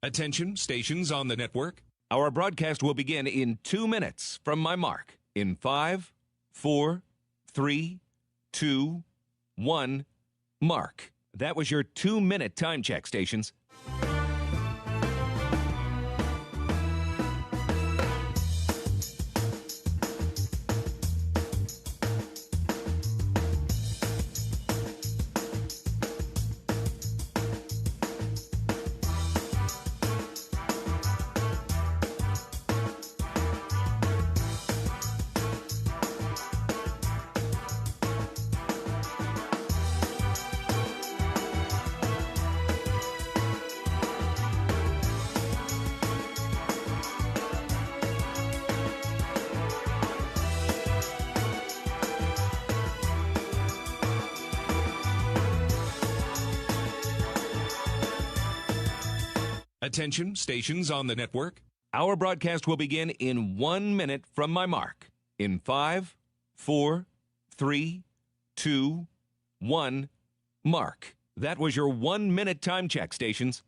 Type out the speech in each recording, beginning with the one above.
Attention, stations on the network. Our broadcast will begin in 2 minutes from my mark. In 5, 4, 3, 2, 1, mark. That was your 2-minute time check, stations. Attention, stations on the network. Our broadcast will begin in 1 minute from my mark. In 5, 4, 3, 2, 1, mark. That was your 1-minute time check, stations.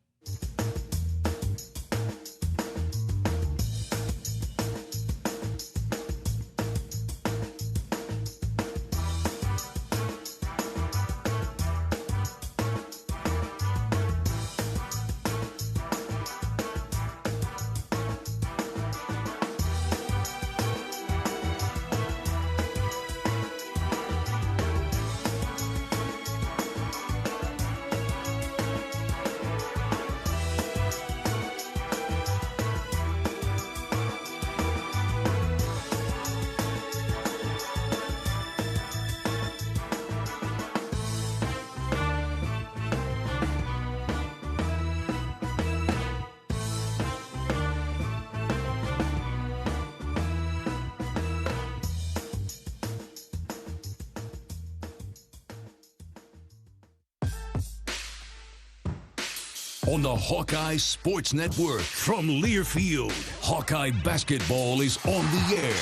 On the Hawkeye Sports Network from Learfield, Hawkeye Basketball is on the air.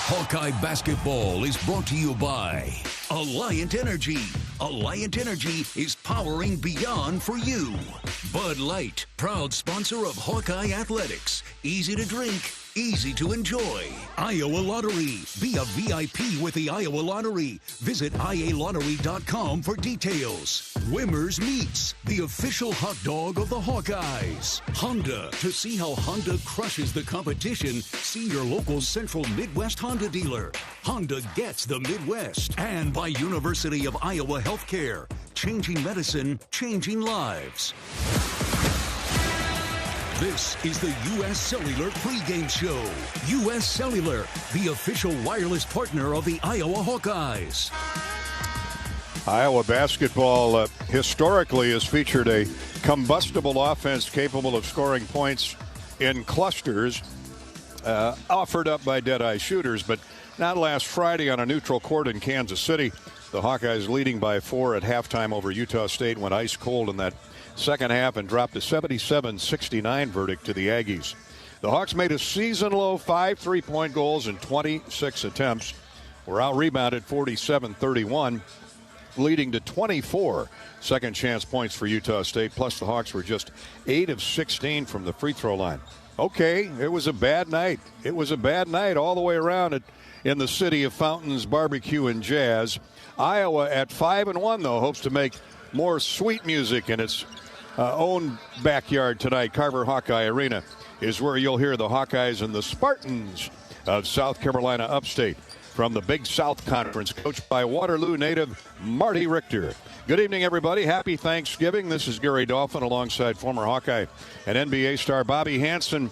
Hawkeye Basketball is brought to you by Alliant Energy. Alliant Energy is powering beyond for you. Bud Light, proud sponsor of Hawkeye Athletics. Easy to drink, easy to enjoy. Iowa Lottery. Be a VIP with the Iowa Lottery. Visit ialottery.com for details. Wimmer's Meats, the official hot dog of the Hawkeyes. Honda. To see how Honda crushes the competition, see your local Central Midwest Honda dealer. Honda gets the Midwest. And by University of Iowa Healthcare. Changing medicine, changing lives. This is the U.S. Cellular pregame show. U.S. Cellular, the official wireless partner of the Iowa Hawkeyes. Iowa basketball historically has featured a combustible offense capable of scoring points in clusters offered up by dead-eye shooters, but not last Friday on a neutral court in Kansas City. The Hawkeyes leading by 4 at halftime over Utah State went ice cold in that second half and dropped a 77-69 verdict to the Aggies. The Hawks made a season-low 5 3-point goals in 26 attempts, were out-rebounded 47-31, leading to 24 second-chance points for Utah State, plus the Hawks were just 8 of 16 from the free throw line. Okay, it was a bad night. It was a bad night all the way around in the city of fountains, barbecue, and jazz. Iowa at 5-1, though, hopes to make more sweet music in its own backyard tonight. Carver Hawkeye Arena is where you'll hear the Hawkeyes and the Spartans of South Carolina Upstate from the Big South Conference, coached by Waterloo native Marty Richter. Good evening, everybody. Happy Thanksgiving. This is Gary Dolphin alongside former Hawkeye and NBA star Bobby Hansen.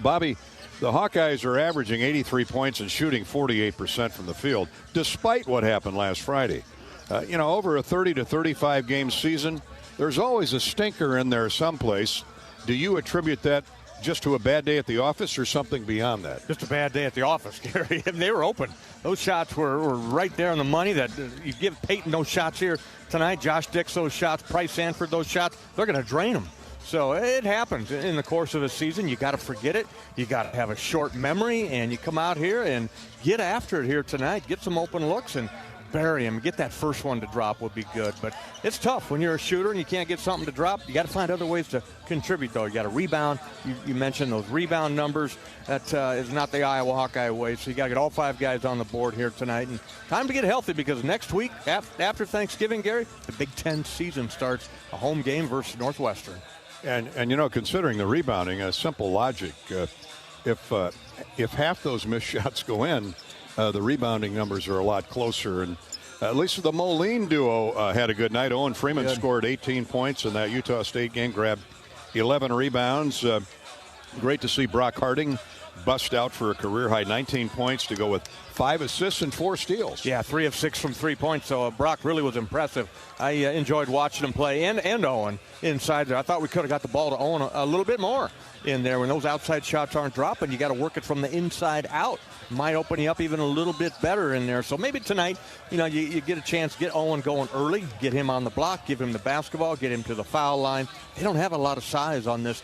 Bobby, the Hawkeyes are averaging 83 points and shooting 48% from the field, despite what happened last Friday. Over a 30 to 35 game season, there's always a stinker in there someplace. Do you attribute that just to a bad day at the office or something beyond that? Just a bad day at the office, Gary. They were open. Those shots were right there on the money. That you give Peyton those shots here tonight, Josh Dix those shots, Price Sanford those shots, they're going to drain them. So it happens in the course of a season. You got to forget it. You got to have a short memory, and you come out here and get after it here tonight. Get some open looks and bury him. Get that first one to drop would be good. But it's tough when you're a shooter and you can't get something to drop. You got to find other ways to contribute, though. You got to rebound. You mentioned those rebound numbers. That is not the Iowa Hawkeye way. So you got to get all 5 guys on the board here tonight. And time to get healthy, because next week, after Thanksgiving, Gary, the Big Ten season starts. A home game versus Northwestern. And you know, considering the rebounding, a simple logic, if half those missed shots go in, the rebounding numbers are a lot closer. And at least the Moline duo had a good night. Owen Freeman scored 18 points in that Utah State game, grabbed 11 rebounds. Great to see Brock Harding bust out for a career-high 19 points to go with 5 assists and 4 steals. Yeah, 3 of 6 from 3 points, so Brock really was impressive. I enjoyed watching him play, and Owen inside there. I thought we could have got the ball to Owen a little bit more in there. When those outside shots aren't dropping, you got to work it from the inside out. Might open you up even a little bit better in there. So maybe tonight, you get a chance to get Owen going early, get him on the block, give him the basketball, get him to the foul line. They don't have a lot of size on this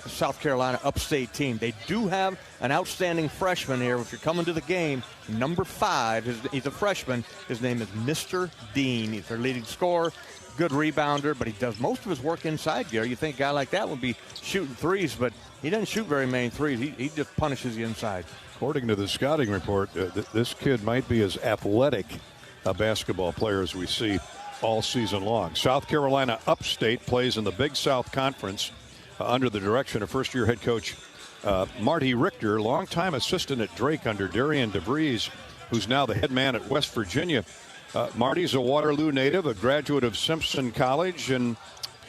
South Carolina Upstate team. They do have an outstanding freshman here. If you're coming to the game, number 5, he's a freshman. His name is Mr. Dean. He's their leading scorer, good rebounder, but he does most of his work inside, Gary. You think a guy like that would be shooting threes, but he doesn't shoot very many threes. He just punishes you inside. According to the scouting report, this kid might be as athletic a basketball player as we see all season long. South Carolina Upstate plays in the Big South Conference under the direction of first-year head coach Marty Richter, longtime assistant at Drake under Darian DeVries, who's now the head man at West Virginia. Marty's a Waterloo native, a graduate of Simpson College, and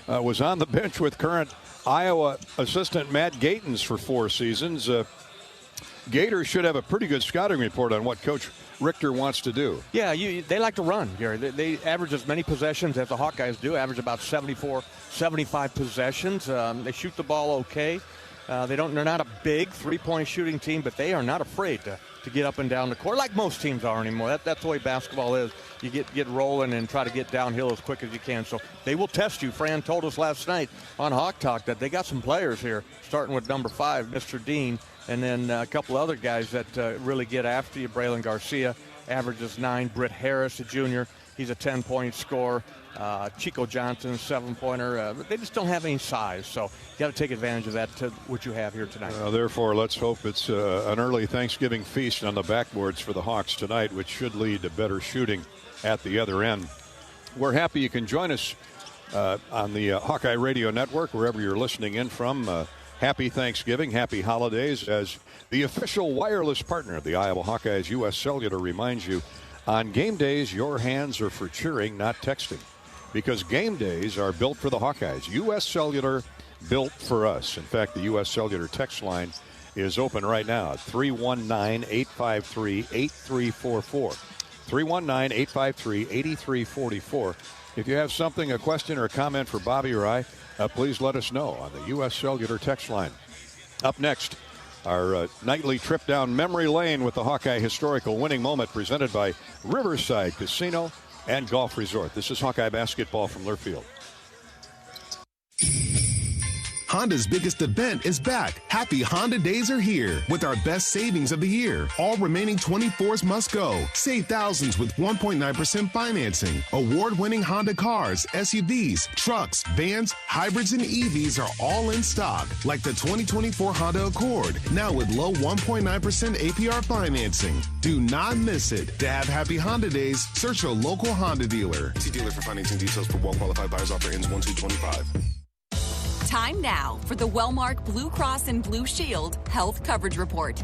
was on the bench with current Iowa assistant Matt Gatens for 4 seasons. Gators should have a pretty good scouting report on what Coach Richter wants to do. Yeah, they like to run, Gary. They average as many possessions as the Hawkeyes do, average about 74, 75 possessions. They shoot the ball okay. They're not a big three-point shooting team, but they are not afraid to get up and down the court like most teams are anymore. That's the way basketball is. You get rolling and try to get downhill as quick as you can. So they will test you. Fran told us last night on Hawk Talk that they got some players here, starting with number 5, Mr. Dean, and then a couple other guys that really get after you. Braylon Garcia averages 9. Britt Harris, a junior, he's a 10-point scorer. Chico Johnson, 7-pointer. They just don't have any size, so you got to take advantage of that, what you have here tonight. Therefore, let's hope it's an early Thanksgiving feast on the backboards for the Hawks tonight, which should lead to better shooting at the other end. We're happy you can join us on the Hawkeye Radio Network, wherever you're listening in from. Happy Thanksgiving, happy holidays. As the official wireless partner of the Iowa Hawkeyes, U.S. Cellular reminds you, on game days, your hands are for cheering, not texting. Because game days are built for the Hawkeyes. U.S. Cellular, built for us. In fact, the U.S. Cellular text line is open right now at 319-853-8344. 319-853-8344. If you have something, a question or a comment for Bobby or I, please let us know on the U.S. Cellular text line. Up next, our nightly trip down memory lane with the Hawkeye Historical Winning Moment presented by Riverside Casino and Golf Resort. This is Hawkeye Basketball from Learfield. Honda's biggest event is back. Happy Honda Days are here with our best savings of the year. All remaining 24s must go. Save thousands with 1.9% financing. Award-winning Honda cars, SUVs, trucks, vans, hybrids, and EVs are all in stock, like the 2024 Honda Accord, now with low 1.9% APR financing. Do not miss it. To have Happy Honda Days, search a local Honda dealer. See dealer for financing details for well-qualified buyers. Offer ends 1/2/25. Time now for the Wellmark Blue Cross and Blue Shield Health Coverage Report.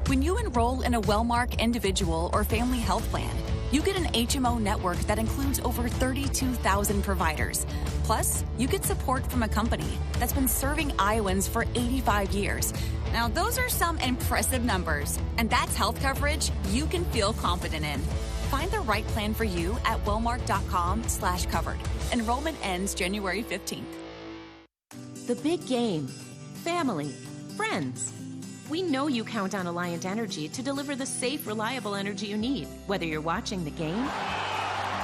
When you enroll in a Wellmark individual or family health plan, you get an HMO network that includes over 32,000 providers. Plus, you get support from a company that's been serving Iowans for 85 years. Now, those are some impressive numbers, and that's health coverage you can feel confident in. Find the right plan for you at wellmark.com/covered. Enrollment ends January 15th. The big game, family, friends. We know you count on Alliant Energy to deliver the safe, reliable energy you need, whether you're watching the game,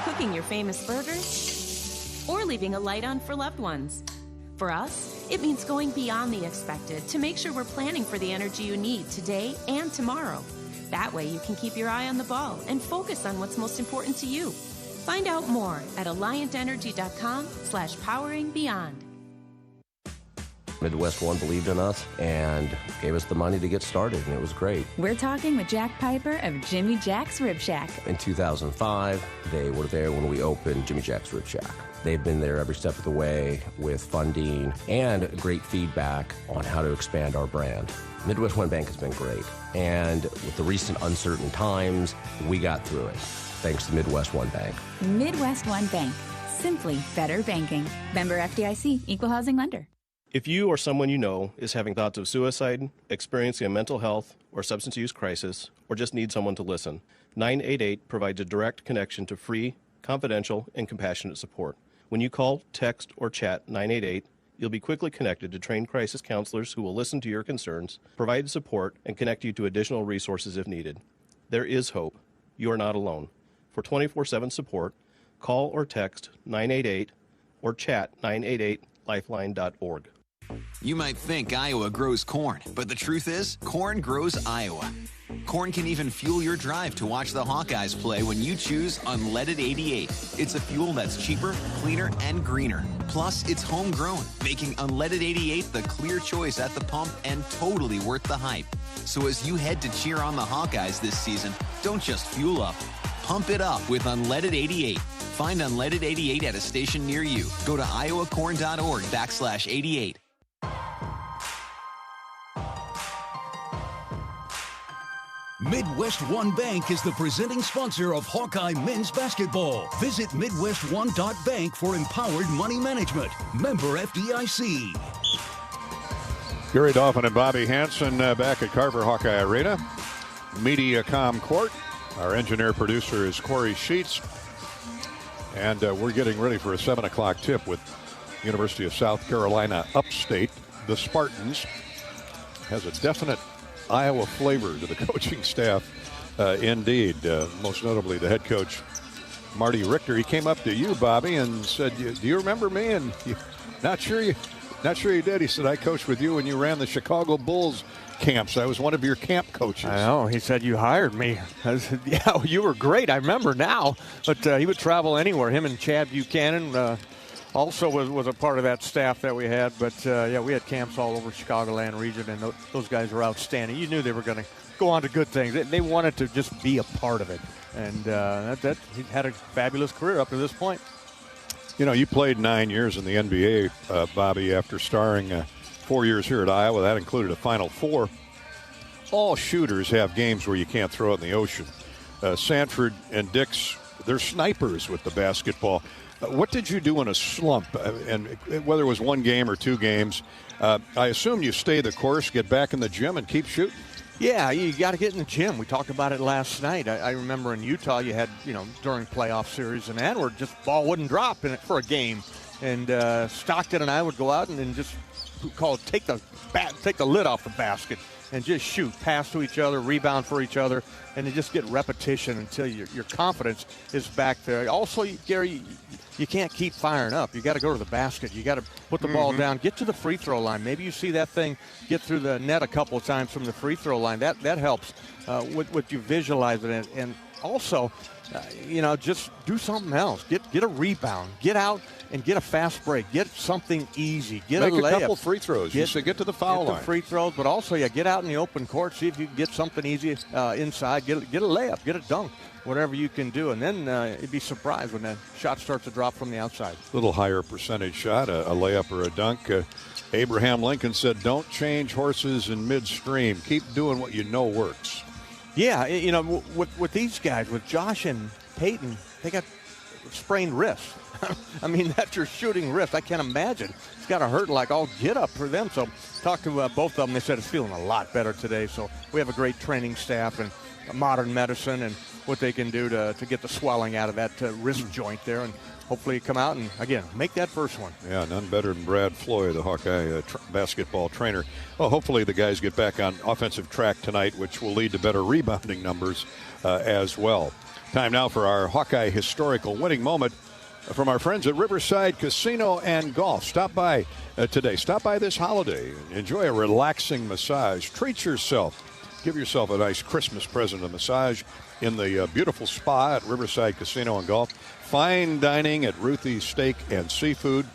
cooking your famous burgers, or leaving a light on for loved ones. For us, it means going beyond the expected to make sure we're planning for the energy you need today and tomorrow. That way you can keep your eye on the ball and focus on what's most important to you. Find out more at AlliantEnergy.com/poweringbeyond. Midwest One believed in us and gave us the money to get started, and it was great. We're talking with Jack Piper of Jimmy Jack's Rib Shack. In 2005, they were there when we opened Jimmy Jack's Rib Shack. They've been there every step of the way with funding and great feedback on how to expand our brand. Midwest One Bank has been great, and with the recent uncertain times, we got through it, thanks to Midwest One Bank. Midwest One Bank. Simply better banking. Member FDIC, Equal Housing Lender. If you or someone you know is having thoughts of suicide, experiencing a mental health or substance use crisis, or just need someone to listen, 988 provides a direct connection to free, confidential, and compassionate support. When you call, text, or chat 988, you'll be quickly connected to trained crisis counselors who will listen to your concerns, provide support, and connect you to additional resources if needed. There is hope. You are not alone. For 24/7 support, call or text 988 or chat 988lifeline.org. You might think Iowa grows corn, but the truth is, corn grows Iowa. Corn can even fuel your drive to watch the Hawkeyes play when you choose Unleaded 88. It's a fuel that's cheaper, cleaner, and greener. Plus, it's homegrown, making Unleaded 88 the clear choice at the pump and totally worth the hype. So as you head to cheer on the Hawkeyes this season, don't just fuel up. Pump it up with Unleaded 88. Find Unleaded 88 at a station near you. Go to iowacorn.org/88. Midwest One Bank is the presenting sponsor of Hawkeye men's basketball. Visit MidwestOne.bank for empowered money management. Member FDIC. Gary Dolphin and Bobby Hansen back at Carver Hawkeye Arena. Mediacom Court. Our engineer-producer is Corey Sheets. And we're getting ready for a 7 o'clock tip with University of South Carolina Upstate. The Spartans has a definite Iowa flavor to the coaching staff, indeed. Most notably the head coach, Marty Richter. He came up to you, Bobby, and said, "Do you remember me?" And not sure you did. He said, "I coached with you when you ran the Chicago Bulls camps. I was one of your camp coaches." I know. He said you hired me. I said, "Yeah, you were great. I remember now." But he would travel anywhere. Him and Chad Buchanan also was a part of that staff that we had. But, yeah, we had camps all over Chicagoland region, and those guys were outstanding. You knew they were going to go on to good things. They wanted to just be a part of it. And he had a fabulous career up to this point. You know, you played 9 years in the NBA, Bobby, after starring 4 years here at Iowa. That included a Final Four. All shooters have games where you can't throw it in the ocean. Sanford and Dix, they're snipers with the basketball. What did you do in a slump, and whether it was one game or two games? I assume you stay the course, get back in the gym, and keep shooting. Yeah, you got to get in the gym. We talked about it last night. I remember in Utah you had, during playoff series and that, where just ball wouldn't drop in it for a game. And Stockton and I would go out and just take the lid off the basket and just shoot, pass to each other, rebound for each other, and then just get repetition until your confidence is back there. Also, Gary, you can't keep firing up. You got to go to the basket. You got to put the ball down, get to the free throw line. Maybe you see that thing get through the net a couple of times from the free throw line. That helps with you visualizing it. And also, just do something else. Get a rebound. Get out and get a fast break. Get something easy. Make a layup. Couple free throws. You should get to the foul line. Free throws, but also, get out in the open court. See if you can get something easy inside. Get a layup. Get a dunk. Whatever you can do. And then you'd be surprised when that shot starts to drop from the outside. A little higher percentage shot, a layup or a dunk. Abraham Lincoln said, "Don't change horses in midstream. Keep doing what you know works." Yeah, with these guys, with Josh and Peyton, they got sprained wrists. I mean, that's your shooting wrist. I can't imagine. It's got to hurt like all get up for them. So talked to both of them. They said it's feeling a lot better today. So we have a great training staff and modern medicine and what they can do to get the swelling out of that wrist joint there. And hopefully come out and, again, make that first one. Yeah, none better than Brad Floyd, the Hawkeye basketball trainer. Well, hopefully the guys get back on offensive track tonight, which will lead to better rebounding numbers as well. Time now for our Hawkeye historical winning moment from our friends at Riverside Casino and Golf. Stop by today. Stop by this holiday. Enjoy a relaxing massage. Treat yourself Give yourself a nice Christmas present, a massage in the beautiful spa at Riverside Casino and Golf, fine dining at Ruthie's Steak and Seafood,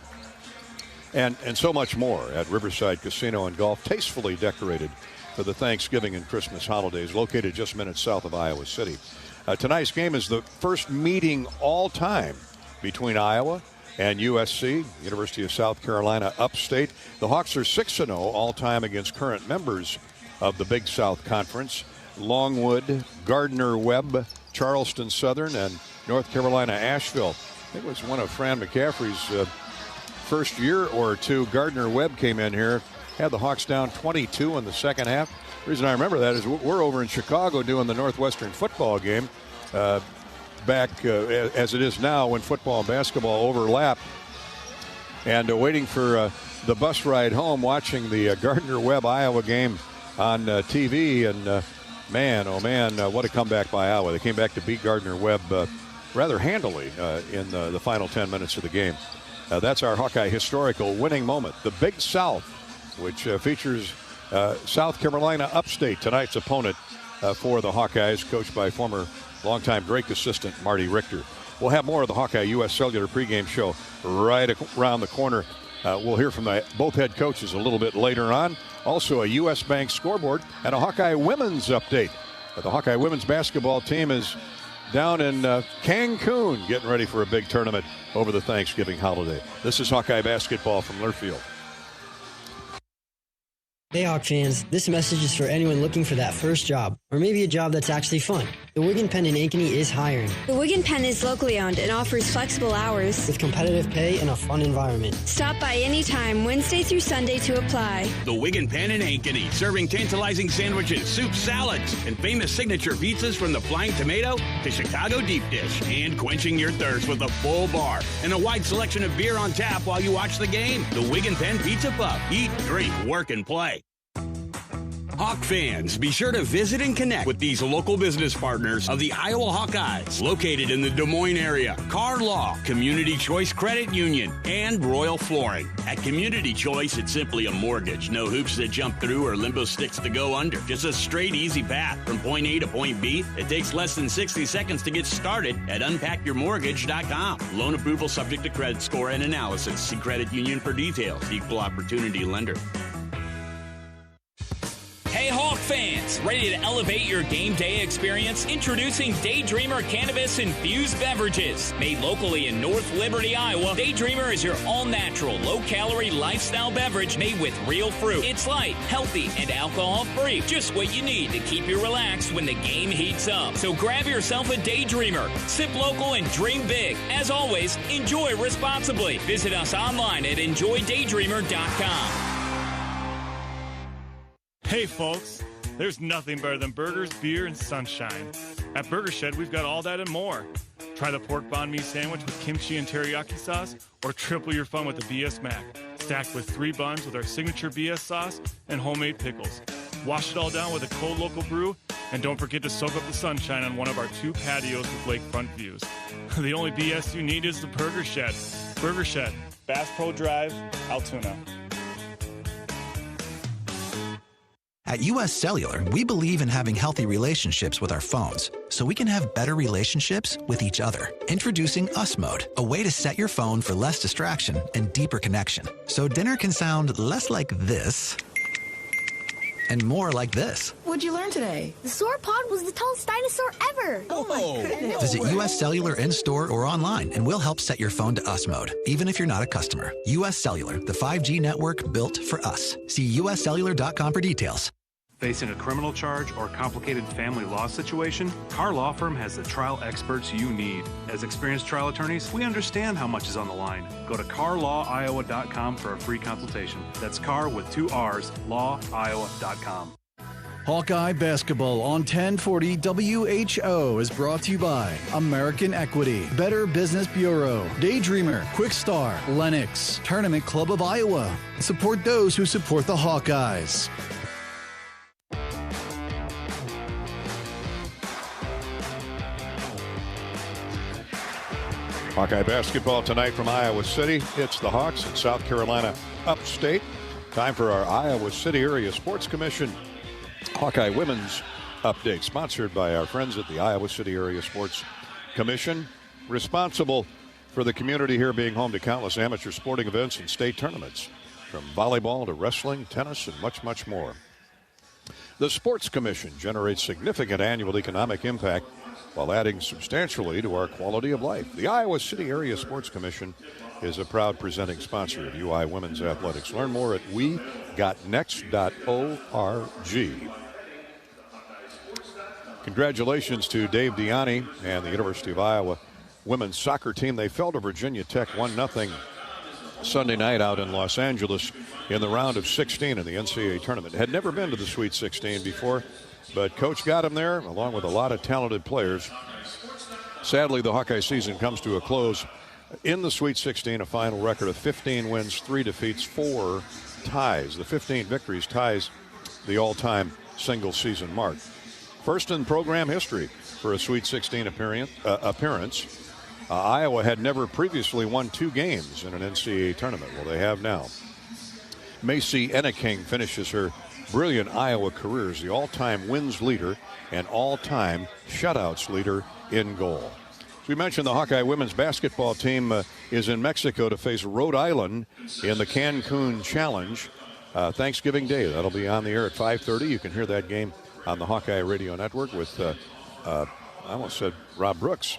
and so much more at Riverside Casino and Golf, tastefully decorated for the Thanksgiving and Christmas holidays, located just minutes south of Iowa City. Tonight's game is the first meeting all time between Iowa and USC, University of South Carolina Upstate. The Hawks are 6-0 all time against current members of the Big South Conference, Longwood, Gardner-Webb, Charleston Southern, and North Carolina Asheville. I think it was one of Fran McCaffrey's first year or two. Gardner-Webb came in here, had the Hawks down 22 in the second half. The reason I remember that is we're over in Chicago doing the Northwestern football game back as it is now when football and basketball overlap, and waiting for the bus ride home, watching the Gardner-Webb Iowa game on TV, and man, oh man, what a comeback by Iowa. They came back to beat Gardner-Webb rather handily in the final 10 minutes of the game. That's our Hawkeye historical winning moment. The Big South, which features South Carolina Upstate, tonight's opponent for the Hawkeyes, coached by former longtime Drake assistant Marty Richter. We'll have more of the Hawkeye U.S. Cellular pregame show right around the corner. We'll hear from both head coaches a little bit later on. Also a U.S. Bank scoreboard and a Hawkeye women's update. The Hawkeye women's basketball team is down in Cancun getting ready for a big tournament over the Thanksgiving holiday. This is Hawkeye basketball from Learfield. Hey Hawk fans, this message is for anyone looking for that first job, or maybe a job that's actually fun. The Wigan Pen in Ankeny is hiring. The Wigan Pen is locally owned and offers flexible hours with competitive pay and a fun environment. Stop by anytime, Wednesday through Sunday to apply. The Wigan Pen in Ankeny, serving tantalizing sandwiches, soup, salads, and famous signature pizzas from the Flying Tomato to Chicago Deep Dish, and quenching your thirst with a full bar and a wide selection of beer on tap while you watch the game. The Wigan Pen Pizza Pub. Eat, drink, work, and play. Hawk fans, be sure to visit and connect with these local business partners of the Iowa Hawkeyes, located in the Des Moines area. Car Law, Community Choice Credit Union, and Royal Flooring. At Community Choice, it's simply a mortgage. No hoops to jump through or limbo sticks to go under. Just a straight, easy path from point A to point B. It takes less than 60 seconds to get started at unpackyourmortgage.com. Loan approval subject to credit score and analysis. See credit union for details. Equal opportunity lender. Hey Hawk fans, ready to elevate your game day experience? Introducing Daydreamer Cannabis-infused beverages. Made locally in North Liberty, Iowa, Daydreamer is your all-natural, low-calorie lifestyle beverage made with real fruit. It's light, healthy, and alcohol-free. Just what you need to keep you relaxed when the game heats up. So grab yourself a Daydreamer. Sip local and dream big. As always, enjoy responsibly. Visit us online at enjoydaydreamer.com. Hey folks, there's nothing better than burgers, beer, and sunshine. At Burger Shed, we've got all that and more. Try the pork banh mi sandwich with kimchi and teriyaki sauce, or triple your fun with the BS Mac, stacked with 3 buns with our signature BS sauce and homemade pickles. Wash it all down with a cold local brew, and don't forget to soak up the sunshine on one of our 2 patios with lakefront views. The only BS you need is the Burger Shed. Burger Shed, Bass Pro Drive, Altoona. At U.S. Cellular, we believe in having healthy relationships with our phones, so we can have better relationships with each other. Introducing US Mode, a way to set your phone for less distraction and deeper connection. So dinner can sound less like this and more like this. What'd you learn today? The sauropod was the tallest dinosaur ever. Oh my goodness. Visit U.S. Cellular in-store or online, and we'll help set your phone to US Mode, even if you're not a customer. U.S. Cellular, the 5G network built for us. See uscellular.com for details. Facing a criminal charge or complicated family law situation, Carr Law Firm has the trial experts you need. As experienced trial attorneys, we understand how much is on the line. Go to carlawiowa.com for a free consultation. That's Carr with 2 R's, lawiowa.com. Hawkeye Basketball on 1040 WHO is brought to you by American Equity, Better Business Bureau, Daydreamer, Quickstar, Lennox, Tournament Club of Iowa. Support those who support the Hawkeyes. Hawkeye basketball tonight from Iowa City. It's the Hawks in South Carolina Upstate. Time for our Iowa City Area Sports Commission Hawkeye Women's Update, sponsored by our friends at the Iowa City Area Sports Commission, responsible for the community here being home to countless amateur sporting events and state tournaments, from volleyball to wrestling, tennis, and much, much more. The Sports Commission generates significant annual economic impact while adding substantially to our quality of life. The Iowa City Area Sports Commission is a proud presenting sponsor of UI Women's Athletics. Learn more at wegotnext.org. Congratulations to Dave Diani and the University of Iowa women's soccer team. They fell to Virginia Tech 1-0 Sunday night out in Los Angeles in the round of 16 in the NCAA tournament. Had never been to the Sweet 16 before, but Coach got them there along with a lot of talented players. Sadly, the Hawkeye season comes to a close in the Sweet 16, a final record of 15 wins, 3 defeats, 4 ties. The 15 victories ties the all-time single-season mark. First in program history for a Sweet 16 appearance. Iowa had never previously won 2 games in an NCAA tournament. Well, they have now. Macy Enneking finishes her brilliant Iowa career as the all-time wins leader and all-time shutouts leader in goal. As we mentioned, the Hawkeye women's basketball team is in Mexico to face Rhode Island in the Cancun Challenge Thanksgiving Day. That'll be on the air at 5:30. You can hear that game on the Hawkeye Radio Network with, I almost said Rob Brooks.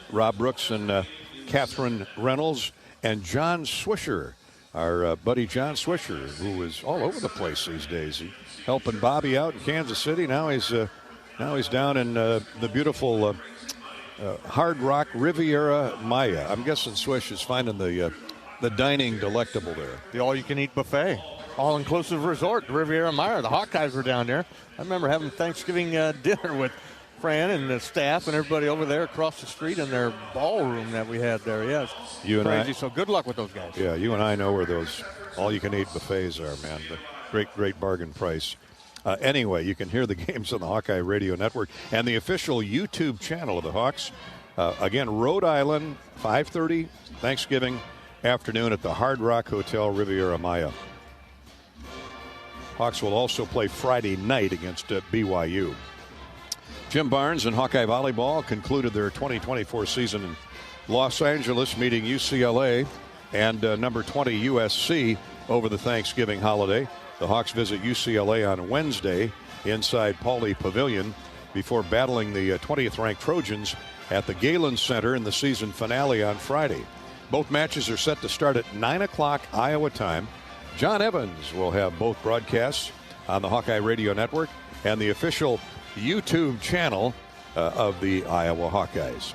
Rob Brooks and Catherine Reynolds and John Swisher, our buddy John Swisher, who is all over the place these days. He's helping Bobby out in Kansas City. Now he's down in the beautiful Hard Rock Riviera Maya. I'm guessing Swish is finding the dining delectable there. The all-you-can-eat buffet. All-inclusive resort, Riviera Maya. The Hawkeyes were down there. I remember having Thanksgiving dinner with Fran and the staff and everybody over there across the street in their ballroom that we had there. Yes, crazy. So good luck with those guys. Yeah, you and I know where those all-you-can-eat buffets are, man. The great bargain price. Anyway, you can hear the games on the Hawkeye Radio Network and the official YouTube channel of the Hawks. Again, Rhode Island, 5:30 Thanksgiving afternoon at the Hard Rock Hotel Riviera Maya. Hawks will also play Friday night against BYU. Jim Barnes and Hawkeye Volleyball concluded their 2024 season in Los Angeles, meeting UCLA and number 20 USC over the Thanksgiving holiday. The Hawks visit UCLA on Wednesday inside Pauley Pavilion before battling the 20th-ranked Trojans at the Galen Center in the season finale on Friday. Both matches are set to start at 9 o'clock Iowa time. John Evans will have both broadcasts on the Hawkeye Radio Network and the official YouTube channel of the Iowa Hawkeyes.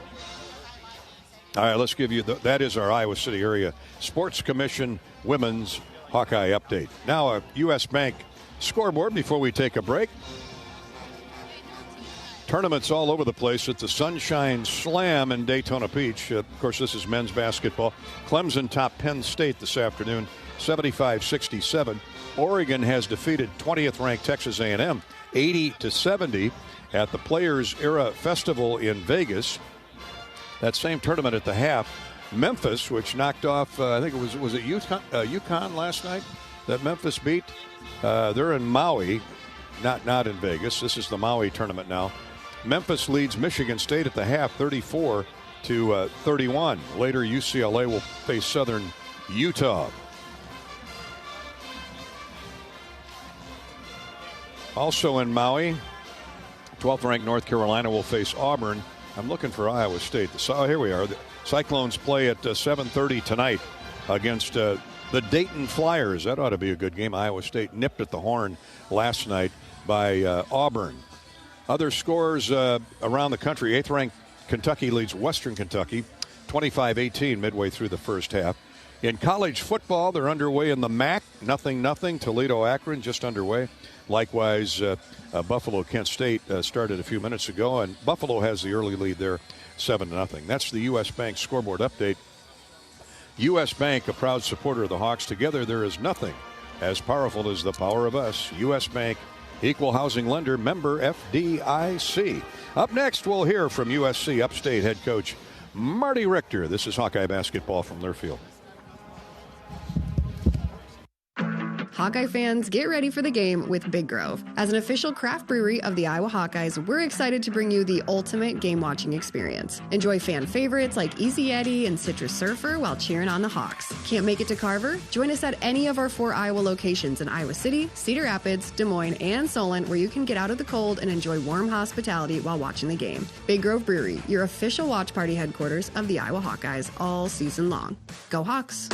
All right, let's give you that is our Iowa City Area Sports Commission Women's Hawkeye Update. Now a U.S. Bank scoreboard before we take a break. Tournaments all over the place at the Sunshine Slam in Daytona Beach. Of course, this is men's basketball. Clemson topped Penn State this afternoon, 75-67. Oregon has defeated 20th-ranked Texas A&M, 80-70 at the Players Era Festival in Vegas. That same tournament at the half, Memphis, which knocked off, I think it was it UConn last night that Memphis beat? They're in Maui, not in Vegas. This is the Maui tournament now. Memphis leads Michigan State at the half, 34-31. Later, UCLA will face Southern Utah. Also in Maui, 12th-ranked North Carolina will face Auburn. I'm looking for Iowa State. So here we are. The Cyclones play at 7:30 tonight against the Dayton Flyers. That ought to be a good game. Iowa State nipped at the horn last night by Auburn. Other scores around the country. 8th-ranked Kentucky leads Western Kentucky 25-18 midway through the first half. In college football, they're underway in the MAC. 0-0. Toledo-Akron just underway. Likewise, Buffalo-Kent State started a few minutes ago, and Buffalo has the early lead there, 7-0. That's the U.S. Bank scoreboard update. U.S. Bank, a proud supporter of the Hawks. Together, there is nothing as powerful as the power of us. U.S. Bank, equal housing lender, member FDIC. Up next, we'll hear from USC Upstate head coach Marty Richter. This is Hawkeye basketball from Learfield. Hawkeye fans, get ready for the game with Big Grove. As an official craft brewery of the Iowa Hawkeyes, we're excited to bring you the ultimate game-watching experience. Enjoy fan favorites like Easy Eddie and Citrus Surfer while cheering on the Hawks. Can't make it to Carver? Join us at any of our 4 Iowa locations in Iowa City, Cedar Rapids, Des Moines, and Solon, where you can get out of the cold and enjoy warm hospitality while watching the game. Big Grove Brewery, your official watch party headquarters of the Iowa Hawkeyes all season long. Go Hawks!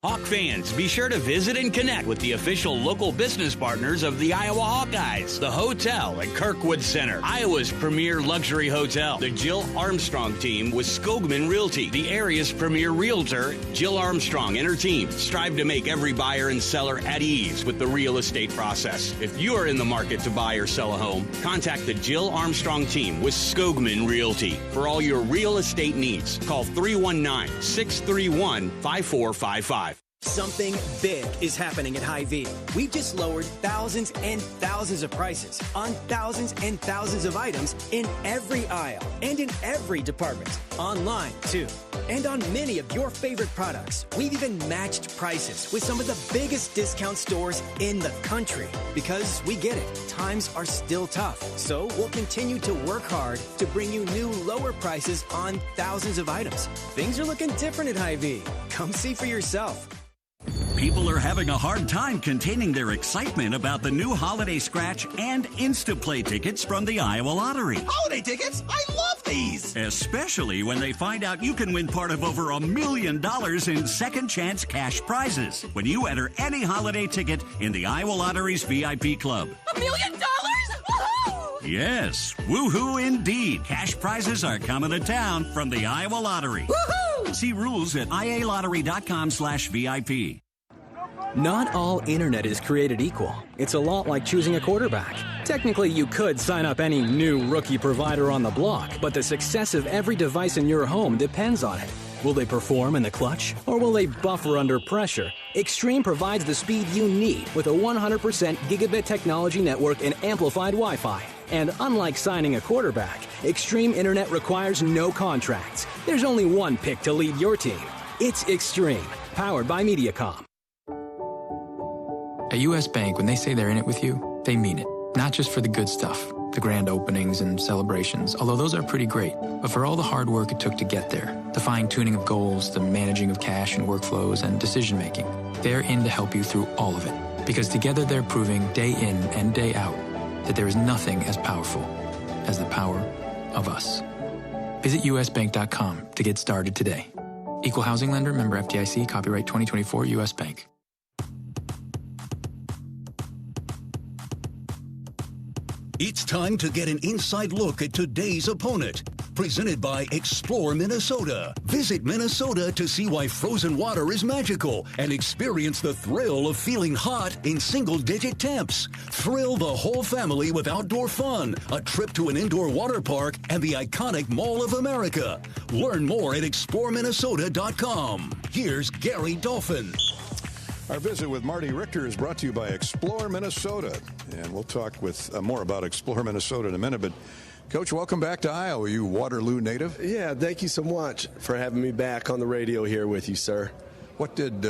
Hawk fans, be sure to visit and connect with the official local business partners of the Iowa Hawkeyes. The hotel at Kirkwood Center, Iowa's premier luxury hotel. The Jill Armstrong team with Skogman Realty, the area's premier realtor, Jill Armstrong and her team strive to make every buyer and seller at ease with the real estate process. If you are in the market to buy or sell a home, contact the Jill Armstrong team with Skogman Realty for all your real estate needs. Call 319-631-5455. Something big is happening at Hy-Vee. We've just lowered thousands and thousands of prices on thousands and thousands of items in every aisle and in every department. Online, too. And on many of your favorite products. We've even matched prices with some of the biggest discount stores in the country. Because we get it, times are still tough. So we'll continue to work hard to bring you new lower prices on thousands of items. Things are looking different at Hy-Vee. Come see for yourself. People are having a hard time containing their excitement about the new Holiday Scratch and Instaplay tickets from the Iowa Lottery. Holiday tickets? I love these! Especially when they find out you can win part of over $1 million in second chance cash prizes when you enter any holiday ticket in the Iowa Lottery's VIP club. $1 million? Woohoo! Yes, woohoo indeed. Cash prizes are coming to town from the Iowa Lottery. Woohoo! See rules at ialottery.com/VIP. Not all internet is created equal. It's a lot like choosing a quarterback. Technically, you could sign up any new rookie provider on the block, but the success of every device in your home depends on it. Will they perform in the clutch, or will they buffer under pressure? Extreme provides the speed you need with a 100% gigabit technology network and amplified Wi-Fi. And unlike signing a quarterback, Extreme Internet requires no contracts. There's only one pick to lead your team. It's Extreme, powered by Mediacom. At U.S. Bank, when they say they're in it with you, they mean it. Not just for the good stuff, the grand openings and celebrations, although those are pretty great, but for all the hard work it took to get there, the fine-tuning of goals, the managing of cash and workflows, and decision-making. They're in to help you through all of it, because together they're proving day in and day out that there is nothing as powerful as the power of us. Visit usbank.com to get started today. Equal housing lender, member FDIC, copyright 2024 U.S. Bank. It's time to get an inside look at today's opponent. Presented by Explore Minnesota. Visit Minnesota to see why frozen water is magical and experience the thrill of feeling hot in single-digit temps. Thrill the whole family with outdoor fun, a trip to an indoor water park, and the iconic Mall of America. Learn more at exploreminnesota.com. Here's Gary Dolphin. Our visit with Marty Richter is brought to you by Explore Minnesota. And we'll talk with more about Explore Minnesota in a minute. But, Coach, welcome back to Iowa. Are you Waterloo native? Yeah, thank you so much for having me back on the radio here with you, sir. What did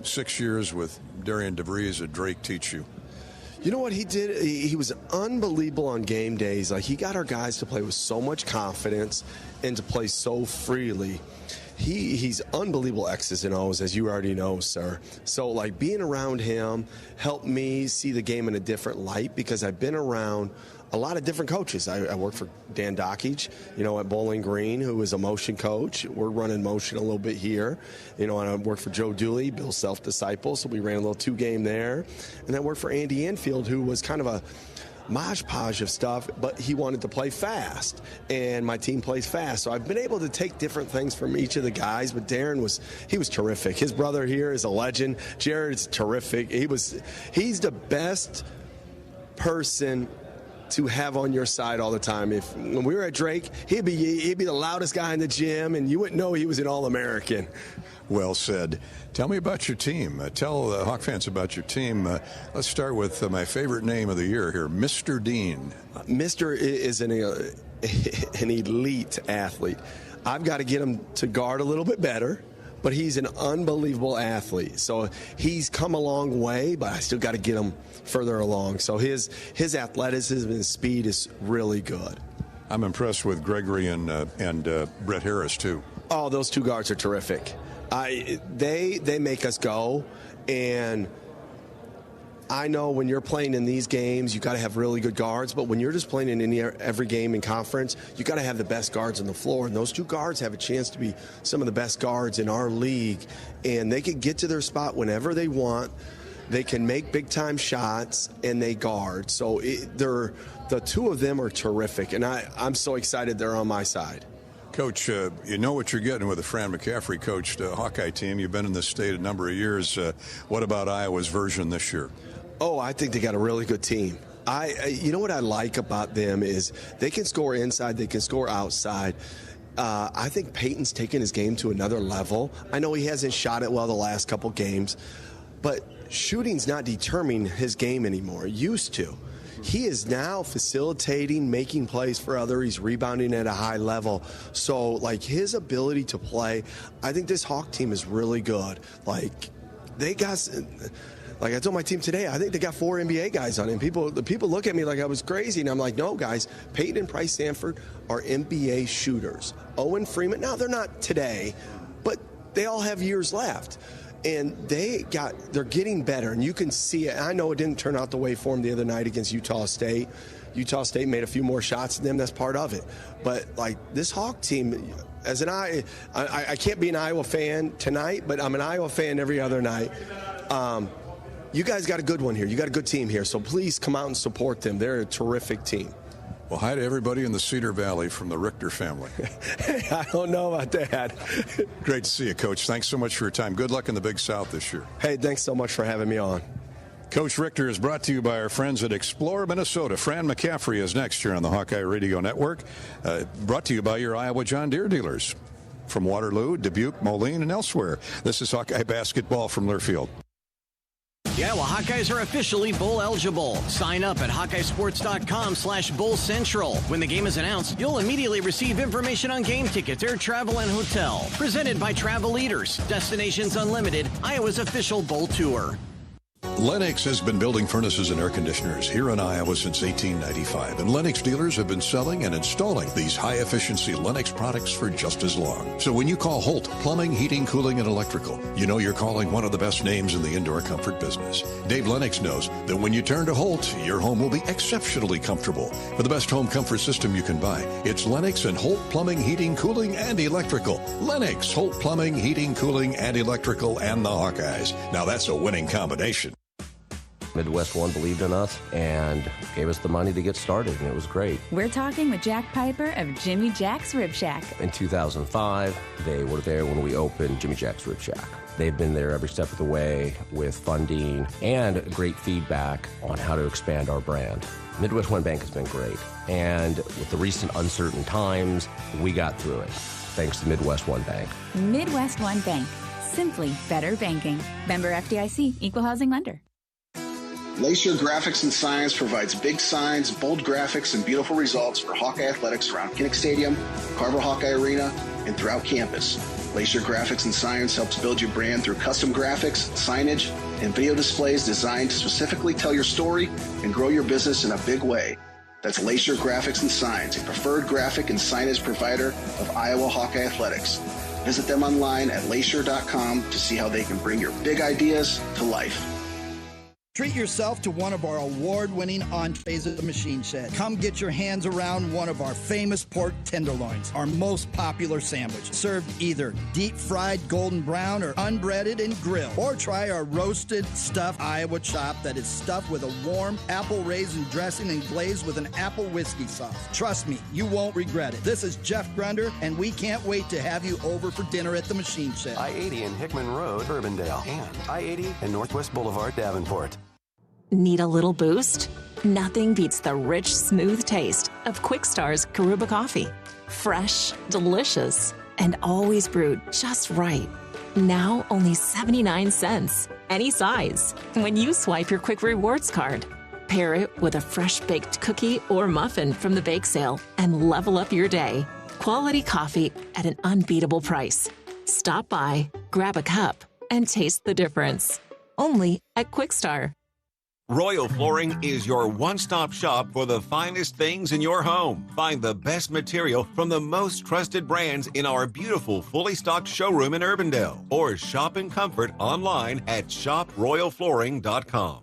6 years with Darian DeVries at Drake teach you? You know what he did? He was unbelievable on game days. Like, he got our guys to play with so much confidence and to play so freely. He's unbelievable X's and O's, as you already know, sir. So, like, being around him helped me see the game in a different light because I've been around a lot of different coaches. I worked for Dan Dockage, at Bowling Green, who is a motion coach. We're running motion a little bit here. And I worked for Joe Dooley, Bill's self-disciple, so we ran a little two-game there. And I worked for Andy Enfield, who was kind of a mosh podge of stuff, but he wanted to play fast, and my team plays fast. So I've been able to take different things from each of the guys, but Darren was terrific. His brother here is a legend. Jared's terrific. He's the best person to have on your side all the time. When we were at Drake, he'd be the loudest guy in the gym, and you wouldn't know he was an All-American. Well said. Tell me about your team. Tell Hawk fans about your team. Let's start with my favorite name of the year here, Mr. Dean. Mr. is an elite athlete. I've got to get him to guard a little bit better. but he's an unbelievable athlete. So he's come a long way, but I still got to get him further along. So his athleticism and speed is really good. I'm impressed with Gregory and Brett Harris, too. Oh, those two guards are terrific. They make us go, and I know when you're playing in these games, you got to have really good guards, but when you're just playing in every game in conference, you got to have the best guards on the floor, and those two guards have a chance to be some of the best guards in our league, and they can get to their spot whenever they want. They can make big-time shots, and they guard. So the two of them are terrific, and I'm so excited they're on my side. Coach, you know what you're getting with the Fran McCaffrey coached Hawkeye team. You've been in this state a number of years. What about Iowa's version this year? Oh, I think they got a really good team. You know what I like about them is they can score inside, they can score outside. I think Peyton's taken his game to another level. I know he hasn't shot it well the last couple games, but shooting's not determining his game anymore. It used to. He is now facilitating, making plays for others. He's rebounding at a high level. So, like, his ability to play, I think this Hawk team is really good. Like, they got, like I told my team today, I think they got 4 NBA guys on him. The people look at me like I was crazy, and I'm like, no, guys, Peyton and Price Sanford are NBA shooters. Owen Freeman, now they're not today, but they all have years left. And they're getting better, and you can see it. I know it didn't turn out the way for them the other night against Utah State. Utah State made a few more shots than them. That's part of it. But, like, this Hawk team, as I can't be an Iowa fan tonight, but I'm an Iowa fan every other night. You guys got a good one here. You got a good team here, so please come out and support them. They're a terrific team. Well, hi to everybody in the Cedar Valley from the Richter family. I don't know about that. Great to see you, Coach. Thanks so much for your time. Good luck in the Big South this year. Hey, thanks so much for having me on. Coach Richter is brought to you by our friends at Explore Minnesota. Fran McCaffrey is next here on the Hawkeye Radio Network. Brought to you by your Iowa John Deere dealers. From Waterloo, Dubuque, Moline, and elsewhere. This is Hawkeye basketball from Learfield. The Iowa Hawkeyes are officially bowl eligible. Sign up at HawkeyeSports.com/Bowl Central. When the game is announced, you'll immediately receive information on game tickets, air travel, and hotel. Presented by Travel Leaders, Destinations Unlimited, Iowa's official bowl tour. Lennox has been building furnaces and air conditioners here in Iowa since 1895, and Lennox dealers have been selling and installing these high-efficiency Lennox products for just as long. So when you call Holt Plumbing, Heating, Cooling, and Electrical, you know you're calling one of the best names in the indoor comfort business. Dave Lennox knows that when you turn to Holt, your home will be exceptionally comfortable. For the best home comfort system you can buy, it's Lennox and Holt Plumbing, Heating, Cooling, and Electrical. Lennox, Holt Plumbing, Heating, Cooling, and Electrical, and the Hawkeyes. Now that's a winning combination. Midwest One believed in us and gave us the money to get started, and it was great. We're talking with Jack Piper of Jimmy Jack's Rib Shack. In 2005, they were there when we opened Jimmy Jack's Rib Shack. They've been there every step of the way with funding and great feedback on how to expand our brand. Midwest One Bank has been great, and with the recent uncertain times, we got through it, thanks to Midwest One Bank. Midwest One Bank. Simply better banking. Member FDIC, Equal Housing Lender. Lacer Graphics and Science provides big signs, bold graphics, and beautiful results for Hawkeye athletics around Kinnick Stadium, Carver Hawkeye Arena, and throughout campus. Lacer Graphics and Science helps build your brand through custom graphics, signage, and video displays designed to specifically tell your story and grow your business in a big way. That's Lacer Graphics and Science, a preferred graphic and signage provider of Iowa Hawkeye athletics. Visit them online at lacer.com to see how they can bring your big ideas to life. Treat yourself to one of our award-winning entrees at the Machine Shed. Come get your hands around one of our famous pork tenderloins, our most popular sandwich, served either deep-fried golden brown or unbreaded and grilled. Or try our roasted stuffed Iowa chop that is stuffed with a warm apple raisin dressing and glazed with an apple whiskey sauce. Trust me, you won't regret it. This is Jeff Grunder, and we can't wait to have you over for dinner at the Machine Shed. I-80 in Hickman Road, Urbandale, and I-80 and Northwest Boulevard, Davenport. Need a little boost? Nothing beats the rich, smooth taste of Quick Star's Karuba coffee. Fresh, delicious, and always brewed just right. Now only 79 cents. Any size. When you swipe your Quick Rewards card. Pair it with a fresh baked cookie or muffin from the bake sale and level up your day. Quality coffee at an unbeatable price. Stop by grab a cup, and taste the difference. Only at Quickstar. Royal Flooring is your one-stop shop for the finest things in your home. Find the best material from the most trusted brands in our beautiful, fully stocked showroom in Urbandale. Or shop in comfort online at shoproyalflooring.com.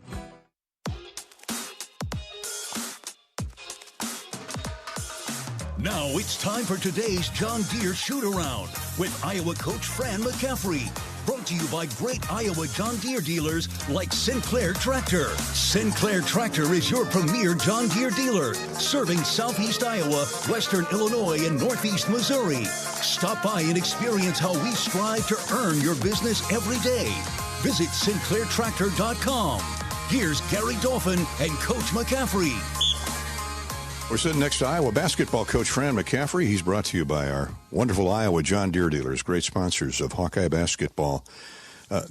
Now it's time for today's John Deere Shoot-Around with Iowa coach Fran McCaffrey. Brought to you by great Iowa John Deere dealers like Sinclair Tractor. Sinclair Tractor is your premier John Deere dealer, serving southeast Iowa, western Illinois, and northeast Missouri. Stop by and experience how we strive to earn your business every day. Visit SinclairTractor.com. Here's Gary Dolphin and Coach McCaffrey. We're sitting next to Iowa basketball coach Fran McCaffrey. He's brought to you by our wonderful Iowa John Deere dealers, great sponsors of Hawkeye basketball.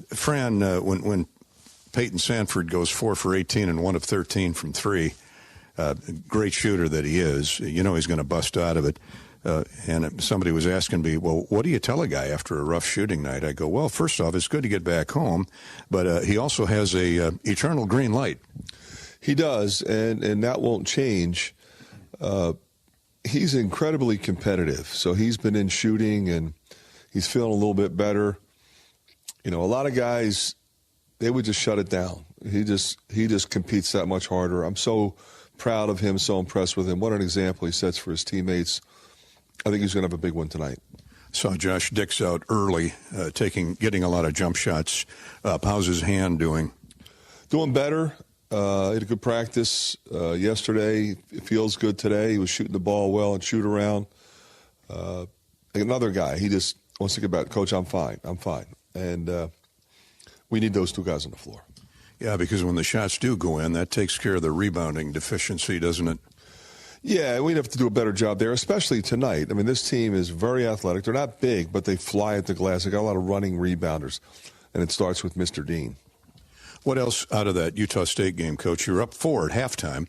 Fran, when Peyton Sanford goes 4 for 18 and 1 of 13 from 3, great shooter that he is, you know he's going to bust out of it. And somebody was asking me, well, what do you tell a guy after a rough shooting night? I go, well, first off, it's good to get back home, but he also has a eternal green light. He does, and that won't change. He's incredibly competitive, so he's been in shooting and he's feeling a little bit better. You know, a lot of guys, they would just shut it down. He just competes that much harder. I'm so proud of him, so impressed with him. What an example he sets for his teammates. I think he's going to have a big one tonight. Saw Josh Dix out early, getting a lot of jump shots. How's his hand doing? Doing better. He had a good practice yesterday. It feels good today. He was shooting the ball well and shoot around. Another guy, he just wants to get back. Coach, I'm fine. And we need those two guys on the floor. Yeah, because when the shots do go in, that takes care of the rebounding deficiency, doesn't it? Yeah, we'd have to do a better job there, especially tonight. I mean, this team is very athletic. They're not big, but they fly at the glass. They got a lot of running rebounders, and it starts with Mr. Dean. What else out of that Utah State game, Coach? You're up 4 at halftime,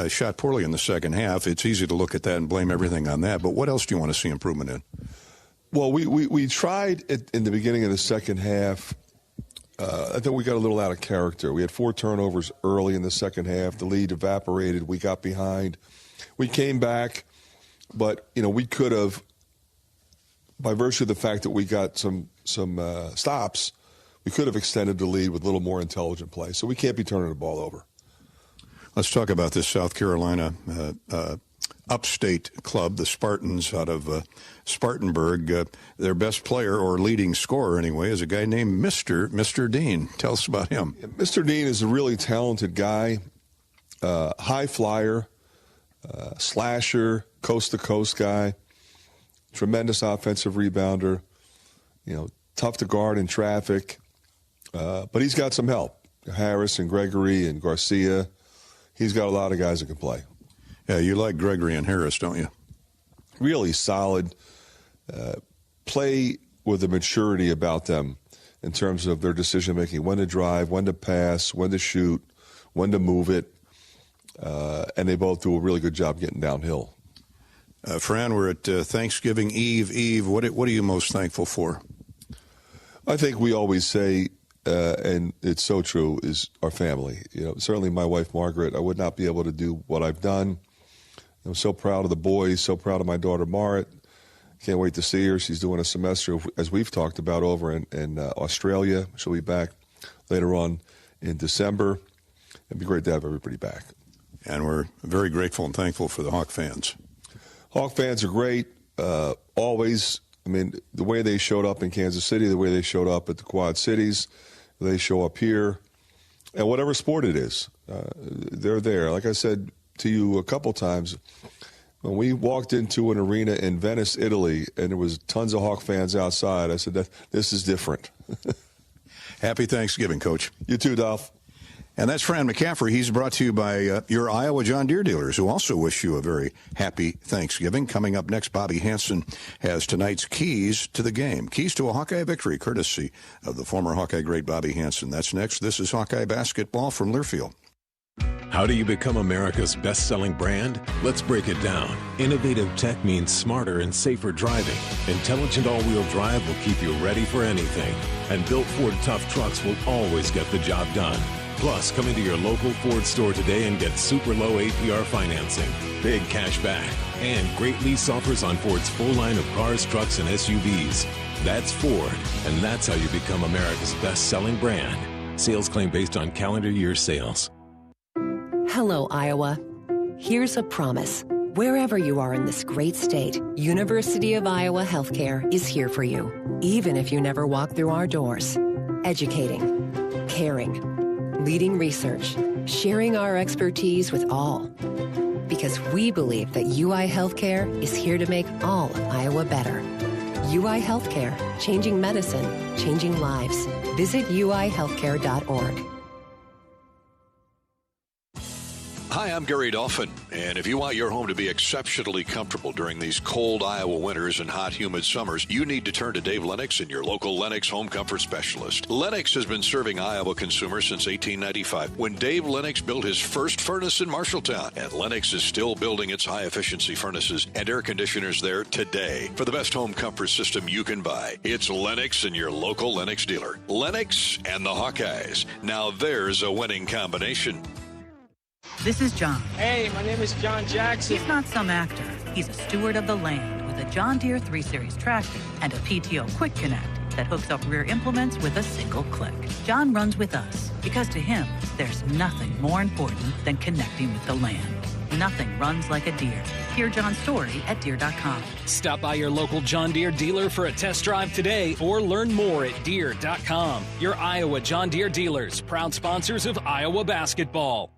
shot poorly in the second half. It's easy to look at that and blame everything on that, but what else do you want to see improvement in? Well, we tried in the beginning of the second half. I think we got a little out of character. We had 4 turnovers early in the second half. The lead evaporated. We got behind. We came back, but, you know, we could have, by virtue of the fact that we got some stops, we could have extended the lead with a little more intelligent play. So we can't be turning the ball over. Let's talk about this South Carolina Upstate club, the Spartans out of Spartanburg. Their best player, or leading scorer anyway, is a guy named Mr. Dean. Tell us about him. Mr. Dean is a really talented guy, high flyer, slasher, coast-to-coast guy, tremendous offensive rebounder, you know, tough to guard in traffic. But he's got some help. Harris and Gregory and Garcia. He's got a lot of guys that can play. Yeah, you like Gregory and Harris, don't you? Really solid. Play with a maturity about them in terms of their decision-making, when to drive, when to pass, when to shoot, when to move it. And they both do a really good job getting downhill. Fran, we're at Thanksgiving Eve. What are you most thankful for? I think we always say, and it's so true, is our family. You know, certainly my wife, Margaret, I would not be able to do what I've done. I'm so proud of the boys, so proud of my daughter, Marit. Can't wait to see her. She's doing a semester, as we've talked about, over in Australia. She'll be back later on in December. It'd be great to have everybody back. And we're very grateful and thankful for the Hawk fans. Hawk fans are great, always. I mean, the way they showed up in Kansas City, the way they showed up at the Quad Cities, they show up here. And whatever sport it is, they're there. Like I said to you a couple times, when we walked into an arena in Venice, Italy, and there was tons of Hawk fans outside, I said, this is different. Happy Thanksgiving, Coach. You too, Dolph. And that's Fran McCaffrey. He's brought to you by your Iowa John Deere dealers, who also wish you a very happy Thanksgiving. Coming up next, Bobby Hansen has tonight's keys to the game. Keys to a Hawkeye victory, courtesy of the former Hawkeye great Bobby Hansen. That's next. This is Hawkeye basketball from Learfield. How do you become America's best-selling brand? Let's break it down. Innovative tech means smarter and safer driving. Intelligent all-wheel drive will keep you ready for anything. And built Ford tough trucks will always get the job done. Plus, come into your local Ford store today and get super low APR financing, big cash back, and great lease offers on Ford's full line of cars, trucks, and SUVs. That's Ford, and that's how you become America's best-selling brand. Sales claim based on calendar year sales. Hello, Iowa. Here's a promise. Wherever you are in this great state, University of Iowa Healthcare is here for you, even if you never walk through our doors. Educating, caring, leading research, sharing our expertise with all. Because we believe that UI Healthcare is here to make all of Iowa better. UI Healthcare, changing medicine, changing lives. Visit uihealthcare.org. Hi, I'm Gary Dolphin, and if you want your home to be exceptionally comfortable during these cold Iowa winters and hot, humid summers, you need to turn to Dave Lennox and your local Lennox home comfort specialist. Lennox has been serving Iowa consumers since 1895, when Dave Lennox built his first furnace in Marshalltown, and Lennox is still building its high-efficiency furnaces and air conditioners there today. For the best home comfort system you can buy, it's Lennox and your local Lennox dealer. Lennox and the Hawkeyes. Now there's a winning combination. This is John. Hey, my name is John Jackson. He's not some actor. He's a steward of the land with a John Deere 3 Series tractor and a PTO Quick Connect that hooks up rear implements with a single click. John runs with us because to him, there's nothing more important than connecting with the land. Nothing runs like a Deere. Hear John's story at Deere.com. Stop by your local John Deere dealer for a test drive today or learn more at Deere.com. Your Iowa John Deere dealers, proud sponsors of Iowa basketball.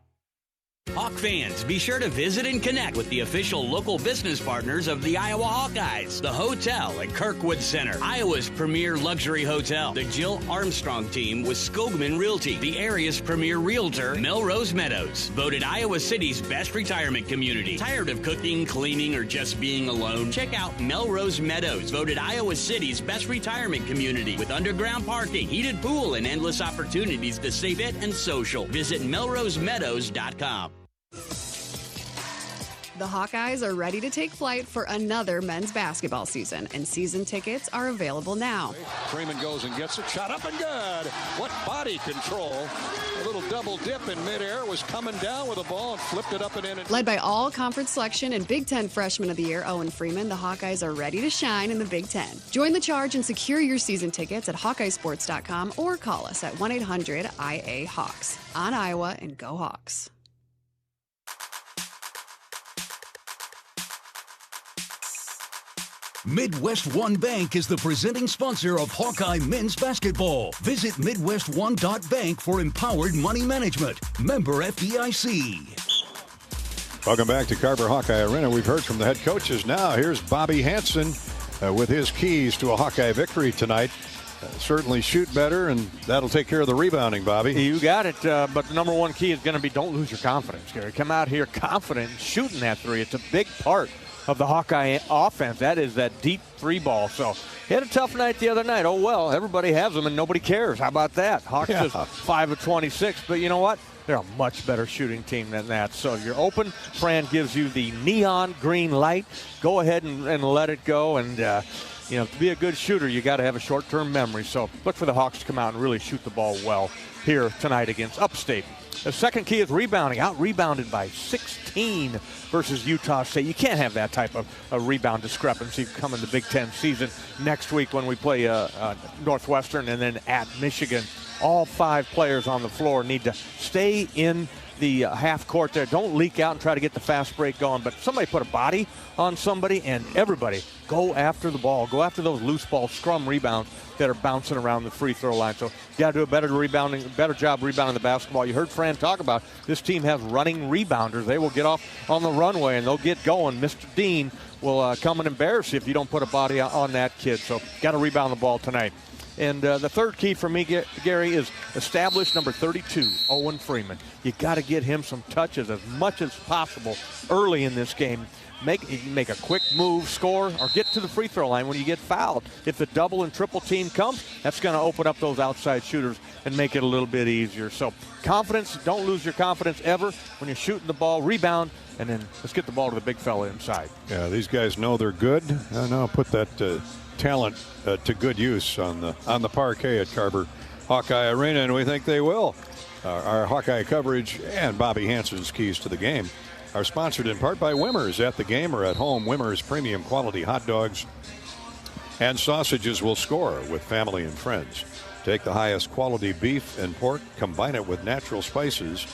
Hawk fans, be sure to visit and connect with the official local business partners of the Iowa Hawkeyes. The hotel at Kirkwood Center, Iowa's premier luxury hotel. The Jill Armstrong team with Skogman Realty, the area's premier realtor, Melrose Meadows. Voted Iowa City's best retirement community. Tired of cooking, cleaning, or just being alone? Check out Melrose Meadows. Voted Iowa City's best retirement community with underground parking, heated pool, and endless opportunities to stay fit and social. Visit melrosemeadows.com. The Hawkeyes are ready to take flight for another men's basketball season, and season tickets are available now. Freeman goes and gets it, shot up and good. What body control. A little double dip in midair, was coming down with the ball and flipped it up and in. Led by all-conference selection and Big Ten Freshman of the Year, Owen Freeman, the Hawkeyes are ready to shine in the Big Ten. Join the charge and secure your season tickets at HawkeyeSports.com or call us at 1-800-IA-HAWKS. On Iowa, and go Hawks. Midwest One Bank is the presenting sponsor of Hawkeye men's basketball. Visit MidwestOne.bank for empowered money management. Member FDIC. Welcome back to Carver Hawkeye Arena. We've heard from the head coaches. Now here's Bobby Hansen with his keys to a Hawkeye victory tonight. Certainly shoot better, and that'll take care of the rebounding, Bobby. You got it, but the number one key is going to be don't lose your confidence, Gary. Come out here confident and shooting that three. It's a big part of the Hawkeye offense. That is that deep three ball. So he had a tough night the other night. Oh, well, everybody has them and nobody cares. How about that? Hawks is 5 of 26, but you know what? They're a much better shooting team than that. So if you're open, Fran gives you the neon green light. Go ahead and let it go. And, you know, to be a good shooter, you got to have a short-term memory. So look for the Hawks to come out and really shoot the ball well here tonight against Upstate. The second key is rebounding. Out-rebounded by 16 versus Utah State. You can't have that type of a rebound discrepancy come in the Big Ten season next week when we play Northwestern and then at Michigan. All 5 players on the floor need to stay in the half court there. Don't leak out and try to get the fast break going, but somebody put a body on somebody, and everybody go after the ball. Go after those loose ball scrum rebounds that are bouncing around the free throw line. So you got to do a better job rebounding the basketball. You heard Fran talk about this team has running rebounders. They will get off on the runway and they'll get going. Mr. Dean will come and embarrass you if you don't put a body on that kid. So got to rebound the ball tonight. And the third key for me, Gary, is establish number 32, Owen Freeman. You got to get him some touches as much as possible early in this game. Make a quick move, score, or get to the free throw line when you get fouled. If the double and triple team comes, that's going to open up those outside shooters and make it a little bit easier. So confidence, don't lose your confidence ever when you're shooting the ball. Rebound, and then let's get the ball to the big fella inside. Yeah, these guys know they're good. Now put that talent to good use on the parquet at Carver Hawkeye Arena, and we think they will. Our Hawkeye coverage and Bobby Hansen's keys to the game are sponsored in part by Wimmers. At the game or at home, Wimmers premium quality hot dogs and sausages will score with family and friends. Take the highest quality beef and pork, combine it with natural spices,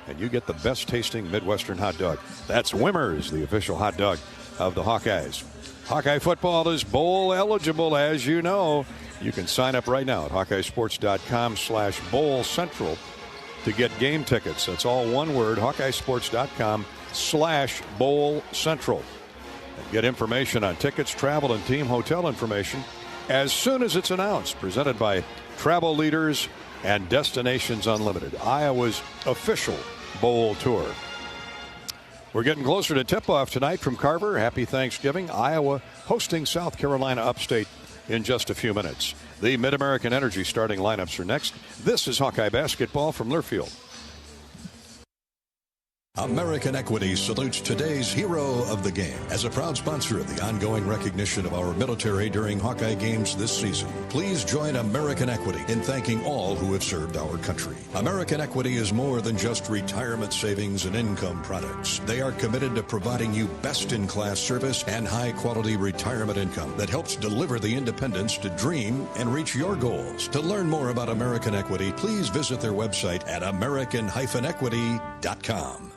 and you get the best tasting Midwestern hot dog. That's Wimmers, the official hot dog of the Hawkeyes. Hawkeye football is bowl eligible, as you know. You can sign up right now at HawkeyeSports.com/Bowl Central to get game tickets. That's all one word, HawkeyeSports.com/Bowl Central. And get information on tickets, travel, and team hotel information as soon as it's announced. Presented by Travel Leaders and Destinations Unlimited, Iowa's official bowl tour. We're getting closer to tip-off tonight from Carver. Happy Thanksgiving. Iowa hosting South Carolina Upstate in just a few minutes. The Mid-American Energy starting lineups are next. This is Hawkeye basketball from Learfield. American Equity salutes today's hero of the game. As a proud sponsor of the ongoing recognition of our military during Hawkeye games this season, please join American Equity in thanking all who have served our country. American Equity is more than just retirement savings and income products. They are committed to providing you best-in-class service and high-quality retirement income that helps deliver the independence to dream and reach your goals. To learn more about American Equity, please visit their website at american-equity.com.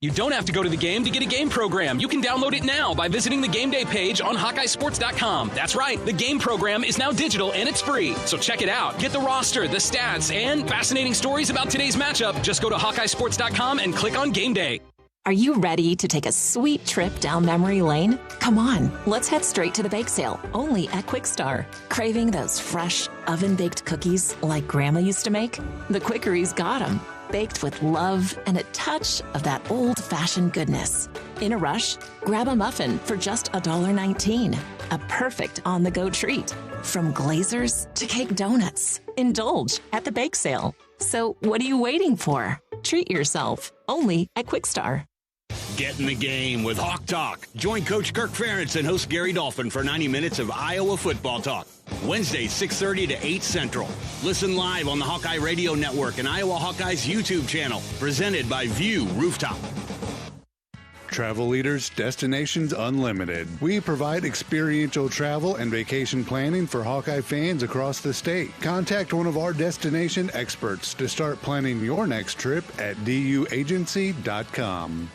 You don't have to go to the game to get a game program. You can download it now by visiting the game day page on HawkeyeSports.com. That's right, the game program is now digital and it's free. So check it out. Get the roster, the stats, and fascinating stories about today's matchup. Just go to HawkeyeSports.com and click on Game Day. Are you ready to take a sweet trip down memory lane? Come on, let's head straight to the bake sale, only at Quick Star. Craving those fresh, oven-baked cookies like Grandma used to make? The Quickery's got them. Baked with love and a touch of that old-fashioned goodness. In a rush? Grab a muffin for just $1.19. A perfect on-the-go treat. From Glazers to cake donuts. Indulge at the bake sale. So what are you waiting for? Treat yourself, only at Quick Star. Get in the game with Hawk Talk. Join Coach Kirk Ferentz and host Gary Dolphin for 90 minutes of Iowa football talk. Wednesday, 6:30 to 8 Central. Listen live on the Hawkeye Radio Network and Iowa Hawkeyes YouTube channel. Presented by View Rooftop. Travel Leaders, Destinations Unlimited. We provide experiential travel and vacation planning for Hawkeye fans across the state. Contact one of our destination experts to start planning your next trip at duagency.com.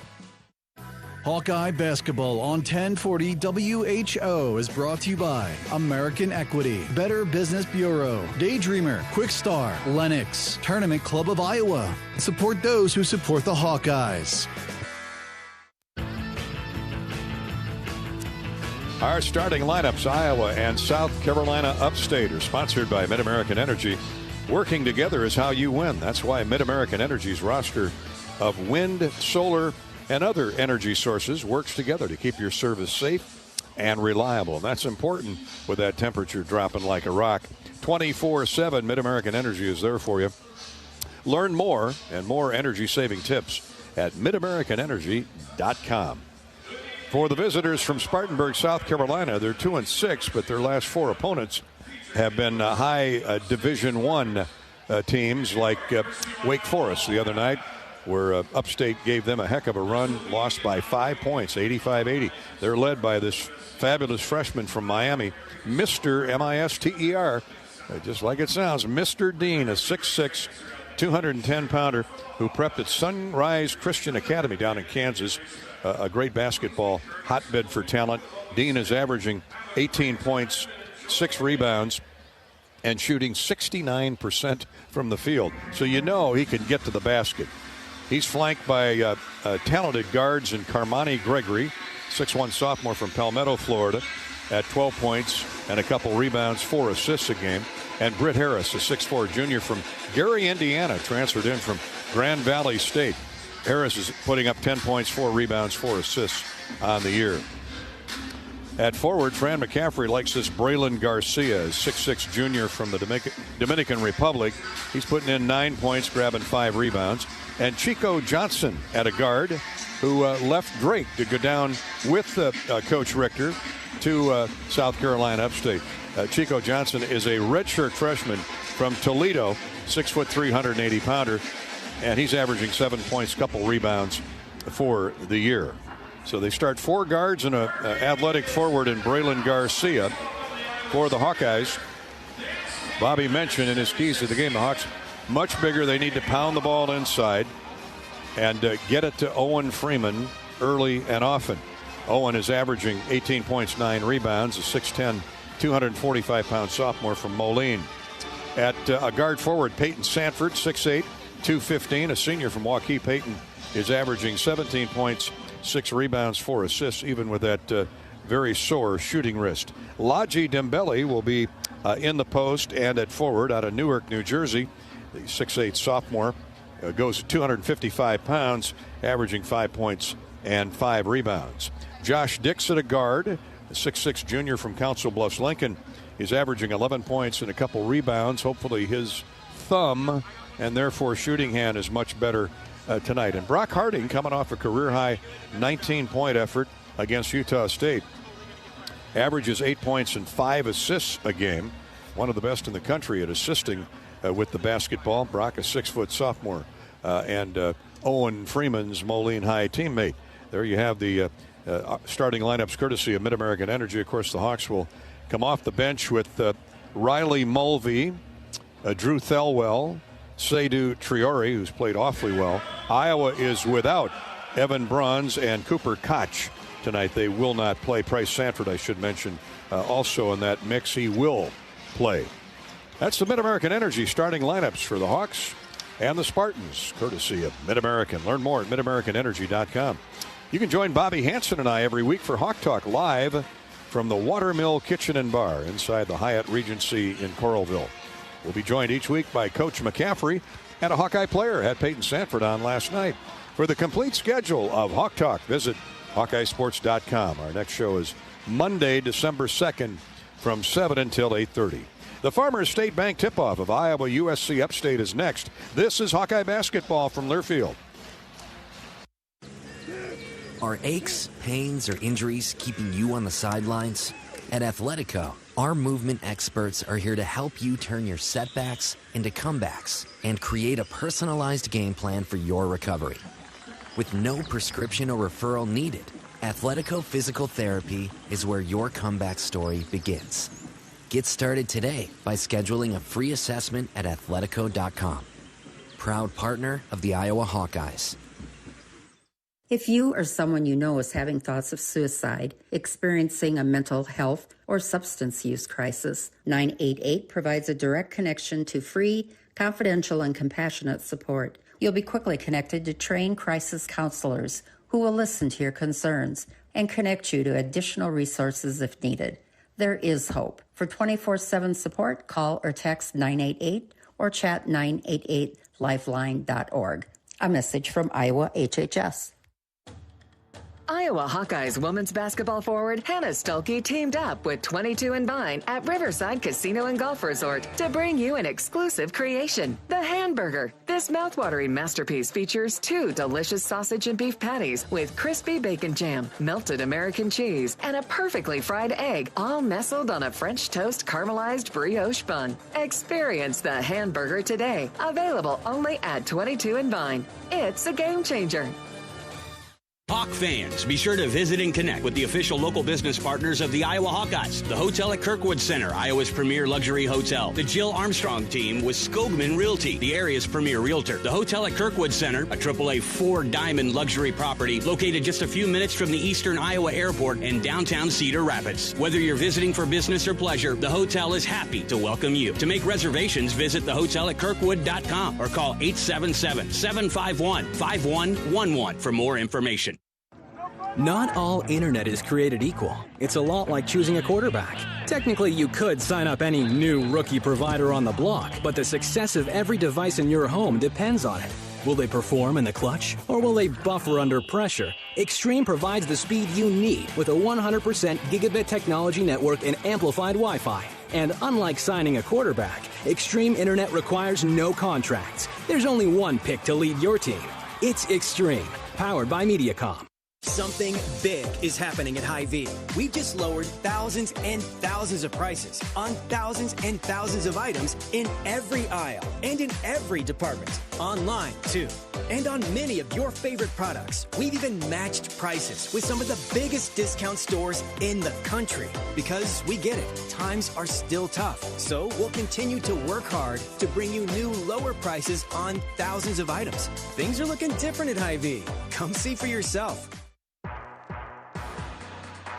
Hawkeye basketball on 1040 WHO is brought to you by American Equity, Better Business Bureau, Daydreamer, Quick Star, Lennox, Tournament Club of Iowa. Support those who support the Hawkeyes. Our starting lineups, Iowa and South Carolina Upstate, are sponsored by Mid-American Energy. Working together is how you win. That's why Mid-American Energy's roster of wind, solar, and other energy sources works together to keep your service safe and reliable. And that's important with that temperature dropping like a rock. 24/7 Mid-American Energy is there for you. Learn more and more energy-saving tips at midamericanenergy.com. For the visitors from Spartanburg, South Carolina, they're 2-6, but their last four opponents have been high Division I teams like Wake Forest the other night, where Upstate gave them a heck of a run, lost by 5 points, 85-80. They're led by this fabulous freshman from Miami, Mr. M-I-S-T-E-R, just like it sounds, Mr. Dean, a 6'6", 210-pounder who prepped at Sunrise Christian Academy down in Kansas, a great basketball hotbed for talent. Dean is averaging 18 points, 6 rebounds, and shooting 69% from the field. So you know he can get to the basket. He's flanked by talented guards in Carmani Gregory, 6'1" sophomore from Palmetto, Florida, at 12 points and a couple rebounds, 4 assists a game. And Britt Harris, a 6'4 junior from Gary, Indiana, transferred in from Grand Valley State. Harris is putting up 10 points, 4 rebounds, 4 assists on the year. At forward, Fran McCaffrey likes this Braylon Garcia, a 6'6 junior from the Dominican Republic. He's putting in 9 points, grabbing 5 rebounds. And Chico Johnson at a guard, who left Drake to go down with Coach Richter to South Carolina Upstate. Chico Johnson is a redshirt freshman from Toledo, 6'3", 180-pounder, and he's averaging 7 points, couple rebounds for the year. So they start 4 guards and an athletic forward in Braylon Garcia for the Hawkeyes. Bobby mentioned in his keys to the game, the Hawks much bigger. They need to pound the ball inside and get it to Owen Freeman early and often. Owen is averaging 18 points, 9 rebounds, a 6'10", 245-pound sophomore from Moline. At a guard forward, Peyton Sanford, 6'8", 215, a senior from Waukee. Peyton is averaging 17 points, 6 rebounds, 4 assists, even with that very sore shooting wrist. Laji Dembele will be in the post and at forward out of Newark, New Jersey. The 6'8 sophomore goes 255 pounds, averaging 5 points and 5 rebounds. Josh Dix at a guard, a 6'6 junior from Council Bluffs, Lincoln, is averaging 11 points and a couple rebounds. Hopefully his thumb and therefore shooting hand is much better tonight. And Brock Harding, coming off a career-high 19-point effort against Utah State, averages 8 points and 5 assists a game. One of the best in the country at assisting with the basketball. Brock, a 6-foot sophomore, and Owen Freeman's Moline High teammate. There you have the starting lineups courtesy of Mid-American Energy. Of course, the Hawks will come off the bench with Riley Mulvey, Drew Thelwell, Seydou Traore, who's played awfully well. Iowa is without Evan Bronze and Cooper Koch tonight. They will not play. Price Sanford, I should mention, also in that mix. He will play. That's the Mid-American Energy starting lineups for the Hawks and the Spartans, courtesy of Mid-American. Learn more at MidAmericanEnergy.com. You can join Bobby Hansen and I every week for Hawk Talk live from the Watermill Kitchen and Bar inside the Hyatt Regency in Coralville. We'll be joined each week by Coach McCaffrey and a Hawkeye player. Had Peyton Sanford on last night. For the complete schedule of Hawk Talk, visit HawkeyeSports.com. Our next show is Monday, December 2nd from 7 until 8:30. The Farmers State Bank tip-off of Iowa USC Upstate is next. This is Hawkeye basketball from Learfield. Are aches, pains, or injuries keeping you on the sidelines? At Athletico, our movement experts are here to help you turn your setbacks into comebacks and create a personalized game plan for your recovery. With no prescription or referral needed, Athletico Physical Therapy is where your comeback story begins. Get started today by scheduling a free assessment at Athletico.com. Proud partner of the Iowa Hawkeyes. If you or someone you know is having thoughts of suicide, experiencing a mental health or substance use crisis, 988 provides a direct connection to free, confidential, and compassionate support. You'll be quickly connected to trained crisis counselors who will listen to your concerns and connect you to additional resources if needed. There is hope. For 24/7 support, call or text 988 or chat 988lifeline.org. A message from Iowa HHS. Iowa Hawkeyes women's basketball forward Hannah Stuelke teamed up with 22 and Vine at Riverside Casino and Golf Resort to bring you an exclusive creation, the Hamburger. This mouthwatering masterpiece features 2 delicious sausage and beef patties with crispy bacon jam, melted American cheese, and a perfectly fried egg, all nestled on a French toast caramelized brioche bun. Experience the Hamburger today, available only at 22 and Vine. It's a game changer. Hawk fans, be sure to visit and connect with the official local business partners of the Iowa Hawkeyes. The Hotel at Kirkwood Center, Iowa's premier luxury hotel. The Jill Armstrong team with Skogman Realty, the area's premier realtor. The Hotel at Kirkwood Center, a AAA 4-diamond luxury property located just a few minutes from the Eastern Iowa Airport and downtown Cedar Rapids. Whether you're visiting for business or pleasure, the hotel is happy to welcome you. To make reservations, visit thehotelatKirkwood.com or call 877-751-5111 for more information. Not all internet is created equal. It's a lot like choosing a quarterback. Technically, you could sign up any new rookie provider on the block, but the success of every device in your home depends on it. Will they perform in the clutch, or will they buffer under pressure? Extreme provides the speed you need with a 100% gigabit technology network and amplified Wi-Fi. And unlike signing a quarterback, Extreme Internet requires no contracts. There's only one pick to lead your team. It's Extreme, powered by Mediacom. Something big is happening at Hy-Vee. We've just lowered thousands and thousands of prices on thousands and thousands of items in every aisle and in every department. Online, too. And on many of your favorite products. We've even matched prices with some of the biggest discount stores in the country. Because we get it, times are still tough. So we'll continue to work hard to bring you new lower prices on thousands of items. Things are looking different at Hy-Vee. Come see for yourself.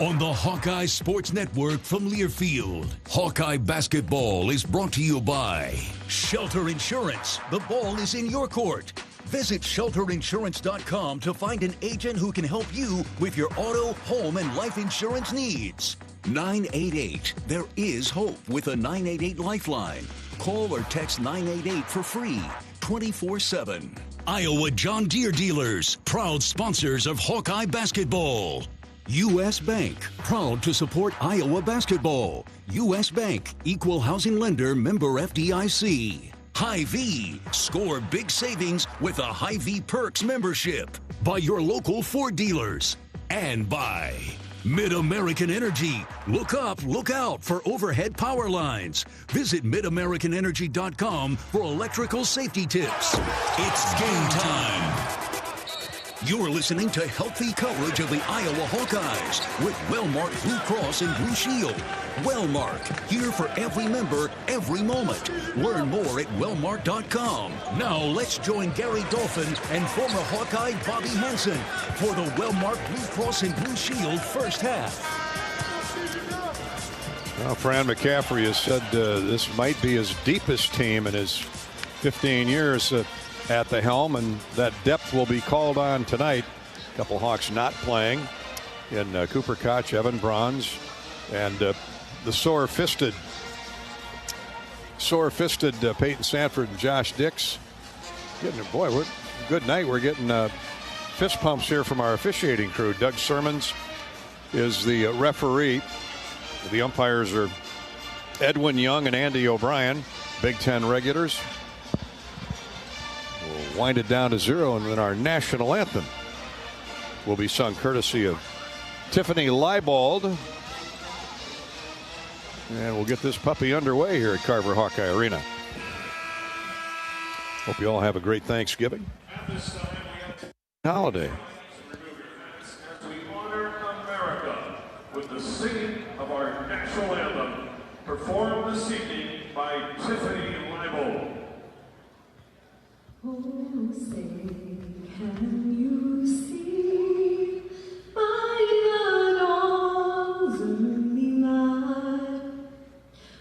On the Hawkeye Sports Network from Learfield, Hawkeye Basketball is brought to you by Shelter Insurance. The ball is in your court. Visit shelterinsurance.com to find an agent who can help you with your auto, home, and life insurance needs. 988. There is hope with a 988 Lifeline. Call or text 988 for free, 24/7. Iowa John Deere Dealers, proud sponsors of Hawkeye Basketball. U.S. Bank, proud to support Iowa basketball. U.S. Bank, equal housing lender, member FDIC. Hy-Vee, score big savings with a Hy-Vee Perks membership. By your local Ford dealers. And by Mid-American Energy. Look up, look out for overhead power lines. Visit midamericanenergy.com for electrical safety tips. It's game time. You're listening to healthy coverage of the Iowa Hawkeyes with Wellmark Blue Cross and Blue Shield. Wellmark, here for every member, every moment. Learn more at wellmark.com. Now let's join Gary Dolphin and former Hawkeye Bobby Hansen for the Wellmark Blue Cross and Blue Shield first half. Well, Fran McCaffrey has said this might be his deepest team in his 15 years at the helm, and that depth will be called on tonight. A couple Hawks not playing in Cooper Koch, Evan Bronze, and the sore-fisted Peyton Sanford and Josh Dix. Boy, what a good night. We're getting fist pumps here from our officiating crew. Doug Sermons is the referee. The umpires are Edwin Young and Andy O'Brien, Big Ten regulars. We'll wind it down to 0, and then our national anthem will be sung courtesy of Tiffany Leibold. And we'll get this puppy underway here at Carver Hawkeye Arena. Hope you all have a great Thanksgiving holiday. We honor America with the singing of our national anthem, performed this evening by Tiffany Leibold. Oh, say, can you see by the dawn's early light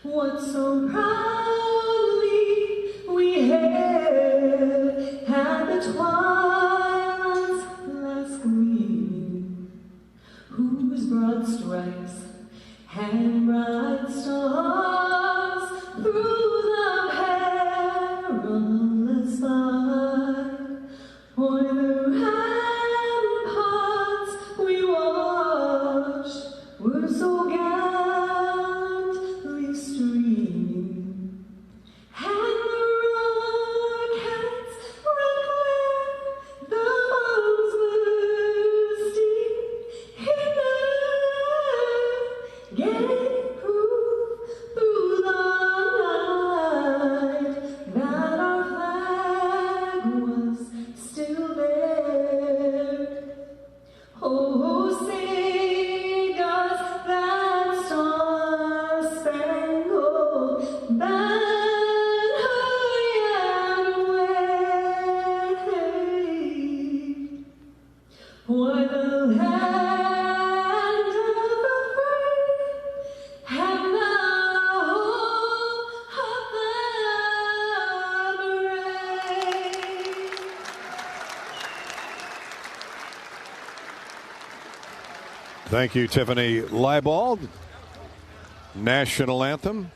what so proudly we hailed at the twilight's last gleaming, whose broad stripes and bright stars through the perilous fight, o'er the ramparts we watched were so gallantly streaming, and the rockets' red glare, the bombs bursting in the gave proof through the night that our flag was still there. Oh, say does that star-spangled banner yet wave o'er the land of the free and the home of the brave? Thank you, Tiffany Leibold. National anthem,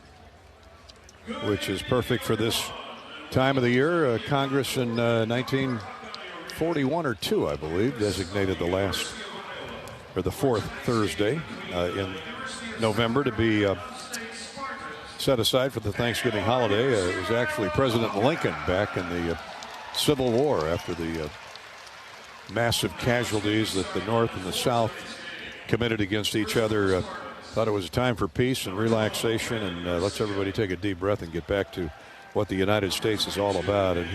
which is perfect for this time of the year. Congress in 1941 or 2, I believe, designated the fourth Thursday in November to be set aside for the Thanksgiving holiday. It was actually President Lincoln back in the Civil War, after the massive casualties that the North and the South committed against each other. Thought it was a time for peace and relaxation, and let's everybody take a deep breath and get back to what the United States is all about. And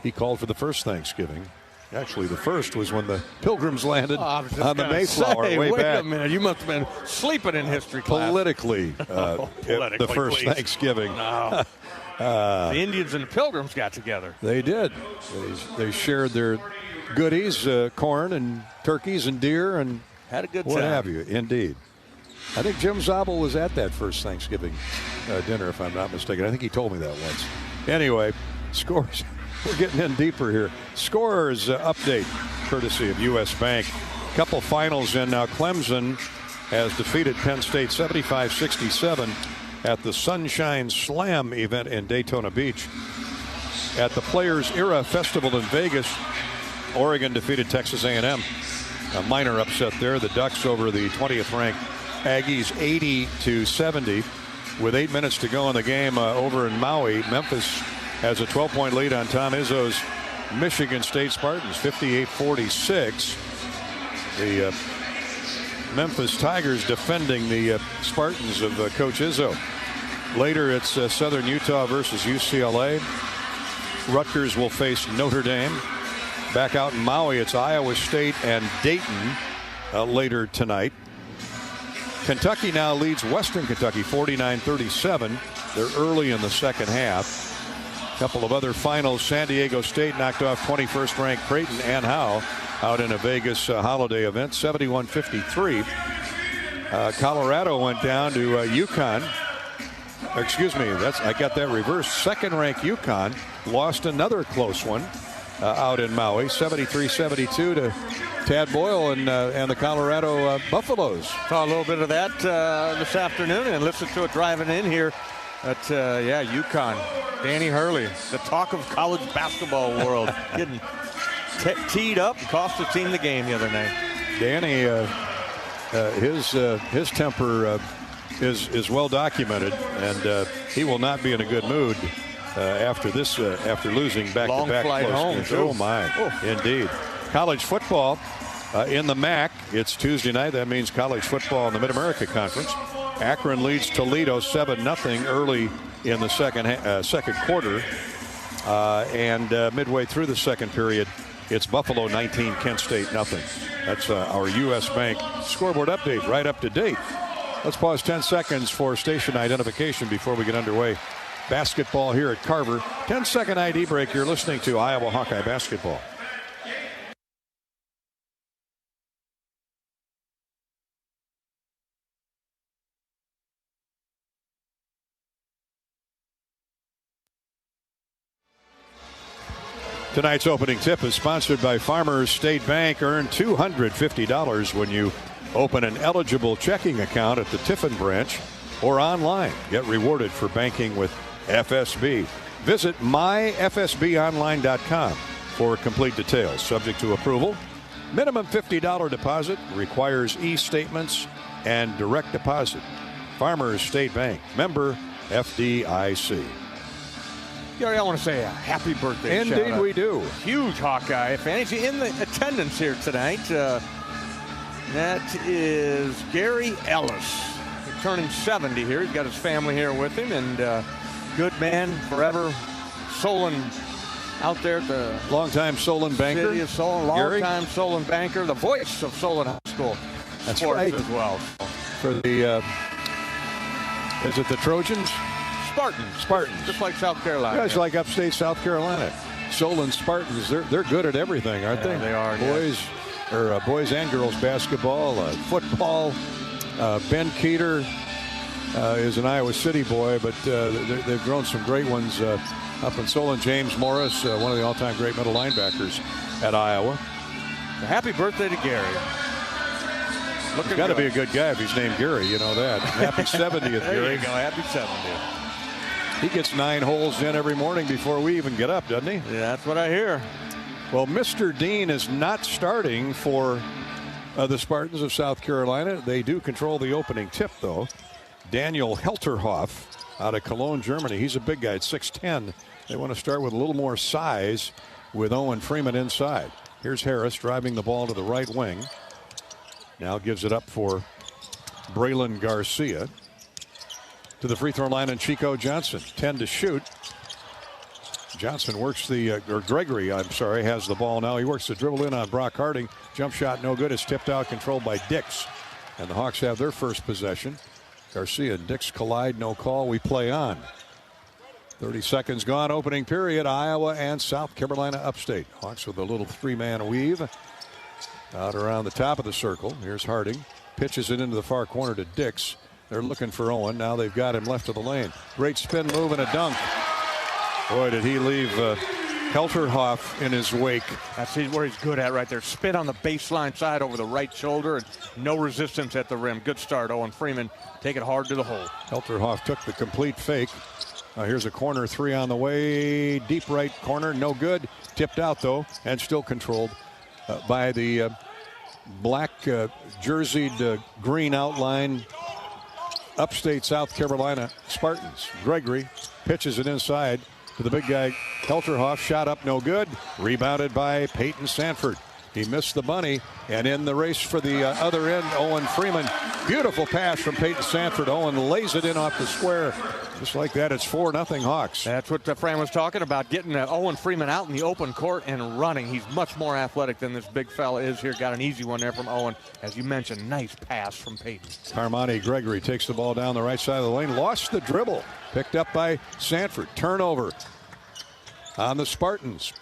he called for the first Thanksgiving. Actually, the first was when the Pilgrims landed on the Mayflower way wait back. A minute, you must have been sleeping in history class. Politically, the first please. Thanksgiving. No. The Indians and the Pilgrims got together. They did. They shared their goodies, corn and turkeys and deer and had a good what time. have you. Indeed. I think Jim Zabel was at that first Thanksgiving dinner, if I'm not mistaken. I think he told me that once. Anyway, scores. We're getting in deeper here. Scorers update, courtesy of U.S. Bank. Couple finals in now. Clemson has defeated Penn State 75-67 at the Sunshine Slam event in Daytona Beach. At the Players Era Festival in Vegas, Oregon defeated Texas A&M. A minor upset there. The Ducks over the 20th ranked Aggies 80-70. With 8 minutes to go in the game over in Maui, Memphis has a 12-point lead on Tom Izzo's Michigan State Spartans, 58-46. The Memphis Tigers defending the Spartans of Coach Izzo. Later, it's Southern Utah versus UCLA. Rutgers will face Notre Dame. Back out in Maui, it's Iowa State and Dayton later tonight. Kentucky now leads Western Kentucky 49-37. They're early in the second half. A couple of other finals. San Diego State knocked off 21st ranked Creighton and Howe out in a Vegas holiday event, 71-53. Colorado went down to UConn. Excuse me, I got that reversed. Second ranked UConn lost another close one out in Maui, 73-72 to Tad Boyle and the Colorado Buffaloes. Saw a little bit of that this afternoon and listened to it driving in here. But, UConn, Danny Hurley, the talk of college basketball world, getting teed up and cost the team the game the other night. Danny, his temper is well documented, and he will not be in a good mood after losing back-to-back flight close home, games. too. Oh, my. Indeed. College football in the MAC. It's Tuesday night. That means college football in the Mid-America Conference. Akron leads Toledo 7-0 early in the second quarter. And midway through the second period, it's Buffalo 19, Kent State 0. That's our U.S. Bank scoreboard update, right up to date. Let's pause 10 seconds for station identification before we get underway. Basketball here at Carver. 10-second ID break. You're listening to Iowa Hawkeye basketball. Tonight's opening tip is sponsored by Farmers State Bank. Earn $250 when you open an eligible checking account at the Tiffin branch or online. Get rewarded for banking with FSB. Visit myfsbonline.com for complete details. Subject to approval. Minimum $50 deposit. Requires e-statements and direct deposit. Farmers State Bank. Member FDIC. Gary, I want to say a happy birthday. Indeed we do. Huge Hawkeye fan. He's in the attendance here tonight. That is Gary Ellis. He's turning 70 here. He's got his family here with him. And good man, forever. Solon out there at the longtime Solon banker. City of Solon, longtime Solon banker. The voice of Solon High School. That's sports right. As well. For the, is it the Trojans? Spartans. Just like South Carolina. Guys like upstate South Carolina. Solon Spartans, they're good at everything, aren't they? They are. Boys and girls basketball, football. Ben Keeter is an Iowa City boy, but they've grown some great ones up in Solon. James Morris, one of the all-time great middle linebackers at Iowa. Happy birthday to Gary. He's got to be a good guy if he's named Gary. You know that. Happy 70th, There Gary. you go. Happy 70th. He gets 9 holes in every morning before we even get up, doesn't he? Yeah, that's what I hear. Well, Mr. Dean is not starting for the Spartans of South Carolina. They do control the opening tip, though. Daniel Helterhoff out of Cologne, Germany. He's a big guy at 6'10". They want to start with a little more size with Owen Freeman inside. Here's Harris driving the ball to the right wing. Now gives it up for Braylon Garcia. To the free throw line and Chico Johnson. 10 to shoot. Johnson works Gregory, has the ball now. He works the dribble in on Brock Harding. Jump shot no good. It's tipped out, controlled by Dix. And the Hawks have their first possession. Garcia and Dix collide, no call. We play on. 30 seconds gone, opening period. Iowa and South Carolina Upstate. Hawks with a little 3-man weave. Out around the top of the circle. Here's Harding. Pitches it into the far corner to Dix. They're looking for Owen. Now they've got him left of the lane. Great spin move and a dunk. Boy, did he leave Helterhoff in his wake. That's where he's good at right there. Spin on the baseline side over the right shoulder and no resistance at the rim. Good start, Owen Freeman. Take it hard to the hole. Helterhoff took the complete fake. Here's a corner 3 on the way. Deep right corner, no good. Tipped out, though, and still controlled by the black jerseyed green outline Upstate South Carolina Spartans. Gregory pitches it inside to the big guy Helterhoff. Shot up, no good. Rebounded by Peyton Sanford. He missed the bunny, and in the race for the other end, Owen Freeman. Beautiful pass from Peyton Sanford. Owen lays it in off the square. Just like that, it's 4-0 Hawks. That's what Fran was talking about, getting Owen Freeman out in the open court and running. He's much more athletic than this big fella is here. Got an easy one there from Owen. As you mentioned, nice pass from Peyton. Armani Gregory takes the ball down the right side of the lane. Lost the dribble. Picked up by Sanford. Turnover on the Spartans.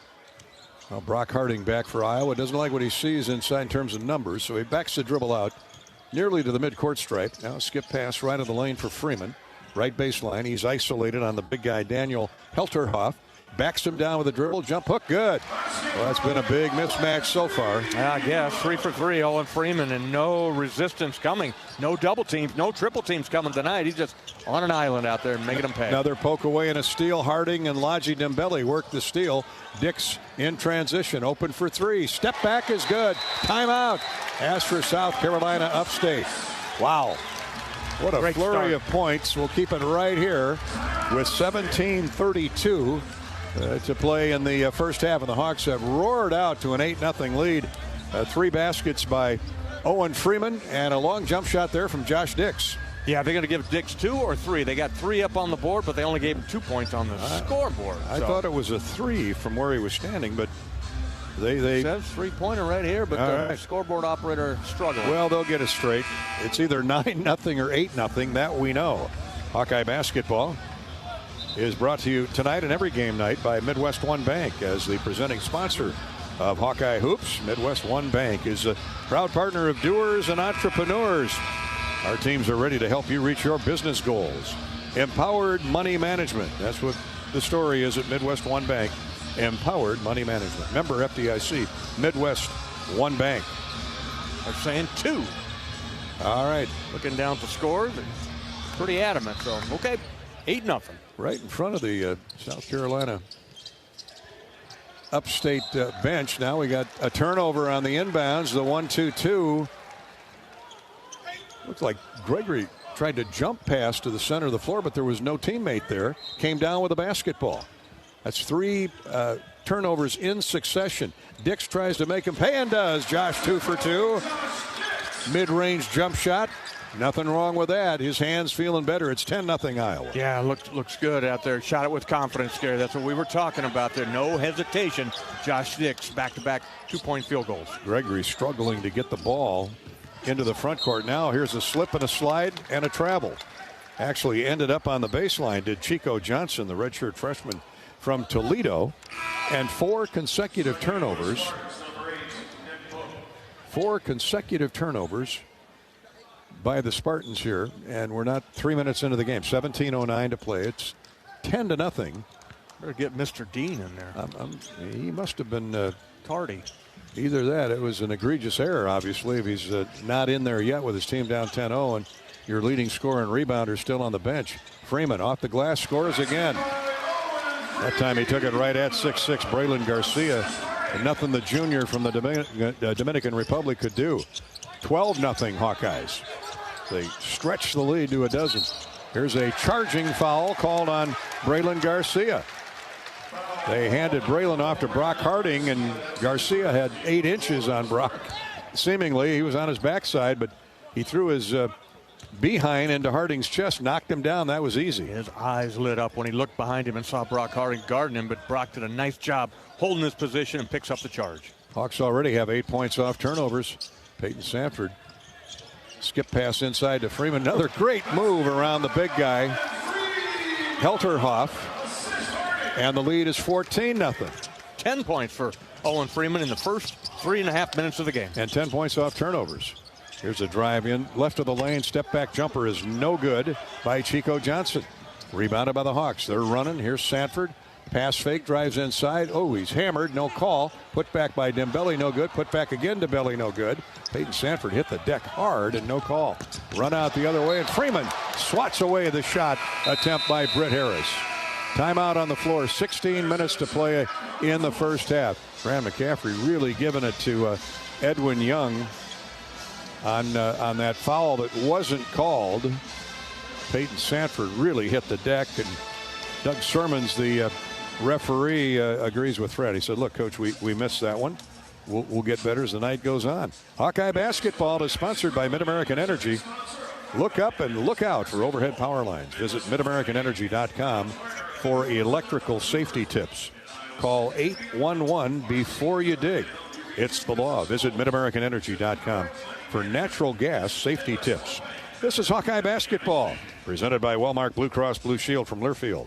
Well, Brock Harding back for Iowa. Doesn't like what he sees inside in terms of numbers, so he backs the dribble out nearly to the midcourt stripe. Now a skip pass right of the lane for Freeman. Right baseline. He's isolated on the big guy, Daniel Helterhoff. Backs him down with a dribble. Jump hook. Good. Well, that's been a big mismatch so far. I guess 3 for 3, Owen Freeman, and no resistance coming. No double teams, no triple teams coming tonight. He's just on an island out there making them pay. Another poke away and a steal. Harding and Laji Dembele work the steal. Dix in transition. Open for 3. Step back is good. Timeout. As for South Carolina Upstate. Wow. What a Great flurry start. of points. We'll keep it right here with 17:32 to play in the first half. And the Hawks have roared out to an 8-0 lead. 3 baskets by Owen Freeman and a long jump shot there from Josh Dix. Yeah, they're going to give Dix 2 or 3. They got 3 up on the board, but they only gave him 2 points on the scoreboard. I thought it was a 3 from where he was standing, but they says 3-pointer right here, but the scoreboard operator struggled. Well, they'll get it straight. It's either 9-0 or 8-0. That we know. Hawkeye basketball is brought to you tonight and every game night by Midwest One Bank as the presenting sponsor of Hawkeye Hoops. Midwest One Bank is a proud partner of doers and entrepreneurs. Our teams are ready to help you reach your business goals. Empowered money management. That's what the story is at Midwest One Bank. Empowered money management. Member FDIC. Midwest One Bank. They're saying 2. All right. Looking down at the scores, pretty adamant. So, okay, 8-0. Right in front of the South Carolina Upstate bench. Now we got a turnover on the inbounds. The 1-2-2. Looks like Gregory tried to jump pass to the center of the floor, but there was no teammate there. Came down with a basketball. That's 3 turnovers in succession. Dix tries to make him pay and does. Josh 2 for 2. Mid-range jump shot. Nothing wrong with that. His hands feeling better. It's 10-0 Iowa. Yeah, looks good out there. Shot it with confidence, Gary. That's what we were talking about there. No hesitation. Josh Dix, back-to-back 2-point field goals. Gregory struggling to get the ball into the front court. Now here's a slip and a slide and a travel. Actually ended up on the baseline, did Chico Johnson, the redshirt freshman from Toledo. And 4 consecutive turnovers. 4 consecutive turnovers by the Spartans here, and we're not 3 minutes into the game. 17:09 to play. It's 10-0. Better get Mr. Dean in there. He must have been tardy. Either that, it was an egregious error, obviously, if he's not in there yet with his team down 10-0 and your leading scorer and rebounder still on the bench. Freeman off the glass, scores again. That time he took it right at 6'6", Braylon Garcia. And nothing the junior from the Dominican Republic could do. 12-0 Hawkeyes. They stretch the lead to a dozen. Here's a charging foul called on Braylon Garcia. They handed Braylon off to Brock Harding, and Garcia had 8 inches on Brock. Seemingly, he was on his backside, but he threw his behind into Harding's chest, knocked him down. That was easy. His eyes lit up when he looked behind him and saw Brock Harding guarding him, but Brock did a nice job holding his position and picks up the charge. Hawks already have 8 points off turnovers. Peyton Sanford. Skip pass inside to Freeman. Another great move around the big guy, Helterhoff. And the lead is 14-0. 10 points for Owen Freeman in the first 3.5 minutes of the game. And 10 points off turnovers. Here's a drive in. Left of the lane. Step back jumper is no good by Chico Johnson. Rebounded by the Hawks. They're running. Here's Sanford. Pass fake. Drives inside. Oh, he's hammered. No call. Put back by Dembele. No good. Put back again. Dembele. No good. Peyton Sanford hit the deck hard and no call. Run out the other way. And Freeman swats away the shot attempt by Britt Harris. Timeout on the floor. 16 minutes to play in the first half. Fran McCaffrey really giving it to Edwin Young on that foul that wasn't called. Peyton Sanford really hit the deck, and Doug Sermons, the referee, agrees with Fred. He said, look, Coach, we missed that one. We'll get better as the night goes on. Hawkeye basketball is sponsored by Mid-American Energy. Look up and look out for overhead power lines. Visit midamericanenergy.com for electrical safety tips. Call 811 before you dig. It's the law. Visit midamericanenergy.com for natural gas safety tips. This is Hawkeye basketball, presented by Wellmark Blue Cross Blue Shield from Learfield.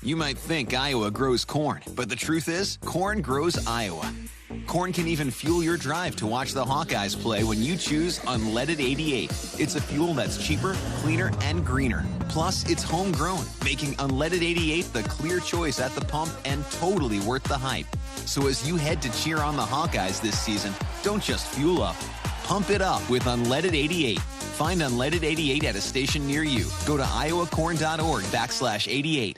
You might think Iowa grows corn, but the truth is, corn grows Iowa. Corn can even fuel your drive to watch the Hawkeyes play when you choose Unleaded 88. It's a fuel that's cheaper, cleaner, and greener. Plus, it's homegrown, making Unleaded 88 the clear choice at the pump and totally worth the hype. So as you head to cheer on the Hawkeyes this season, don't just fuel up. Pump it up with Unleaded 88. Find Unleaded 88 at a station near you. Go to iowacorn.org/88.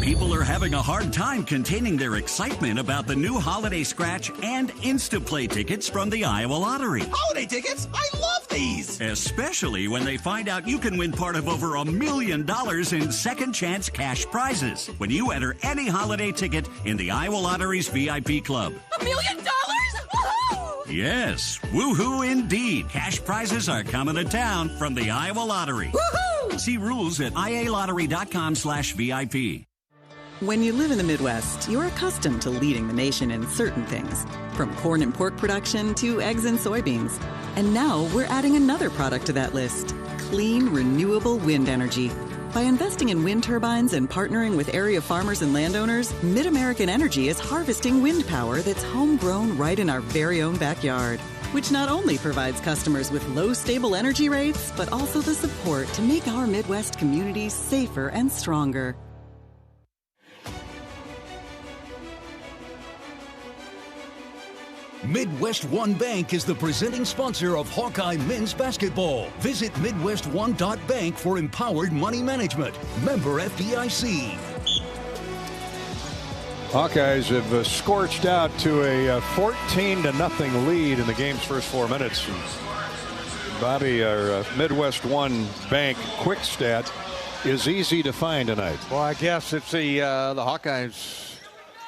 People are having a hard time containing their excitement about the new Holiday Scratch and Instaplay tickets from the Iowa Lottery. Holiday tickets? I love these! Especially when they find out you can win part of over $1 million in second chance cash prizes when you enter any holiday ticket in the Iowa Lottery's VIP club. $1 million? Woohoo! Yes, woohoo indeed. Cash prizes are coming to town from the Iowa Lottery. Woohoo! See rules at ialottery.com/VIP. When you live in the Midwest, you're accustomed to leading the nation in certain things, from corn and pork production to eggs and soybeans. And now we're adding another product to that list, clean, renewable wind energy. By investing in wind turbines and partnering with area farmers and landowners, Mid-American Energy is harvesting wind power that's homegrown right in our very own backyard, which not only provides customers with low, stable energy rates, but also the support to make our Midwest communities safer and stronger. Midwest One Bank is the presenting sponsor of Hawkeye men's basketball. Visit MidwestOne.bank for empowered money management. Member FDIC. Hawkeyes have scorched out to a 14-0 lead in the game's first 4 minutes. And Bobby, our Midwest One Bank quick stat is easy to find tonight. Well, I guess it's the Hawkeyes.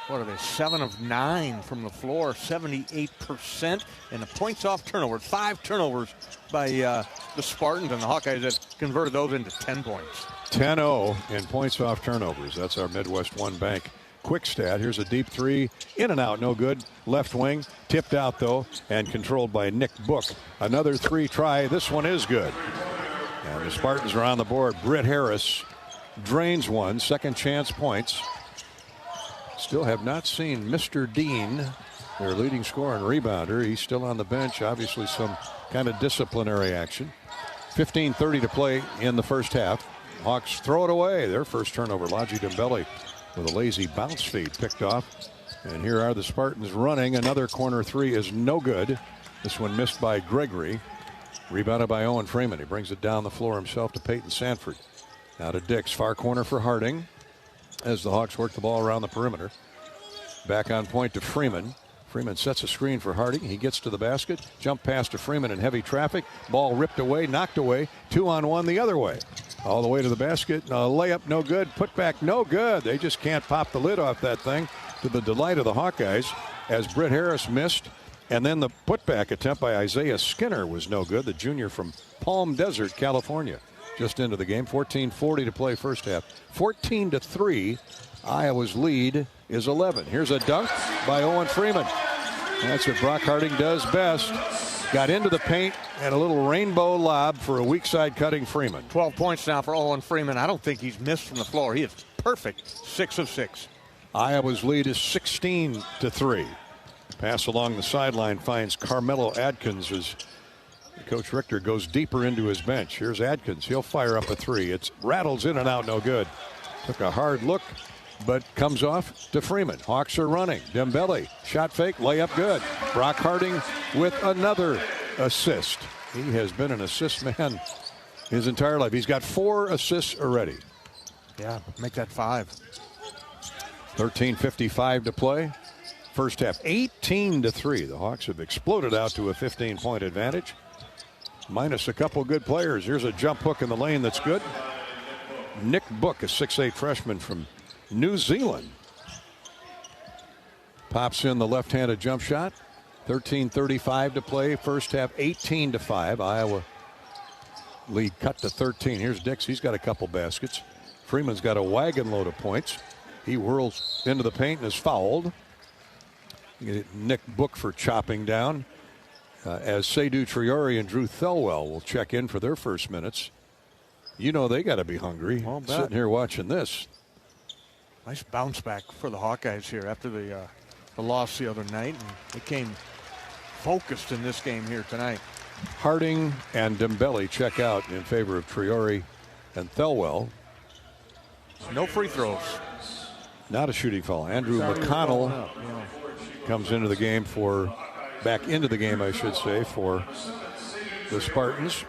What are they? 7 of 9 from the floor, 78%, and the points off turnovers. 5 turnovers by the Spartans, and the Hawkeyes have converted those into 10 points. 10-0 in points off turnovers. That's our Midwest One Bank quick stat. Here's a deep three, in and out, no good. Left wing, tipped out though, and controlled by Nick Book. Another three try. This one is good. And the Spartans are on the board. Britt Harris drains one. Second chance points. Still have not seen Mr. Dean, their leading scorer and rebounder. He's still on the bench. Obviously some kind of disciplinary action. 15:30 to play in the first half. Hawks throw it away. Their first turnover, Laji Dembele with a lazy bounce feed picked off And here are the Spartans running. Another corner three is no good. This one missed by Gregory. Rebounded by Owen Freeman. He brings it down the floor himself to Peyton Sanford. Now to Dix. Far corner for Harding as the Hawks work the ball around the perimeter. Back on point to Freeman. Freeman sets a screen for Harding. He gets to the basket. Jump pass to Freeman in heavy traffic. Ball ripped away, knocked away. 2-on-1 the other way. All the way to the basket. Layup no good. Putback no good. They just can't pop the lid off that thing, to the delight of the Hawkeyes, as Britt Harris missed. And then the putback attempt by Isaiah Skinner was no good, the junior from Palm Desert, California. Just into the game. 14:40 to play first half. 14-3. Iowa's lead is 11. Here's a dunk by Owen Freeman. That's what Brock Harding does best. Got into the paint and a little rainbow lob for a weak side cutting Freeman. 12 points now for Owen Freeman. I don't think he's missed from the floor. He is perfect. 6 of 6. Iowa's lead is 16-3. Pass along the sideline finds Carmelo Adkins as Coach Richter goes deeper into his bench. Here's Adkins. He'll fire up a three. It rattles in and out, no good. Took a hard look, but comes off to Freeman. Hawks are running. Dembele, shot fake, layup good. Brock Harding with another assist. He has been an assist man his entire life. He's got 4 assists already. Yeah, make that 5. 13:55 to play. First half, 18-3. The Hawks have exploded out to a 15-point advantage, minus a couple good players. Here's a jump hook in the lane that's good. Nick Book, a 6'8 freshman from New Zealand, pops in the left-handed jump shot. 13:35 to play. First half, 18-5. Iowa lead cut to 13. Here's Dix. He's got a couple baskets. Freeman's got a wagon load of points. He whirls into the paint and is fouled. Nick Book for chopping down, as Seydou Traore and Drew Thelwell will check in for their first minutes. You know they got to be hungry. Sitting here watching this. Nice bounce back for the Hawkeyes here after the loss the other night. And they came focused in this game here tonight. Harding and Dembele check out in favor of Traore and Thelwell. No free throws. Not a shooting foul. Andrew McConnell comes into the game back into the game, I should say, for the Spartans.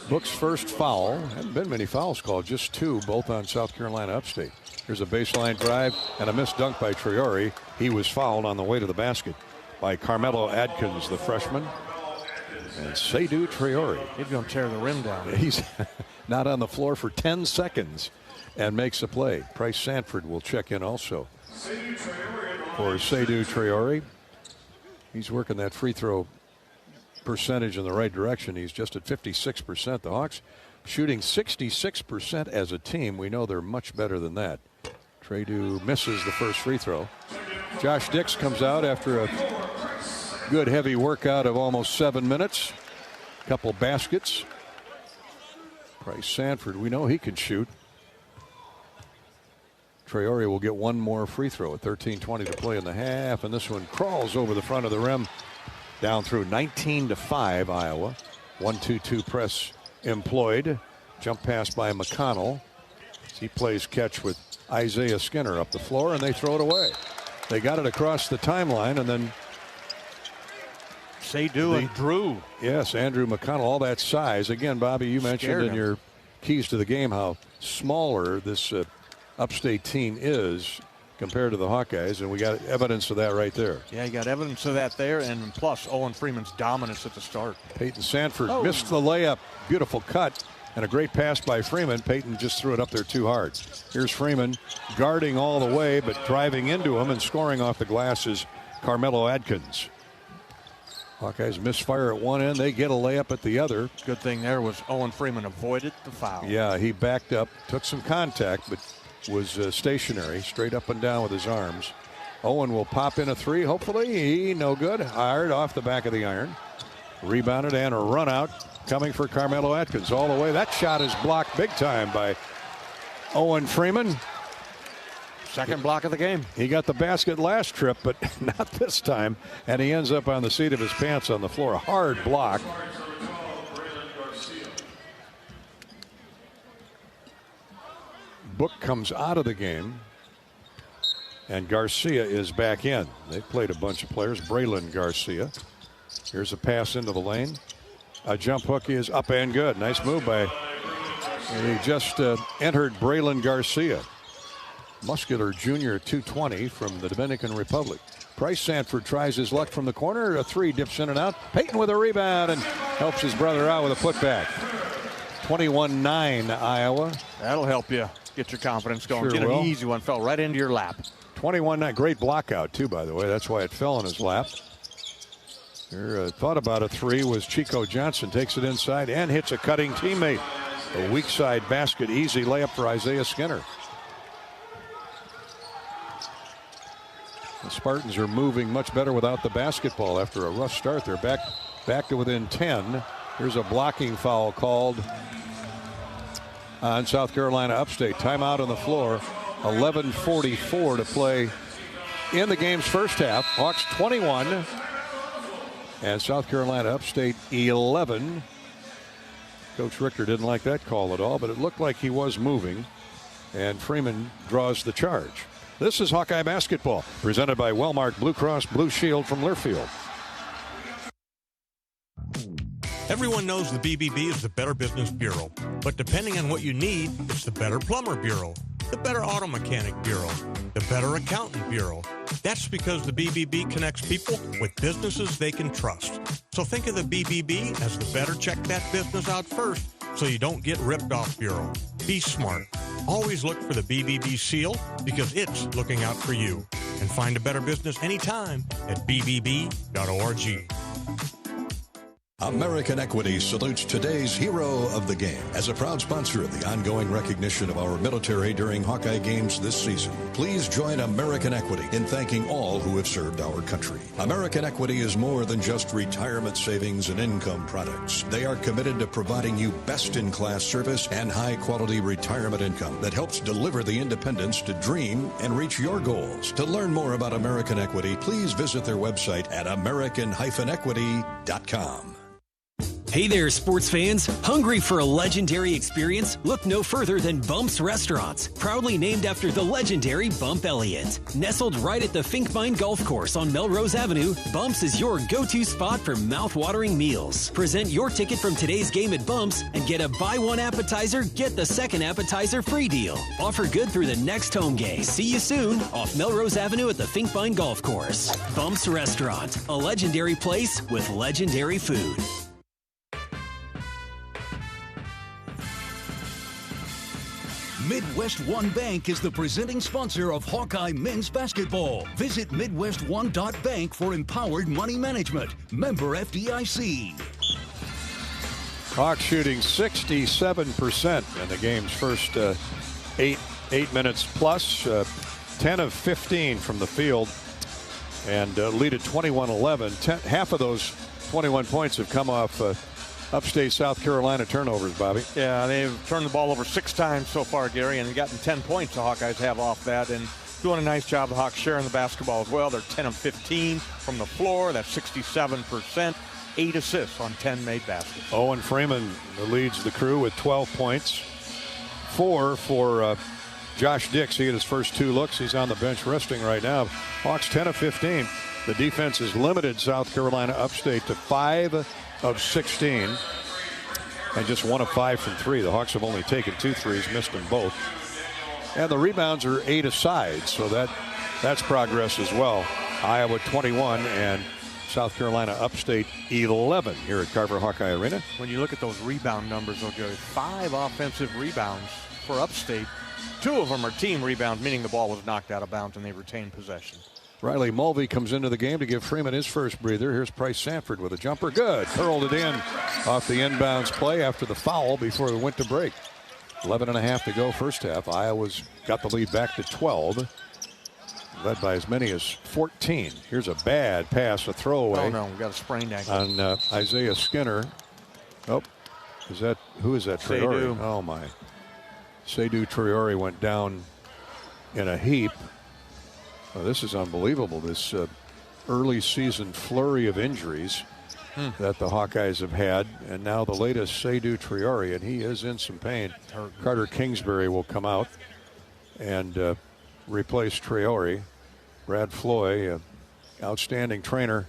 Book's first foul. Haven't been many fouls called, just 2, both on South Carolina Upstate. Here's a baseline drive and a missed dunk by Traore. He was fouled on the way to the basket by Carmelo Adkins, the freshman. And Seydou Traore. He's going to tear the rim down. He's not on the floor for 10 seconds and makes a play. Price Sanford will check in also for Seydou Traore. He's working that free throw percentage in the right direction. He's just at 56%. The Hawks shooting 66% as a team. We know they're much better than that. Traore misses the first free throw. Josh Dix comes out after a good heavy workout of almost 7 minutes. Couple baskets. Price Sanford, we know he can shoot. Traore will get one more free throw at 13:20 to play in the half, and this one crawls over the front of the rim. Down through. 19-5 Iowa. 1-2-2 press employed. Jump pass by McConnell. He plays catch with Isaiah Skinner up the floor, and they throw it away. They got it across the timeline, and then Seydou and Drew. Yes, Andrew McConnell, all that size. Again, Bobby, you mentioned in your keys to the game how smaller this Upstate team is compared to the Hawkeyes, and we got evidence of that right there. Yeah, you got evidence of that there, and plus Owen Freeman's dominance at the start. Peyton Sanford missed the layup. Beautiful cut and a great pass by Freeman. Peyton just threw it up there too hard. Here's Freeman guarding all the way, but driving into him and scoring off the glass is Carmelo Adkins. Hawkeyes misfire at one end. They get a layup at the other. Good thing there was Owen Freeman avoided the foul. Yeah, he backed up, took some contact, but was stationary, straight up and down with his arms. Owen will pop in a three, hopefully. No good. Hard off the back of the iron. Rebounded and a run out coming for Carmelo Adkins all the way. That shot is blocked big time by Owen Freeman. Second block of the game. He got the basket last trip, but not this time. And he ends up on the seat of his pants on the floor. A hard block. Book comes out of the game, and Garcia is back in. They played a bunch of players. Braylon Garcia. Here's a pass into the lane. A jump hook is up and good. Nice move by, and he just entered Braylon Garcia. Muscular junior, 220 from the Dominican Republic. Price Sanford tries his luck from the corner. A three dips in and out. Peyton with a rebound and helps his brother out with a putback. 21-9 Iowa. That'll help you get your confidence going. Sure Get will. an easy one. Fell right into your lap. 21-9. Great block out, too, by the way. That's why it fell in his lap. Here, thought about a three was Chico Johnson. Takes it inside and hits a cutting teammate. A weak side basket. Easy layup for Isaiah Skinner. The Spartans are moving much better without the basketball after a rough start. They're back to within 10. Here's a blocking foul called on South Carolina Upstate. Timeout on the floor. 11:44 to play in the game's first half. Hawks 21 and South Carolina Upstate 11. Coach Richter didn't like that call at all, but it looked like he was moving, and Freeman draws the charge. This is Hawkeye basketball, presented by Wellmark Blue Cross Blue Shield from Learfield. Everyone knows the BBB is the Better Business Bureau, but depending on what you need, it's the Better Plumber Bureau, the Better Auto Mechanic Bureau, the Better Accountant Bureau. That's because the BBB connects people with businesses they can trust. So think of the BBB as the better check that business out first so you don't get ripped off bureau. Be smart. Always look for the BBB seal because it's looking out for you. And find a better business anytime at bbb.org. American Equity salutes today's hero of the game. As a proud sponsor of the ongoing recognition of our military during Hawkeye games this season, please join American Equity in thanking all who have served our country. American Equity is more than just retirement savings and income products. They are committed to providing you best-in-class service and high-quality retirement income that helps deliver the independence to dream and reach your goals. To learn more about American Equity, please visit their website at american-equity.com. Hey there, sports fans. Hungry for a legendary experience? Look no further than Bumps Restaurants, proudly named after the legendary Bump Elliott. Nestled right at the Finkbine Golf Course on Melrose Avenue, Bumps is your go-to spot for mouth-watering meals. Present your ticket from today's game at Bumps and get a buy one appetizer, get the second appetizer free deal. Offer good through the next home game. See you soon off Melrose Avenue at the Finkbine Golf Course. Bumps Restaurant, a legendary place with legendary food. Midwest One Bank is the presenting sponsor of Hawkeye men's basketball. Visit MidwestOne.bank for empowered money management. Member FDIC. Hawks shooting 67% in the game's first 8 minutes plus. 10 of 15 from the field and lead at 21-11. Half of those 21 points have come off Upstate South Carolina turnovers, Bobby. Yeah, they've turned the ball over 6 times so far, Gary, and gotten 10 points the Hawkeyes have off that, and doing a nice job. The Hawks sharing the basketball as well. They're 10 of 15 from the floor. That's 67%. 8 assists on 10 made baskets. Owen Freeman leads the crew with 12 points. 4 for Josh Dix. He had his first 2 looks. He's on the bench resting right now. Hawks 10 of 15. The defense has limited South Carolina Upstate to 5 of 16 and just 1 of 5 from 3. The Hawks have only taken 2 threes, missed them both. And the rebounds are 8 aside, so that's progress as well. Iowa 21 and South Carolina Upstate 11 here at Carver Hawkeye Arena. When you look at those rebound numbers, though, Gary, 5 offensive rebounds for Upstate. 2 of them are team rebounds, meaning the ball was knocked out of bounds and they retained possession. Riley Mulvey comes into the game to give Freeman his first breather. Here's Price Sanford with a jumper. Good. Hurled it in off the inbounds play after the foul before they went to break. 11.5 to go first half. Iowa's got the lead back to 12. Led by as many as 14. Here's a bad pass, a throwaway. Oh, no, we got a sprained ankle. On Isaiah Skinner. Oh, who is that? Traore. Seydou. Oh, my. Seydou Traore went down in a heap. Oh, this is unbelievable. This early season flurry of injuries that the Hawkeyes have had. And now the latest, Seydou Traore, and he is in some pain. Carter Kingsbury will come out. and replace Traore. Brad Floy, outstanding trainer,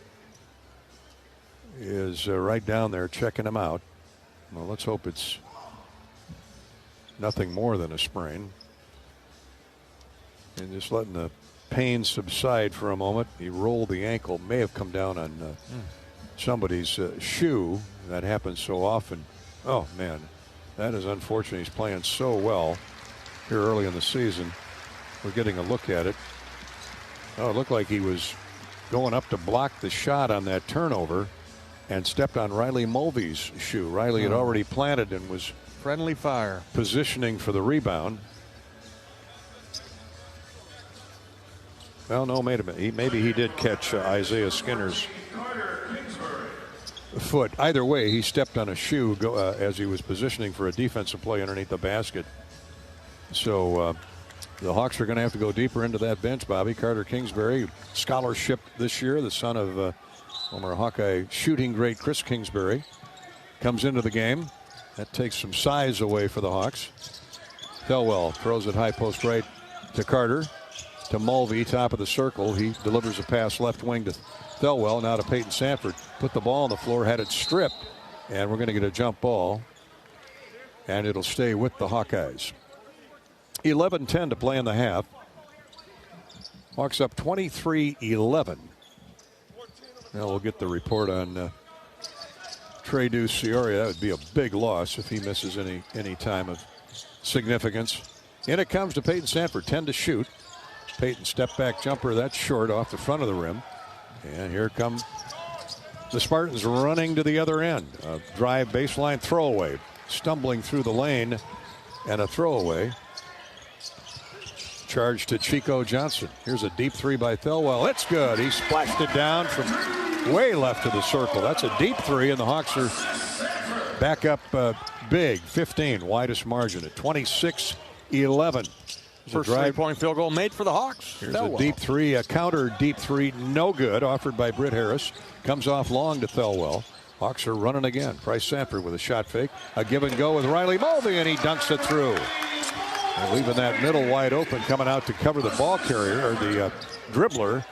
is right down there checking him out. Well, let's hope it's nothing more than a sprain. And just letting the pain subside for a moment. He rolled the ankle, may have come down on somebody's shoe. That happens so often. Oh, man, that is unfortunate. He's playing so well here early in the season. We're getting a look at it. Oh, it looked like he was going up to block the shot on that turnover and stepped on Riley Mulvey's shoe. Riley had already planted and was friendly fire positioning for the rebound. Well, no, maybe he did catch Isaiah Skinner's foot. Either way, he stepped on a shoe as he was positioning for a defensive play underneath the basket. So the Hawks are going to have to go deeper into that bench, Bobby. Carter Kingsbury, scholarship this year, the son of former Hawkeye shooting great Chris Kingsbury, comes into the game. That takes some size away for the Hawks. Thelwell throws it high post right to Carter. To Mulvey, top of the circle. He delivers a pass left wing to Thelwell, now to Peyton Sanford. Put the ball on the floor, had it stripped, and we're going to get a jump ball. And it'll stay with the Hawkeyes. 11-10 to play in the half. Hawks up 23-11. Now we'll get the report on Trey Ducioria. That would be a big loss if he misses any time of significance. In it comes to Peyton Sanford, 10 to shoot. Peyton step back jumper, that's short off the front of the rim. And here come the Spartans running to the other end. A drive baseline throwaway. Stumbling through the lane and a throwaway. Charge to Chico Johnson. Here's a deep three by Thelwell. It's good. He splashed it down from way left of the circle. That's a deep three, and the Hawks are back up big. 15, widest margin at 26-11. First three-point field goal made for the Hawks. Here's a deep three, a counter deep three, no good, offered by Britt Harris. Comes off long to Thelwell. Hawks are running again. Price Sanford with a shot fake. A give and go with Riley Mulvey, and he dunks it through. And leaving that middle wide open, coming out to cover the ball carrier, or the dribbler.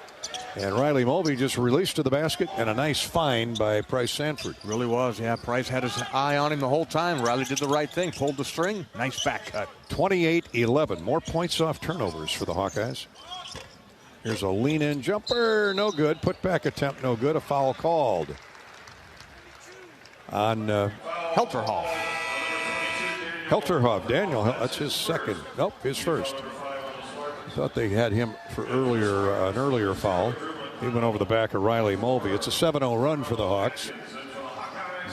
And Riley Mulvey just released to the basket, and a nice find by Price Sanford. Really was, yeah. Price had his eye on him the whole time. Riley did the right thing, pulled the string. Nice back cut. 28-11. More points off turnovers for the Hawkeyes. Here's a lean-in jumper. No good. Put back attempt. No good. A foul called on Helterhoff. Helterhoff. Daniel, that's his second. Nope, his first. Thought they had him for an earlier foul. He went over the back of Riley Mulvey. It's a 7-0 run for the Hawks.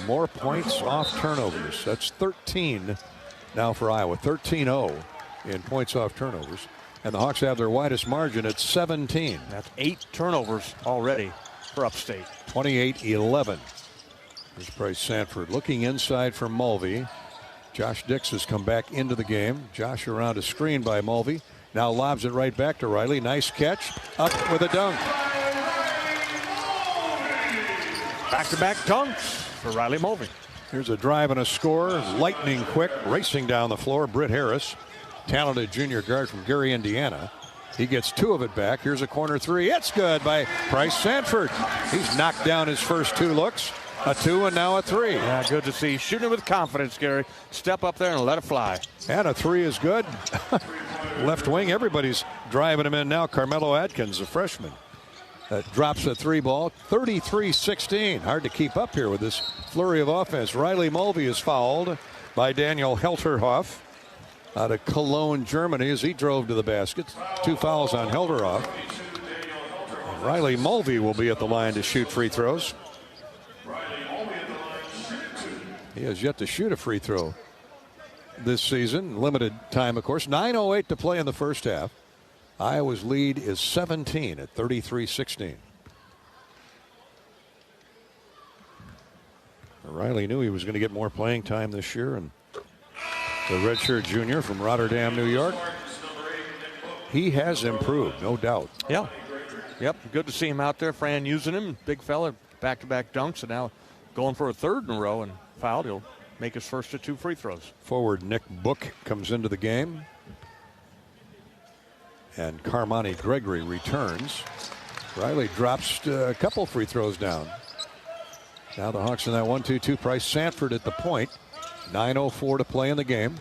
More points off turnovers. That's 13 now for Iowa. 13-0 in points off turnovers. And the Hawks have their widest margin at 17. That's 8 turnovers already for Upstate. 28-11. Here's Price Sanford looking inside for Mulvey. Josh Dix has come back into the game. Josh around a screen by Mulvey. Now lobs it right back to Riley. Nice catch. Up with a dunk. Back-to-back dunks for Riley Mulvey. Here's a drive and a score. Lightning quick. Racing down the floor. Britt Harris. Talented junior guard from Gary, Indiana. He gets 2 of it back. Here's a corner three. It's good by Price Sanford. He's knocked down his first 2 looks. A 2 and now a 3. Yeah, good to see. Shooting with confidence, Gary. Step up there and let it fly. And a 3 is good. Left wing, everybody's driving him in now. Carmelo Adkins, a freshman, drops a 3 ball. 33-16. Hard to keep up here with this flurry of offense. Riley Mulvey is fouled by Daniel Helterhoff out of Cologne, Germany, as he drove to the basket. 2 fouls on Helterhoff. And Riley Mulvey will be at the line to shoot free throws. He has yet to shoot a free throw this season. Limited time, of course. 9:08 to play in the first half. Iowa's lead is 17 at 33-16. Riley knew he was going to get more playing time this year, and the redshirt junior from Rotterdam, New York, he has improved, no doubt. Yeah. Yep. Good to see him out there. Fran using him. Big fella, back-to-back dunks, and now going for a 3rd in a row and fouled. He'll make his first of 2 free throws. Forward Nick Book comes into the game. And Carmani Gregory returns. Riley drops a couple free throws down. Now the Hawks in that 1-2-2. Price Sanford at the point. 9:04 to play in the game.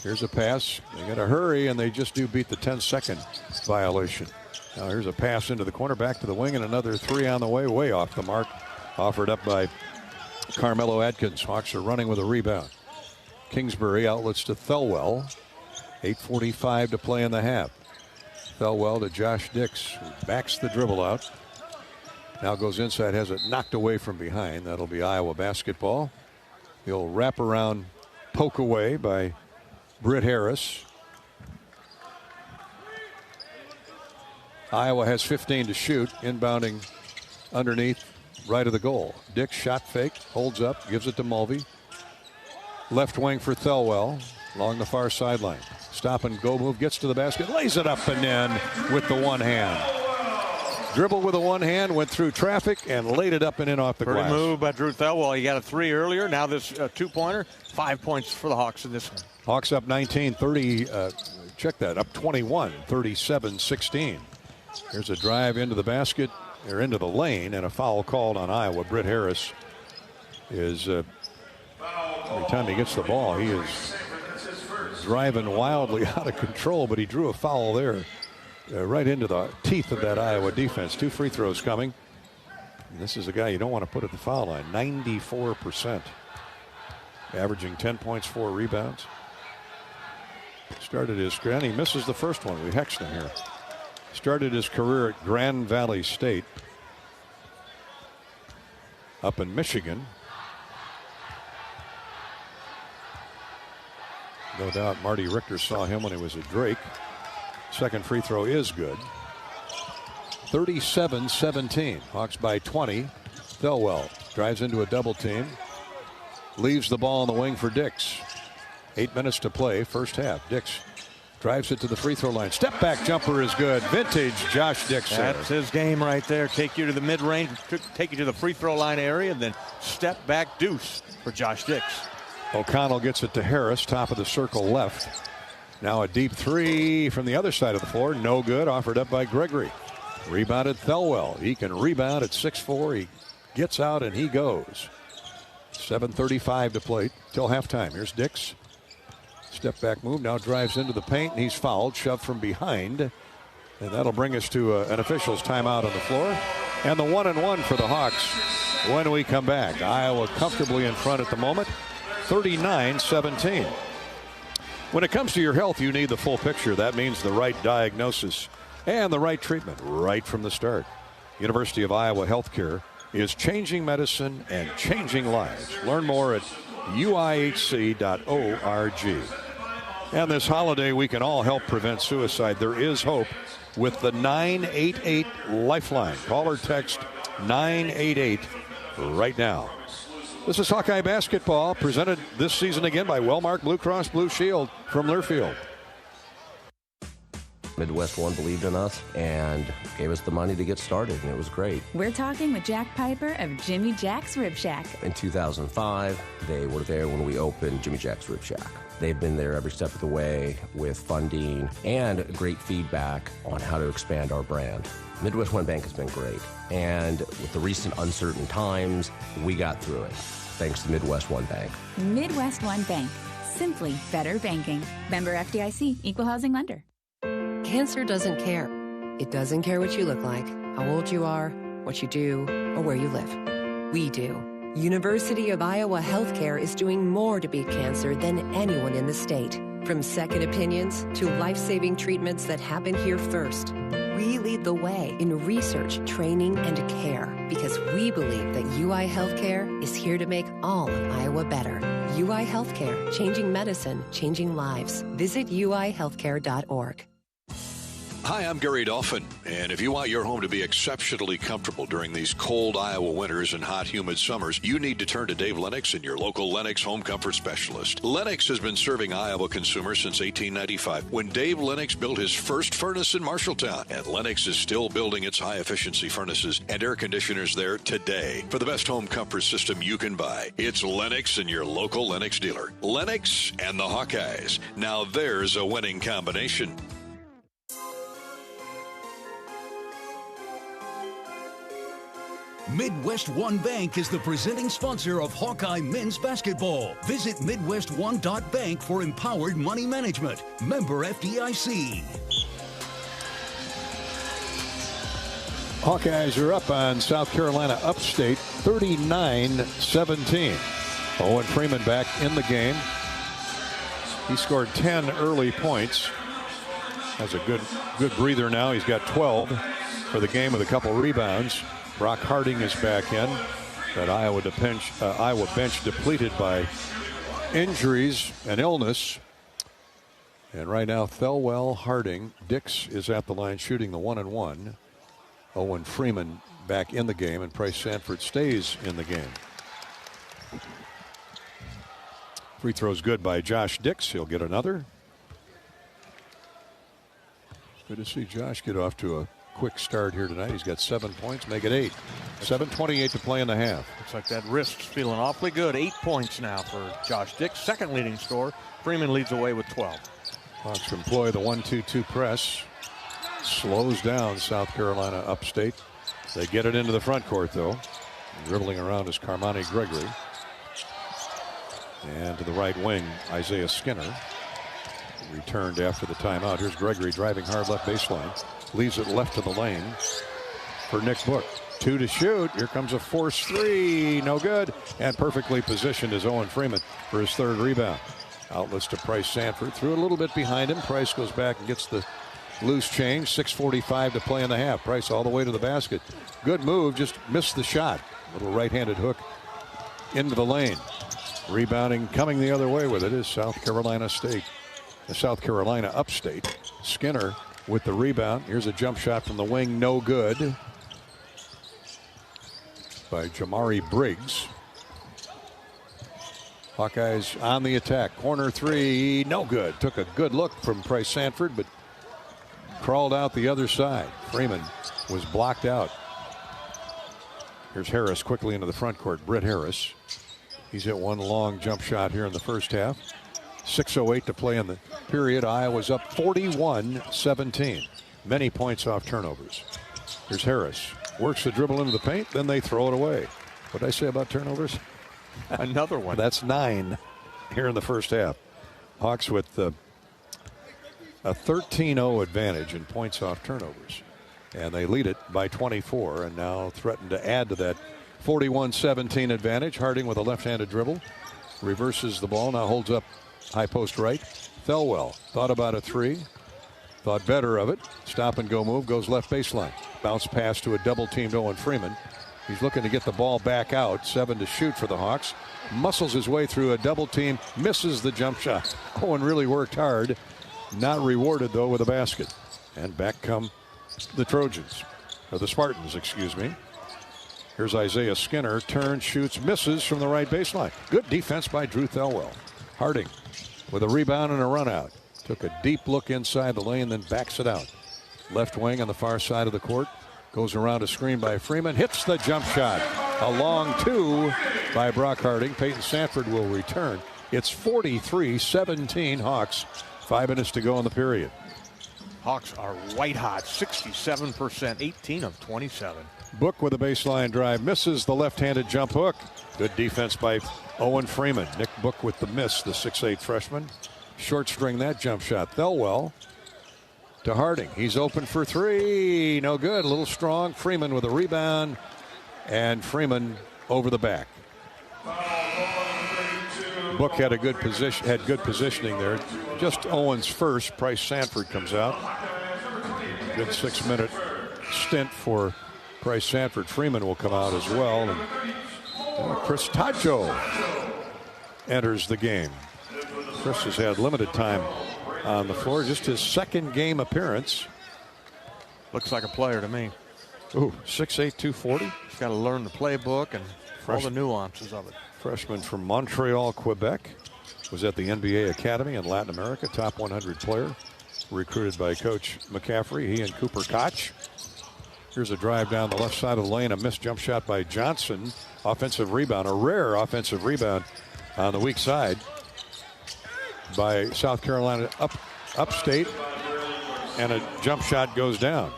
Here's a pass. They got to hurry, and they just do beat the 10-second violation. Now here's a pass into the corner, back to the wing, and another three on the way, way off the mark. Offered up by Carmelo Adkins. Hawks are running with a rebound. Kingsbury outlets to Thelwell. 8:45 to play in the half. Thelwell to Josh Dix, who backs the dribble out. Now goes inside, has it knocked away from behind. That'll be Iowa basketball. He'll wrap around, poke away by Britt Harris. Iowa has 15 to shoot, inbounding underneath right of the goal. Dix shot fake, holds up, gives it to Mulvey. Left wing for Thelwell along the far sideline. Stop and go move, gets to the basket, lays it up and in with the one hand. Dribble with the one hand, went through traffic and laid it up and in off the glass. Pretty move by Drew Thelwell. He got a three earlier. Now this two-pointer. 5 points for the Hawks in this one. Hawks up 19-30. Check that, up 21, 37-16. Here's a drive into the basket, or into the lane, and a foul called on Iowa. Britt Harris is, every time he gets the ball, he is driving wildly out of control, but he drew a foul there right into the teeth of that Iowa defense. 2 free throws coming. And this is a guy you don't want to put at the foul line. 94%. Averaging 10 points, 4 rebounds. Started his career, and he misses the first one. We hexed him here. Started his career at Grand Valley State up in Michigan. No doubt Marty Richter saw him when he was at Drake. Second free throw is good. 37-17. Hawks by 20. Thelwell drives into a double team. Leaves the ball on the wing for Dix. 8 minutes to play, first half. Dix drives it to the free throw line. Step back jumper is good. Vintage Josh Dix. That's his game right there. Take you to the mid-range, take you to the free throw line area, and then step back deuce for Josh Dix. O'Connell gets it to Harris, top of the circle left. Now a deep three from the other side of the floor. No good. Offered up by Gregory. Rebounded Thelwell. He can rebound at 6'4". He gets out and he goes. 7:35 to play till halftime. Here's Dix. Step back move. Now drives into the paint and he's fouled. Shoved from behind. And that'll bring us to an official's timeout on the floor. And the 1-1 for the Hawks when we come back. Iowa comfortably in front at the moment. 39-17. When it comes to your health, you need the full picture. That means the right diagnosis and the right treatment right from the start. University of Iowa Healthcare is changing medicine and changing lives. Learn more at uihc.org. And this holiday, we can all help prevent suicide. There is hope with the 988 Lifeline. Call or text 988 right now. This is Hawkeye basketball, presented this season again by Wellmark Blue Cross Blue Shield from Learfield. Midwest One believed in us and gave us the money to get started, and it was great. We're talking with Jack Piper of Jimmy Jack's Rib Shack. In 2005, they were there when we opened Jimmy Jack's Rib Shack. They've been there every step of the way with funding and great feedback on how to expand our brand. Midwest One Bank has been great, and with the recent uncertain times, we got through it, thanks to Midwest One Bank. Midwest One Bank. Simply better banking. Member FDIC, Equal Housing Lender. Cancer doesn't care. It doesn't care what you look like, how old you are, what you do, or where you live. We do. University of Iowa Healthcare is doing more to beat cancer than anyone in the state. From second opinions to life-saving treatments that happen here first. We lead the way in research, training, and care because we believe that UI Healthcare is here to make all of Iowa better. UI Healthcare, changing medicine, changing lives. Visit uihealthcare.org. Hi, I'm Gary Dolphin, and if you want your home to be exceptionally comfortable during these cold Iowa winters and hot, humid summers, you need to turn to Dave Lennox and your local Lennox home comfort specialist. Lennox has been serving Iowa consumers since 1895, when Dave Lennox built his first furnace in Marshalltown, and Lennox is still building its high-efficiency furnaces and air conditioners there today. For the best home comfort system you can buy, it's Lennox and your local Lennox dealer. Lennox and the Hawkeyes. Now there's a winning combination. Midwest One Bank is the presenting sponsor of Hawkeye men's basketball. Visit MidwestOne.bank for empowered money management. Member FDIC. Hawkeyes are up on South Carolina Upstate 39-17. Owen Freeman back in the game. He scored 10 early points. Has a good breather now. He's got 12 for the game with a couple rebounds. Brock Harding is back in. That Iowa bench depleted by injuries and illness. And right now, Thelwell, Harding, Dix is at the line shooting the 1-and-1. Owen Freeman back in the game, and Price Sanford stays in the game. Free throw's good by Josh Dix. He'll get another. Good to see Josh get off to a quick start here tonight. He's got 7 points, make it 8. 7:28 to play in the half. Looks like that wrist's feeling awfully good. 8 points now for Josh Dix, second leading scorer. Freeman leads away with 12. Hawks employ the 1-2-2 press. Slows down South Carolina Upstate. They get it into the front court, though. Dribbling around is Carmani Gregory. And to the right wing, Isaiah Skinner. Returned after the timeout. Here's Gregory driving hard left baseline. Leaves it left to the lane for Nick Book. 2 to shoot. Here comes a forced 3. No good. And perfectly positioned is Owen Freeman for his third rebound. Outlets to Price Sanford. Threw a little bit behind him. Price goes back and gets the loose change. 6:45 to play in the half. Price all the way to the basket. Good move. Just missed the shot. Little right-handed hook into the lane. Rebounding coming the other way with it is South Carolina Upstate. Skinner with the rebound. Here's a jump shot from the wing. No good. By Jamari Briggs. Hawkeyes on the attack. Corner 3. No good. Took a good look from Price Sanford, but crawled out the other side. Freeman was blocked out. Here's Harris quickly into the front court. Britt Harris. He's hit one long jump shot here in the first half. 6:08 to play in the period. Iowa's up 41-17. Many points off turnovers. Here's Harris. Works the dribble into the paint, then they throw it away. What did I say about turnovers? Another one. That's 9 here in the first half. Hawks with a 13-0 advantage in points off turnovers. And they lead it by 24 and now threaten to add to that 41-17 advantage. Harding with a left-handed dribble. Reverses the ball, now holds up high post right. Thelwell thought about a 3. Thought better of it. Stop and go move. Goes left baseline. Bounce pass to a double-teamed Owen Freeman. He's looking to get the ball back out. 7 to shoot for the Hawks. Muscles his way through a double team. Misses the jump shot. Owen really worked hard. Not rewarded, though, with a basket. And back come the Trojans. Or the Spartans, excuse me. Here's Isaiah Skinner. Turns, shoots, misses from the right baseline. Good defense by Drew Thelwell. Harding with a rebound and a run out. Took a deep look inside the lane, then backs it out. Left wing on the far side of the court. Goes around a screen by Freeman. Hits the jump shot. A long 2 by Brock Harding. Peyton Sanford will return. It's 43-17 Hawks. 5 minutes to go in the period. Hawks are white hot. 67%. 18 of 27. Book with a baseline drive. Misses the left-handed jump hook. Good defense by Owen Freeman. Nick Book with the miss, the 6'8 freshman. Short string that jump shot. Thelwell to Harding. He's open for 3. No good. A little strong. Freeman with a rebound. And Freeman over the back. Book had a good position, had good positioning there. Just Owen's first. Price Sanford comes out. Good 6-minute stint for Price Sanford. Freeman will come out as well. And Chris Taggio enters the game. Chris has had limited time on the floor. Just his second game appearance. Looks like a player to me. Ooh, 6'8", 240. He's got to learn the playbook and all the nuances of it. Freshman from Montreal, Quebec. Was at the NBA Academy in Latin America. Top 100 player. Recruited by Coach McCaffrey. He and Cooper Koch. Here's a drive down the left side of the lane. A missed jump shot by Johnson. Offensive rebound. A rare offensive rebound on the weak side by South Carolina Upstate. And a jump shot goes down.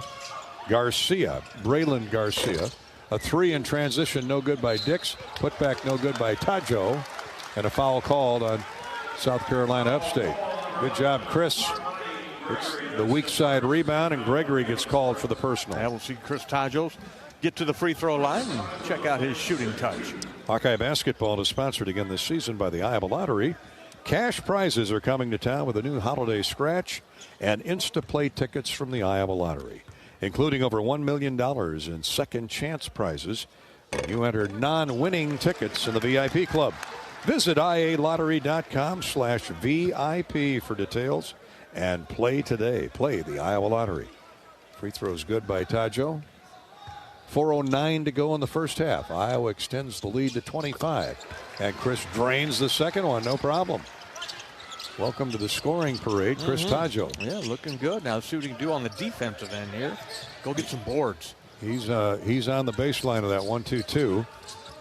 Garcia, Braylon Garcia, A three in transition, no good by Dix. Put back, no good by Tajo. And a foul called on South Carolina Upstate. Good job, Chris. It's the weak side rebound, and Gregory gets called for the personal. Yeah, we'll see Chris Tajos get to the free throw line and check out his shooting touch. Hawkeye basketball is sponsored again this season by the Iowa Lottery. Cash prizes are coming to town with a new holiday scratch and Insta-Play tickets from the Iowa Lottery, including over $1 million in second chance prizes when you enter non-winning tickets in the VIP club. Visit ialottery.com/VIP for details and play today. Play the Iowa Lottery. Free throws good by Tajo. 4:09 to go in the first half. Iowa extends the lead to 25. And Chris drains the second one, no problem. Welcome to the scoring parade, Chris Tajo. Yeah, looking good. Now, see what he can do on the defensive end here. Go get some boards. He's on the baseline of that 1-2-2.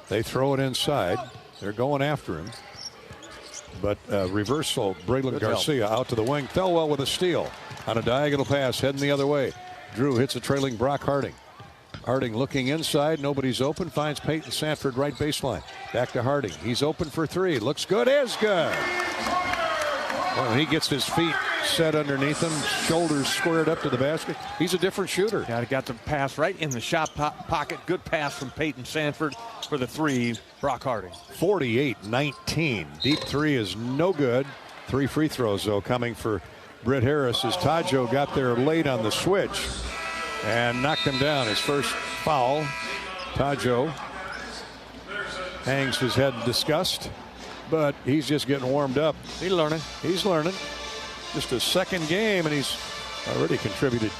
They throw it inside. They're going after him. But reversal, Braylon Garcia out to the wing. Thelwell with a steal on a diagonal pass, heading the other way. Drew hits a trailing Brock Harding. Harding looking inside. Nobody's open. Finds Peyton Sanford right baseline. Back to Harding. He's open for three. Looks good. Is good. Well, he gets his feet set underneath him. Shoulders squared up to the basket. He's a different shooter. Yeah, he got the pass right in the shot pocket. Good pass from Peyton Sanford for the three. Brock Harding. 48-19. Deep three is no good. 3 free throws, though, coming for Britt Harris as Tajo got there late on the switch and knocked him down. His first foul. Tajo hangs his head in disgust, but he's just getting warmed up. He's learning. He's learning. Just a second game, and he's already contributed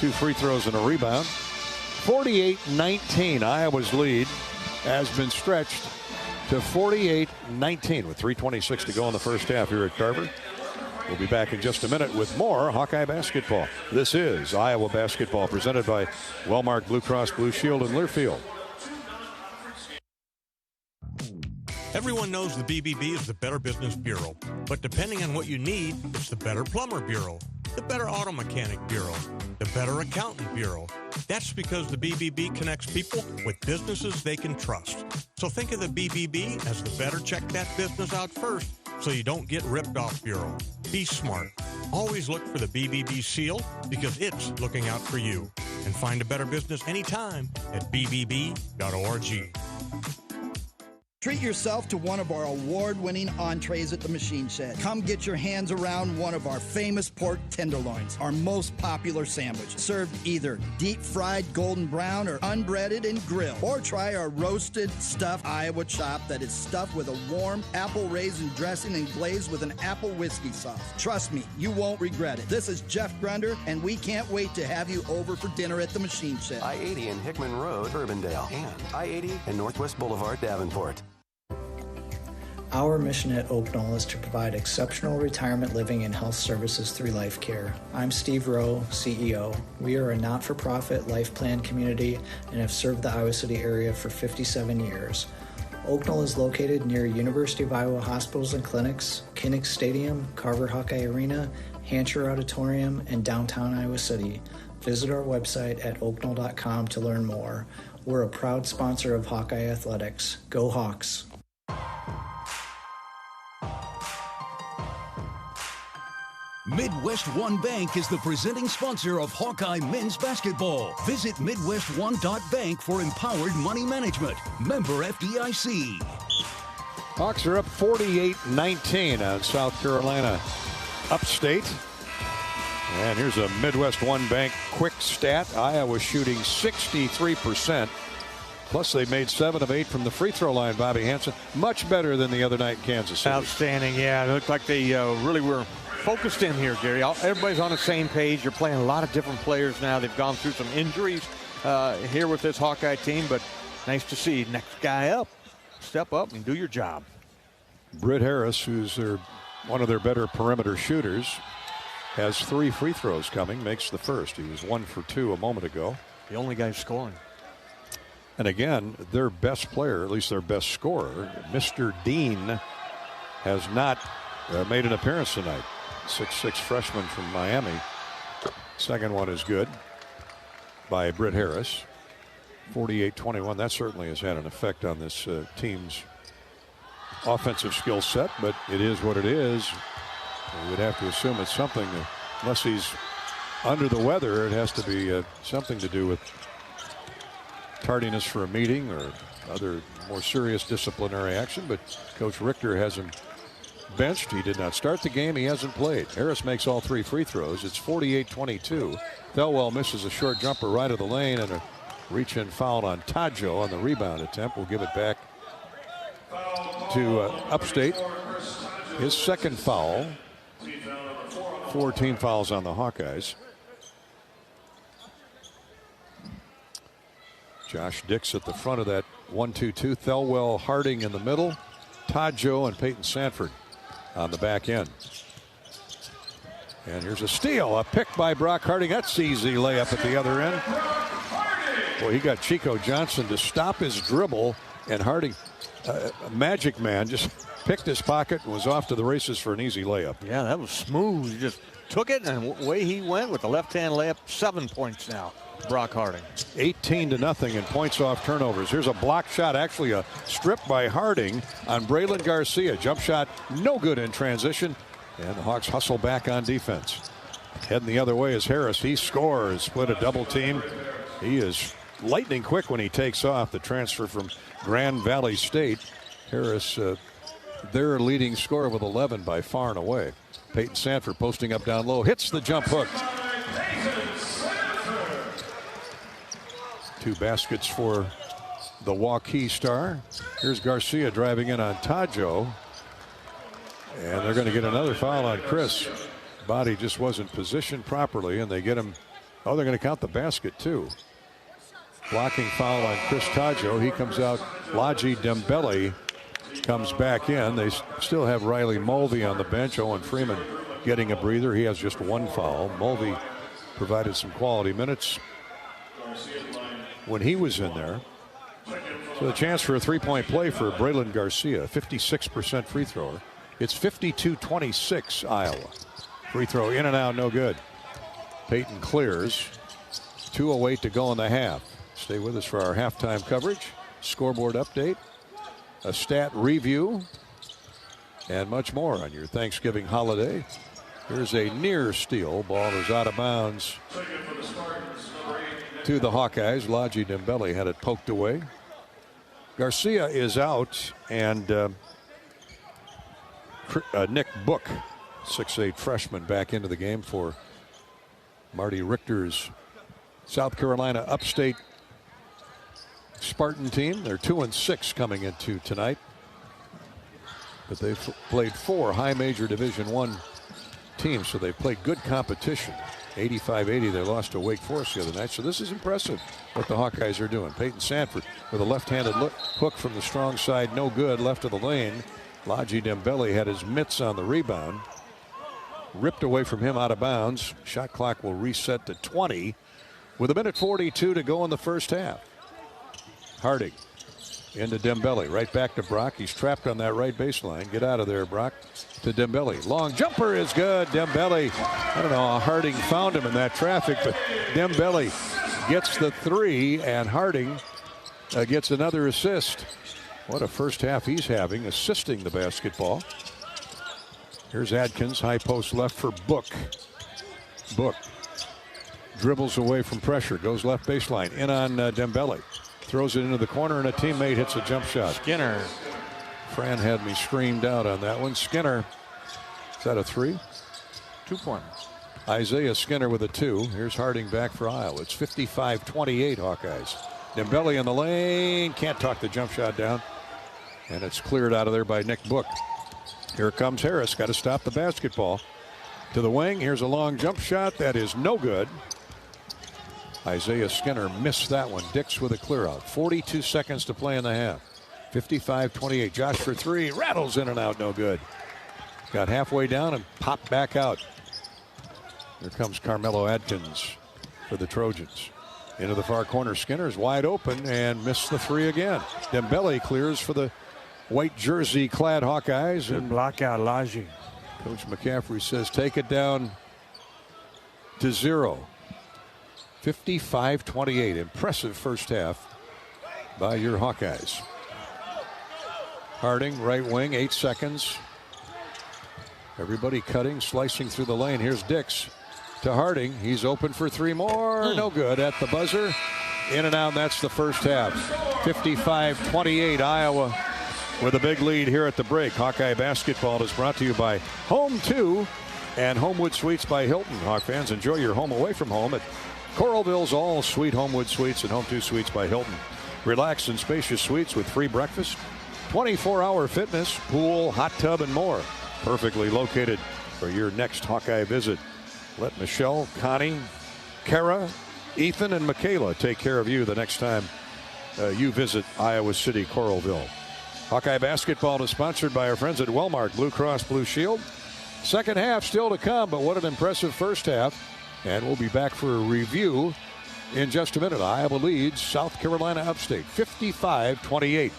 2 free throws and a rebound. 48-19. Iowa's lead has been stretched to 48-19 with 3:26 to go in the first half here at Carver. We'll be back in just a minute with more Hawkeye basketball. This is Iowa basketball presented by Wellmark Blue Cross Blue Shield in Learfield. Everyone knows the BBB is the Better Business Bureau, but depending on what you need, it's the Better Plumber Bureau, the Better Auto Mechanic Bureau, the Better Accountant Bureau. That's because the BBB connects people with businesses they can trust. So think of the BBB as the better check that business out first so you don't get ripped off bureau. Be smart. Always look for the BBB seal because it's looking out for you. And find a better business anytime at bbb.org. Treat yourself to one of our award-winning entrees at the Machine Shed. Come get your hands around one of our famous pork tenderloins, our most popular sandwich, served either deep-fried golden brown or unbreaded and grilled. Or try our roasted stuffed Iowa chop that is stuffed with a warm apple raisin dressing and glazed with an apple whiskey sauce. Trust me, you won't regret it. This is Jeff Grunder, and we can't wait to have you over for dinner at the Machine Shed. I-80 and Hickman Road, Urbandale, and I-80 and Northwest Boulevard, Davenport. Our mission at Oak Knoll is to provide exceptional retirement living and health services through life care. I'm Steve Rowe, CEO. We are a not-for-profit life plan community and have served the Iowa City area for 57 years. Oak Knoll is located near University of Iowa hospitals and clinics, Kinnick Stadium, Carver Hawkeye Arena, Hancher Auditorium, and downtown Iowa City. Visit our website at oakknoll.com to learn more. We're a proud sponsor of Hawkeye Athletics. Go Hawks! Midwest One Bank is the presenting sponsor of Hawkeye men's basketball. Visit MidwestOne.bank for empowered money management. Member FDIC. Hawks are up 48-19 on South Carolina Upstate. And here's a Midwest One Bank quick stat. Iowa shooting 63%. Plus, they made 7 of 8 from the free throw line, Bobby Hansen. Much better than the other night in Kansas City. Outstanding, yeah. It looked like they really were focused in here, Gary. Everybody's on the same page. You're playing a lot of different players now. They've gone through some injuries here with this Hawkeye team, but nice to see next guy up. Step up and do your job. Britt Harris, who's one of their better perimeter shooters, has 3 free throws coming, makes the first. He was 1 for 2 a moment ago. The only guy scoring. And again, their best player, at least their best scorer, Mr. Dean, has not made an appearance tonight. 6'6" freshman from Miami. Second one is good by Britt Harris. 48-21. That certainly has had an effect on this team's offensive skill set, but it is what it is. We would have to assume it's something, unless he's under the weather, it has to be something to do with tardiness for a meeting or other more serious disciplinary action. But Coach Richter has him benched. He did not start the game. He hasn't played. Harris makes all 3 free throws. It's 48-22. Thelwell misses a short jumper right of the lane, and a reach-in foul on Tajo on the rebound attempt. We'll give it back to Upstate. His second foul. 4 team fouls on the Hawkeyes. Josh Dix at the front of that 1-2-2. Thelwell, Harding in the middle. Tajo and Peyton Sanford on the back end. And here's a steal, a pick by Brock Harding. That's easy layup at the other end. Boy, he got Chico Johnson to stop his dribble, and Harding, a magic man, just picked his pocket and was off to the races for an easy layup. Yeah, that was smooth. He just took it, and away he went with the left-hand layup. 7 points now, Brock Harding. 18-0 in points off turnovers. Here's a block shot, actually a strip by Harding on Braylon Garcia. Jump shot, no good in transition, and the Hawks hustle back on defense. Heading the other way is Harris. He scores, split a double team. He is lightning quick when he takes off. The transfer from Grand Valley State. Harris, their leading scorer with 11 by far and away. Peyton Sanford posting up down low, hits the jump hook. 2 baskets for the Hawkeyes star. Here's Garcia driving in on Tajo. And they're going to get another foul on Chris. Body just wasn't positioned properly, and they get him. Oh, they're going to count the basket too. Blocking foul on Chris Tajo. He comes out. Laji Dembele comes back in. They still have Riley Mulvey on the bench. Owen Freeman getting a breather. He has just 1 foul. Mulvey provided some quality minutes when he was in there. So the chance for a 3-point play for Braylon Garcia, 56% free thrower. It's 52-26 Iowa. Free throw in and out, no good. Peyton clears. 2:08 to go in the half. Stay with us for our halftime coverage, scoreboard update, a stat review, and much more on your Thanksgiving holiday. Here's a near steal. Ball is out of bounds to the Hawkeyes. Laji Dembele had it poked away. Garcia is out, and Nick Book, 6'8" freshman, back into the game for Marty Richter's South Carolina Upstate Spartan team. They're 2-6 coming into tonight, but they've played 4 high major Division I teams, so they played good competition. 85-80, they lost to Wake Forest the other night, so this is impressive what the Hawkeyes are doing. Peyton Sanford with a left-handed hook from the strong side, no good, left of the lane. Laji Dembele had his mitts on the rebound. Ripped away from him out of bounds. Shot clock will reset to 20 with 1:42 to go in the first half. Harding into Dembele, right back to Brock. He's trapped on that right baseline. Get out of there, Brock. To Dembele. Long jumper is good. Dembele, I don't know how Harding found him in that traffic, but Dembele gets the 3, and Harding gets another assist. What a first half he's having, assisting the basketball. Here's Adkins, high post left for Book. Book dribbles away from pressure, goes left baseline, in on Dembele. Throws it into the corner, and a teammate hits a jump shot. Skinner. Fran had me screamed out on that one. Skinner, is that a 3? 2-point. Isaiah Skinner with a 2. Here's Harding back for Iowa. It's 55-28 Hawkeyes. Dembele in the lane, can't talk the jump shot down. And it's cleared out of there by Nick Book. Here comes Harris, got to stop the basketball. To the wing, here's a long jump shot, that is no good. Isaiah Skinner missed that one. Dix with a clear out. 42 seconds to play in the half. 55-28. Josh for 3. Rattles in and out. No good. Got halfway down and popped back out. Here comes Carmelo Adkins for the Trojans. Into the far corner. Skinner's wide open and missed the 3 again. Dembele clears for the white jersey clad Hawkeyes. Good block out, Laji. Coach McCaffrey says take it down to 0. 55-28. Impressive first half by your Hawkeyes. Harding, right wing, 8 seconds. Everybody cutting, slicing through the lane. Here's Dix to Harding. He's open for 3 more. No good at the buzzer. In and out, and that's the first half. 55-28, Iowa with a big lead here at the break. Hawkeye basketball is brought to you by Home 2 and Homewood Suites by Hilton. Hawk fans, enjoy your home away from home at Coralville's all-suite Homewood Suites and Home 2 Suites by Hilton. Relaxed and spacious suites with free breakfast, 24-hour fitness, pool, hot tub, and more. Perfectly located for your next Hawkeye visit. Let Michelle, Connie, Kara, Ethan, and Michaela take care of you the next time you visit Iowa City, Coralville. Hawkeye basketball is sponsored by our friends at Wellmark Blue Cross Blue Shield. Second half still to come, but what an impressive first half. And we'll be back for a review in just a minute. Iowa leads South Carolina Upstate 55-28.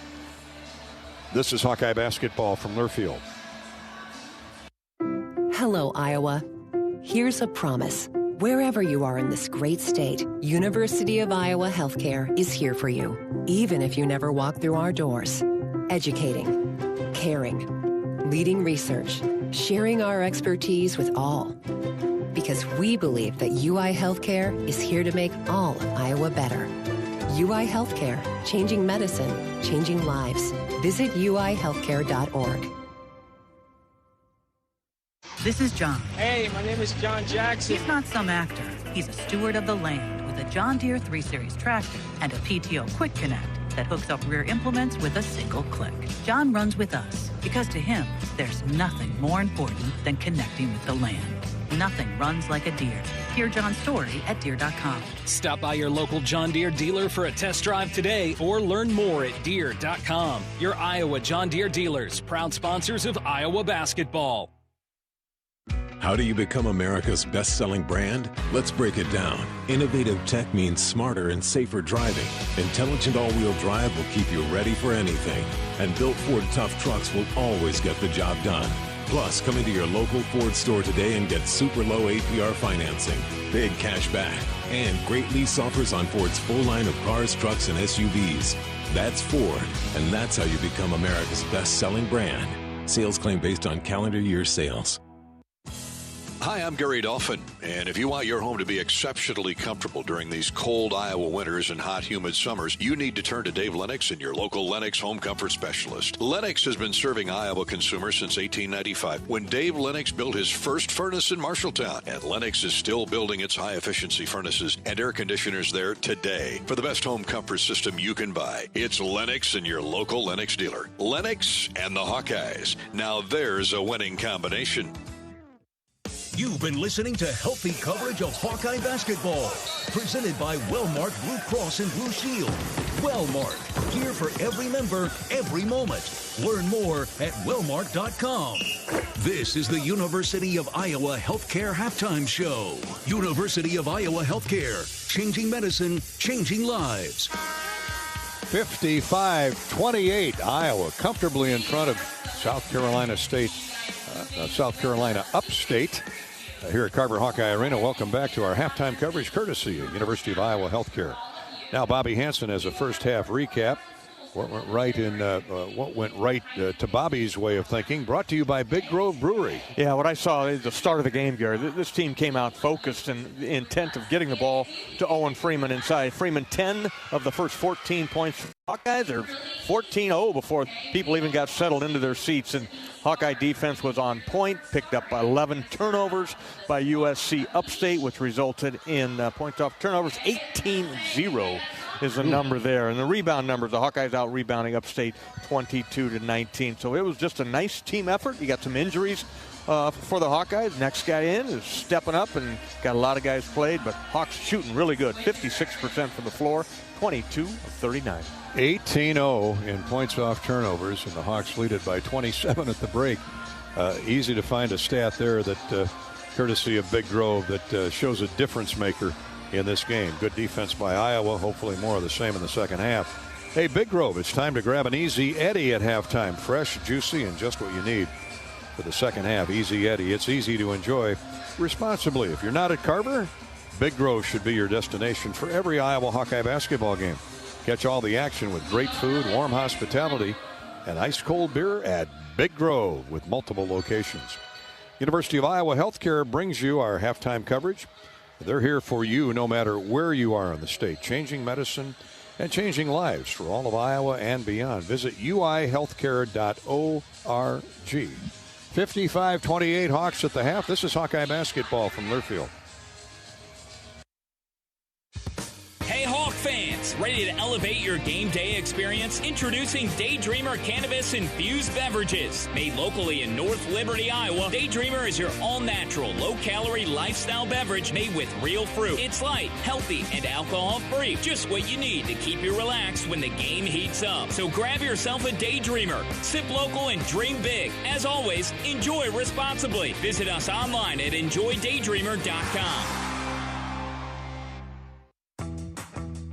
This is Hawkeye basketball from Learfield. Hello, Iowa. Here's a promise. Wherever you are in this great state, University of Iowa Healthcare is here for you, even if you never walk through our doors. Educating, caring, leading research, sharing our expertise with all. Because we believe that UI Healthcare is here to make all of Iowa better. UI Healthcare, changing medicine, changing lives. Visit uihealthcare.org. This is John. Hey, my name is John Jackson. He's not some actor. He's a steward of the land with a John Deere 3 Series tractor and a PTO Quick Connect that hooks up rear implements with a single click. John runs with us because to him, there's nothing more important than connecting with the land. Nothing runs like a Deere. Hear John's story at Deere.com. Stop by your local John Deere dealer for a test drive today or learn more at Deere.com. Your Iowa John Deere dealers, proud sponsors of Iowa basketball. How do you become America's best-selling brand? Let's break it down. Innovative tech means smarter and safer driving. Intelligent all-wheel drive will keep you ready for anything. And built Ford tough trucks will always get the job done. Plus, come into your local Ford store today and get super low APR financing, big cash back, and great lease offers on Ford's full line of cars, trucks, and SUVs. That's Ford, and that's how you become America's best-selling brand. Sales claim based on calendar year sales. Hi, I'm Gary Dolphin, and if you want your home to be exceptionally comfortable during these cold Iowa winters and hot, humid summers, you need to turn to Dave Lennox and your local Lennox home comfort specialist. Lennox has been serving Iowa consumers since 1895, when Dave Lennox built his first furnace in Marshalltown, and Lennox is still building its high-efficiency furnaces and air conditioners there today. For the best home comfort system you can buy, it's Lennox and your local Lennox dealer. Lennox and the Hawkeyes. Now there's a winning combination. You've been listening to healthy coverage of Hawkeye basketball, presented by Wellmark Blue Cross and Blue Shield. Wellmark, here for every member, every moment. Learn more at wellmark.com. This is the University of Iowa Healthcare Halftime Show. University of Iowa Healthcare, changing medicine, changing lives. 55-28, Iowa comfortably in front of South Carolina Upstate. Here at Carver Hawkeye Arena. Welcome back to our halftime coverage courtesy of University of Iowa Healthcare. Now Bobby Hansen has a first half recap. What went right to Bobby's way of thinking, brought to you by Big Grove Brewery. Yeah, what I saw at the start of the game, Gary, this team came out focused and intent of getting the ball to Owen Freeman inside. Freeman, 10 of the first 14 points. Hawkeyes are 14-0 before people even got settled into their seats. And Hawkeye defense was on point, picked up 11 turnovers by USC Upstate, which resulted in points off turnovers. 18-0 is the number there. And the rebound numbers, the Hawkeyes out rebounding Upstate 22-19. So it was just a nice team effort. You got some injuries for the Hawkeyes. Next guy in is stepping up and got a lot of guys played, but Hawks shooting really good. 56% from the floor, 22 of 39. 18-0 in points off turnovers, and the Hawks lead it by 27 at the break. Easy to find a stat there that, courtesy of Big Grove, that shows a difference maker in this game. Good defense by Iowa. Hopefully more of the same in the second half. Hey, Big Grove, it's time to grab an Easy Eddie at halftime. Fresh, juicy, and just what you need for the second half. Easy Eddie. It's easy to enjoy responsibly. If you're not at Carver, Big Grove should be your destination for every Iowa Hawkeye basketball game. Catch all the action with great food, warm hospitality, and ice-cold beer at Big Grove with multiple locations. University of Iowa Healthcare brings you our halftime coverage. They're here for you no matter where you are in the state, changing medicine and changing lives for all of Iowa and beyond. Visit uihealthcare.org. 55-28 Hawks at the half. This is Hawkeye basketball from Learfield. Hey Hawk fans, ready to elevate your game day experience? Introducing Daydreamer Cannabis Infused Beverages. Made locally in North Liberty, Iowa, Daydreamer is your all-natural, low-calorie lifestyle beverage made with real fruit. It's light, healthy, and alcohol-free. Just what you need to keep you relaxed when the game heats up. So grab yourself a Daydreamer. Sip local and dream big. As always, enjoy responsibly. Visit us online at enjoydaydreamer.com.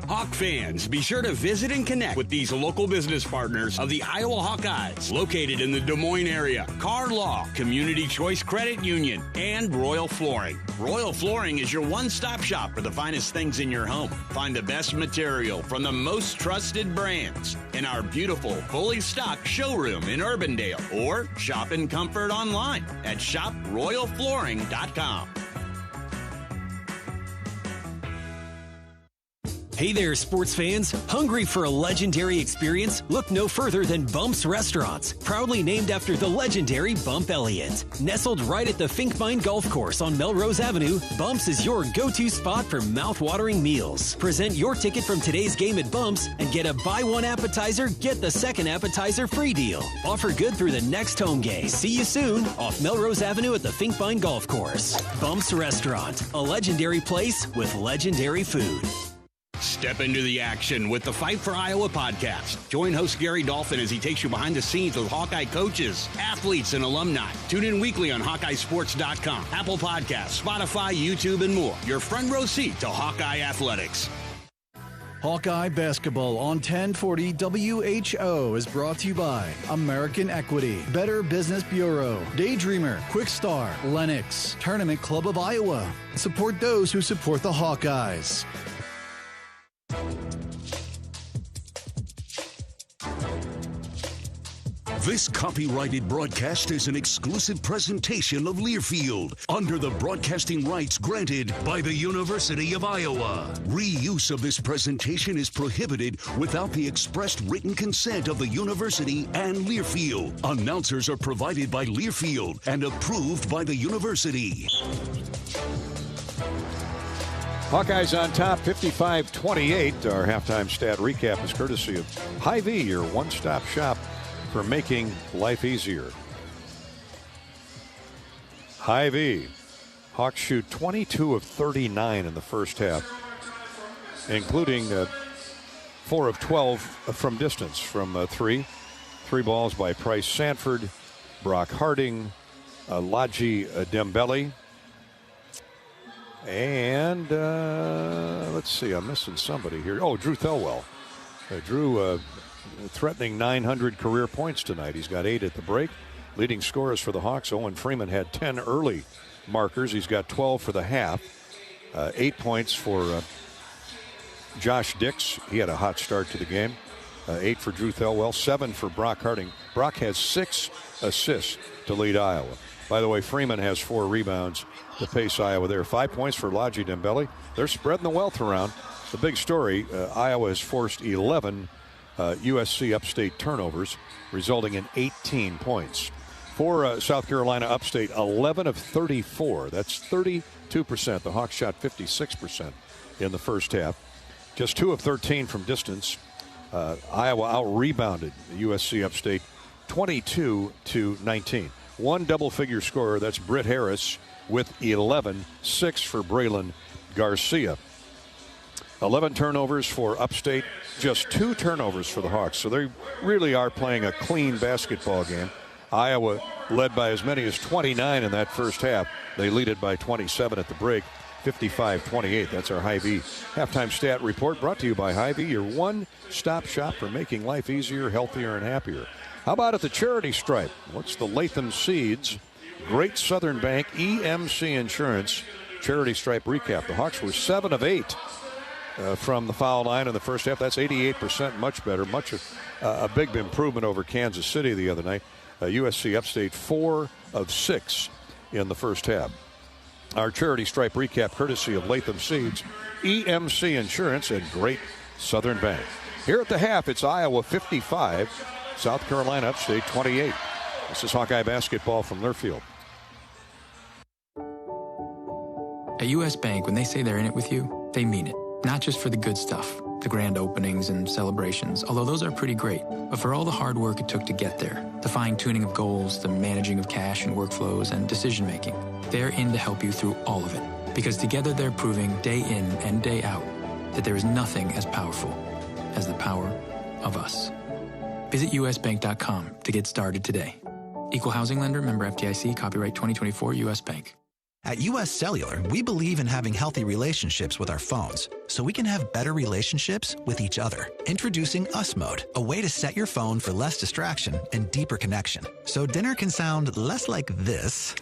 Hawk fans, be sure to visit and connect with these local business partners of the Iowa Hawkeyes, located in the Des Moines area. Car Law, Community Choice Credit Union, and Royal Flooring. Royal Flooring is your one-stop shop for the finest things in your home. Find the best material from the most trusted brands in our beautiful, fully stocked showroom in Urbandale, or shop in comfort online at shoproyalflooring.com. Hey there, sports fans. Hungry for a legendary experience? Look no further than Bumps Restaurants, proudly named after the legendary Bump Elliott. Nestled right at the Finkbine Golf Course on Melrose Avenue, Bumps is your go-to spot for mouth-watering meals. Present your ticket from today's game at Bumps and get a buy one appetizer, get the second appetizer free deal. Offer good through the next home game. See you soon off Melrose Avenue at the Finkbine Golf Course. Bumps Restaurant, a legendary place with legendary food. Step into the action with the Fight for Iowa podcast. Join host Gary Dolphin as he takes you behind the scenes with Hawkeye coaches, athletes, and alumni. Tune in weekly on HawkeyeSports.com, Apple Podcasts, Spotify, YouTube, and more. Your front row seat to Hawkeye athletics. Hawkeye basketball on 1040 WHO is brought to you by American Equity, Better Business Bureau, Daydreamer, Quick Star, Lennox, Tournament Club of Iowa. Support those who support the Hawkeyes. This copyrighted broadcast is an exclusive presentation of Learfield under the broadcasting rights granted by the University of Iowa. Reuse of this presentation is prohibited without the expressed written consent of the university and Learfield. Announcers are provided by Learfield and approved by the university. Hawkeyes on top, 55-28. Our halftime stat recap is courtesy of Hy-Vee, your one-stop shop for making life easier. Hy-Vee. Hawks shoot 22 of 39 in the first half, including 4 of 12 from distance, from three. 3 balls by Price Sanford, Brock Harding, Laji Dembele. And let's see, I'm missing somebody here. Oh, Drew Thelwell. Drew threatening 900 career points tonight. He's got 8 at the break. Leading scorers for the Hawks, Owen Freeman had 10 early markers. He's got 12 for the half. 8 points for Josh Dix. He had a hot start to the game. 8 for Drew Thelwell, 7 for Brock Harding. Brock has 6 assists to lead Iowa. By the way, Freeman has 4 rebounds to pace Iowa there. 5 points for Laji Dembele. They're spreading the wealth around. The big story, Iowa has forced 11 USC Upstate turnovers, resulting in 18 points. For South Carolina Upstate, 11 of 34. That's 32%. The Hawks shot 56% in the first half. Just 2 of 13 from distance. Iowa out-rebounded USC Upstate 22-19. One double-figure scorer, that's Britt Harris with 11, 6 for Braylon Garcia. 11 turnovers for Upstate, just 2 turnovers for the Hawks. So they really are playing a clean basketball game. Iowa led by as many as 29 in that first half. They lead it by 27 at the break, 55-28. That's our Hy-Vee halftime stat report, brought to you by Hy-Vee, your one-stop shop for making life easier, healthier, and happier. How about at the charity stripe? What's the Latham Seeds, Great Southern Bank, EMC Insurance charity stripe recap? The Hawks were 7 of 8 from the foul line in the first half. That's 88%, much better, a big improvement over Kansas City the other night. USC Upstate 4 of 6 in the first half. Our charity stripe recap courtesy of Latham Seeds, EMC Insurance, and Great Southern Bank. Here at the half, it's Iowa 55, South Carolina Upstate 28. This is Hawkeye basketball from Learfield. At U.S. Bank, when they say they're in it with you, they mean it. Not just for the good stuff, the grand openings and celebrations, although those are pretty great, but for all the hard work it took to get there, the fine-tuning of goals, the managing of cash and workflows, and decision-making. They're in to help you through all of it, because together they're proving day in and day out that there is nothing as powerful as the power of us. Visit usbank.com to get started today. Equal housing lender, member FDIC, copyright 2024 U.S. Bank. At U.S. Cellular, we believe in having healthy relationships with our phones, so we can have better relationships with each other. Introducing US Mode, a way to set your phone for less distraction and deeper connection. So dinner can sound less like this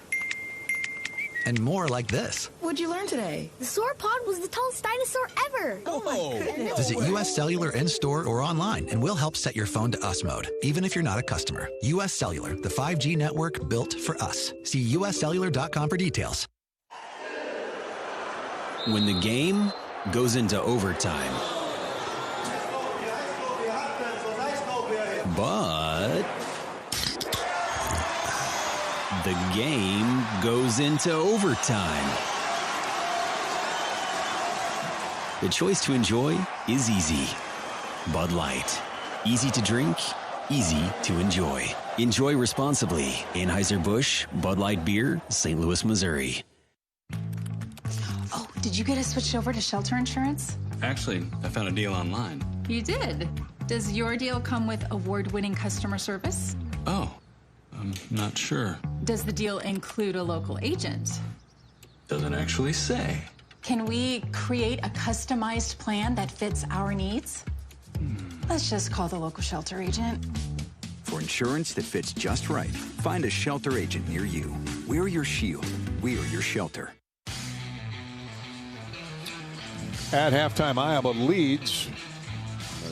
and more like this. What'd you learn today? The sauropod was the tallest dinosaur ever. Oh my goodness. Visit U.S. Cellular in-store or online, and we'll help set your phone to US Mode, even if you're not a customer. U.S. Cellular, the 5G network built for us. See uscellular.com for details. When the game goes into overtime, but the game goes into overtime. The choice to enjoy is easy. Bud Light. Easy to drink, easy to enjoy. Enjoy responsibly. Anheuser-Busch, Bud Light Beer, St. Louis, Missouri. Oh, did you get us switched over to shelter insurance? Actually, I found a deal online. You did? Does your deal come with award-winning customer service? Oh, I'm not sure. Does the deal include a local agent? Doesn't actually say. Can we create a customized plan that fits our needs? Let's just call the local shelter agent. For insurance that fits just right, find a shelter agent near you. We're your shield. We are your shelter. At halftime, Iowa leads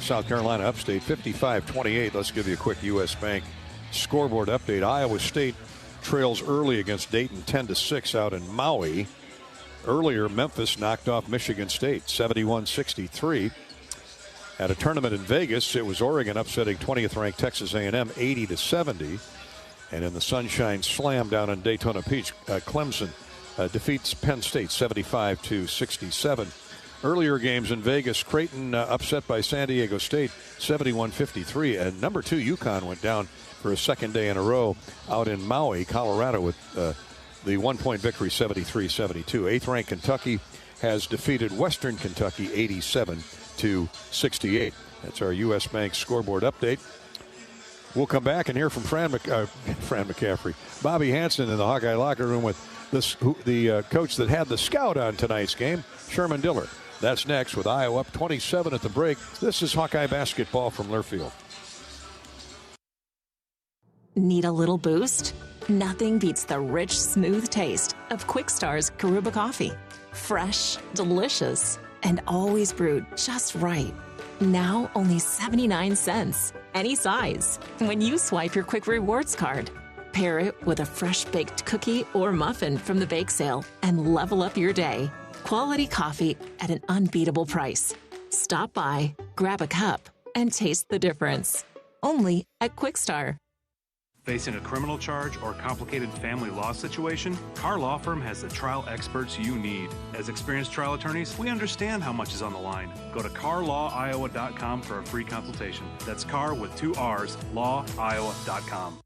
South Carolina Upstate 55-28. Let's give you a quick U.S. Bank scoreboard update. Iowa State trails early against Dayton 10-6 out in Maui. Earlier, Memphis knocked off Michigan State 71-63. At a tournament in Vegas, it was Oregon upsetting 20th-ranked Texas A&M 80-70. And in the Sunshine Slam down in Daytona Beach, Clemson defeats Penn State 75-67. Earlier games in Vegas, Creighton upset by San Diego State 71-53. And number 2 UConn went down for a second day in a row out in Maui, Colorado, with the 1-point victory 73-72. 8th-ranked Kentucky has defeated Western Kentucky 87-68. That's our U.S. Bank scoreboard update. We'll come back and hear from Fran McCaffrey, Bobby Hansen in the Hawkeye locker room with the coach that had the scout on tonight's game, Sherman Diller. That's next with Iowa up 27 at the break. This is Hawkeye basketball from Learfield. Need a little boost? Nothing beats the rich, smooth taste of Quick Star's Karuba coffee. Fresh, delicious, and always brewed just right. Now only 79 cents. Any size. When you swipe your Quick Rewards card. Pair it with a fresh baked cookie or muffin from the bake sale and level up your day. Quality coffee at an unbeatable price. Stop by, grab a cup, and taste the difference. Only at Quick Star. Facing a criminal charge or complicated family law situation, Carr Law Firm has the trial experts you need. As experienced trial attorneys, we understand how much is on the line. Go to carlawiowa.com for a free consultation. That's Carr with 2 R's, lawiowa.com.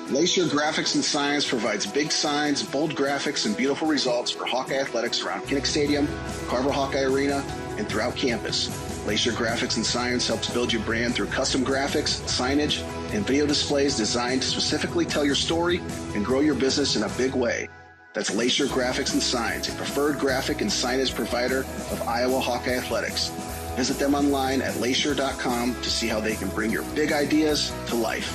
Lacer Graphics and Signs provides big signs, bold graphics, and beautiful results for Hawkeye athletics around Kinnick Stadium, Carver Hawkeye Arena, and throughout campus. Lacer Graphics and Signs helps build your brand through custom graphics, signage, and video displays designed to specifically tell your story and grow your business in a big way. That's Lacer Graphics and Signs, a preferred graphic and signage provider of Iowa Hawkeye athletics. Visit them online at lacer.com to see how they can bring your big ideas to life.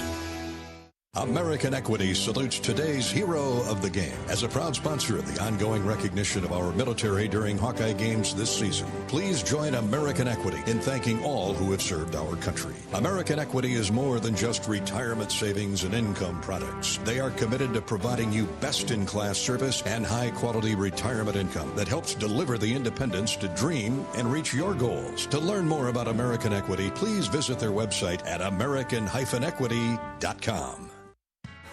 American Equity salutes today's hero of the game. As a proud sponsor of the ongoing recognition of our military during Hawkeye games this season, please join American Equity in thanking all who have served our country. American Equity is more than just retirement savings and income products. They are committed to providing you best-in-class service and high-quality retirement income that helps deliver the independence to dream and reach your goals. To learn more about American Equity, please visit their website at american-equity.com.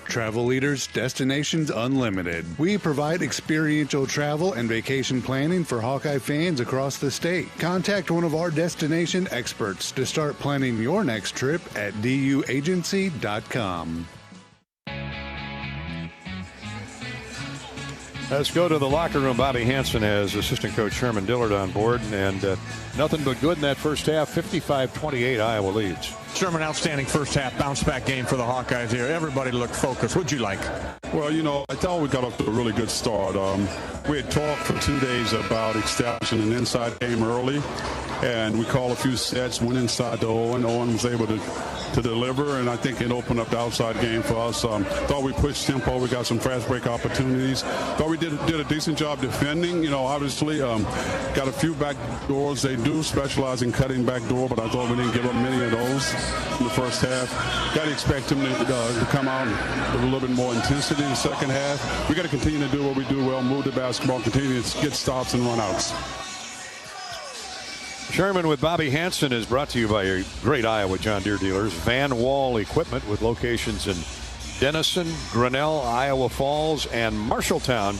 Travel Leaders Destinations Unlimited. We provide experiential travel and vacation planning for Hawkeye fans across the state. Contact one of our destination experts to start planning your next trip at duagency.com. Let's go to the locker room. Bobby Hansen has assistant coach Sherman Dillard on board, and nothing but good in that first half. 55-28, Iowa leads. Sherman, outstanding first half bounce back game for the Hawkeyes here. Everybody looked focused. What'd you like? Well, I thought we got off to a really good start. We had talked for 2 days about establishing an inside game early, and we called a few sets, went inside to Owen. Owen was able to deliver, and I think it opened up the outside game for us. Thought we pushed tempo. We got some fast break opportunities. Thought we did a decent job defending. Obviously got a few back doors. They do specialize in cutting back door, but I thought we didn't give up many of those in the first half. Got to expect them to come out with a little bit more intensity in the second half. We got to continue to do what we do well, move the basketball, continue to get stops and run outs. Sherman with Bobby Hansen is brought to you by your great Iowa John Deere dealers. Van Wall Equipment with locations in Denison, Grinnell, Iowa Falls, and Marshalltown.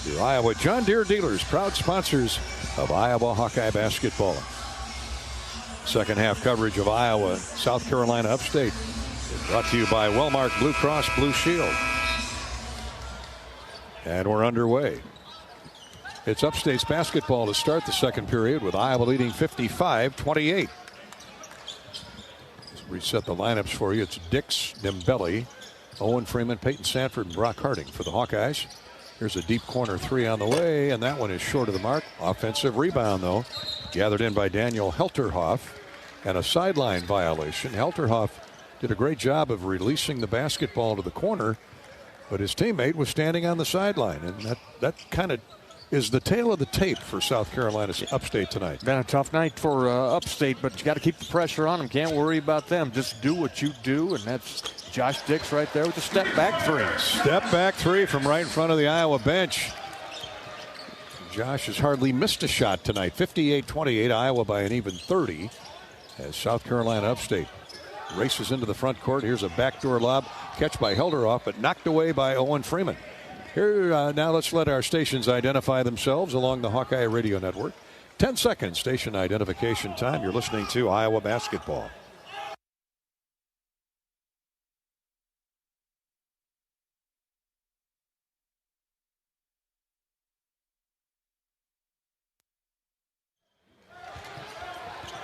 Your Iowa John Deere dealers, proud sponsors of Iowa Hawkeye basketball. Second half coverage of Iowa, South Carolina Upstate. Brought to you by Wellmark Blue Cross Blue Shield. And we're underway. It's Upstate's basketball to start the second period with Iowa leading 55-28. Let's reset the lineups for you. It's Dix, Dembele, Owen Freeman, Peyton Sanford, and Brock Harding for the Hawkeyes. Here's a deep corner three on the way, and that one is short of the mark. Offensive rebound, though, gathered in by Daniel Helterhoff, and a sideline violation. Helterhoff did a great job of releasing the basketball to the corner, but his teammate was standing on the sideline, and that kind of is the tail of the tape for South Carolina's Upstate tonight. Been a tough night for Upstate, but you got to keep the pressure on them. Can't worry about them. Just do what you do, and that's Josh Dix right there with a step-back three. Step-back three from right in front of the Iowa bench. Josh has hardly missed a shot tonight. 58-28, Iowa by an even 30 as South Carolina Upstate races into the front court. Here's a backdoor lob, catch by Helderhoff, but knocked away by Owen Freeman. Here, now let's let our stations identify themselves along the Hawkeye Radio Network. 10 seconds station identification time. You're listening to Iowa basketball.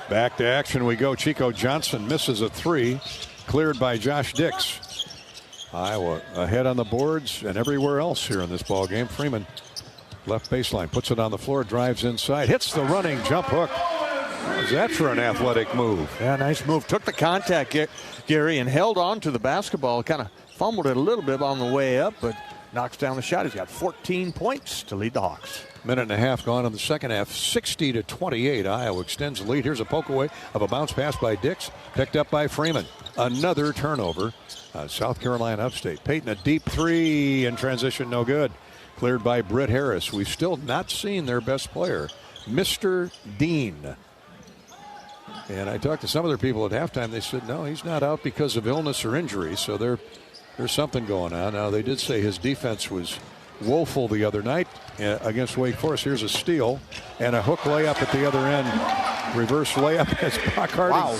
Back to action we go. Chico Johnson misses a three, cleared by Josh Dix. Iowa ahead on the boards and everywhere else here in this ball game. Freeman left baseline, puts it on the floor, drives inside, hits the running jump hook. How's that for an athletic move? Yeah, nice move. Took the contact, Gary, and held on to the basketball. Kind of fumbled it a little bit on the way up, but knocks down the shot. He's got 14 points to lead the Hawks. Minute and a half gone in the second half. 60-28. Iowa extends the lead. Here's a poke away of a bounce pass by Dix, picked up by Freeman. Another turnover. South Carolina Upstate. Peyton, a deep three in transition, no good. Cleared by Britt Harris. We've still not seen their best player, Mr. Dean. And I talked to some other people at halftime. They said, no, he's not out because of illness or injury. So there's something going on. Now, they did say his defense was woeful the other night against Wake Forest. Here's a steal and a hook layup at the other end. Reverse layup as Brock Harding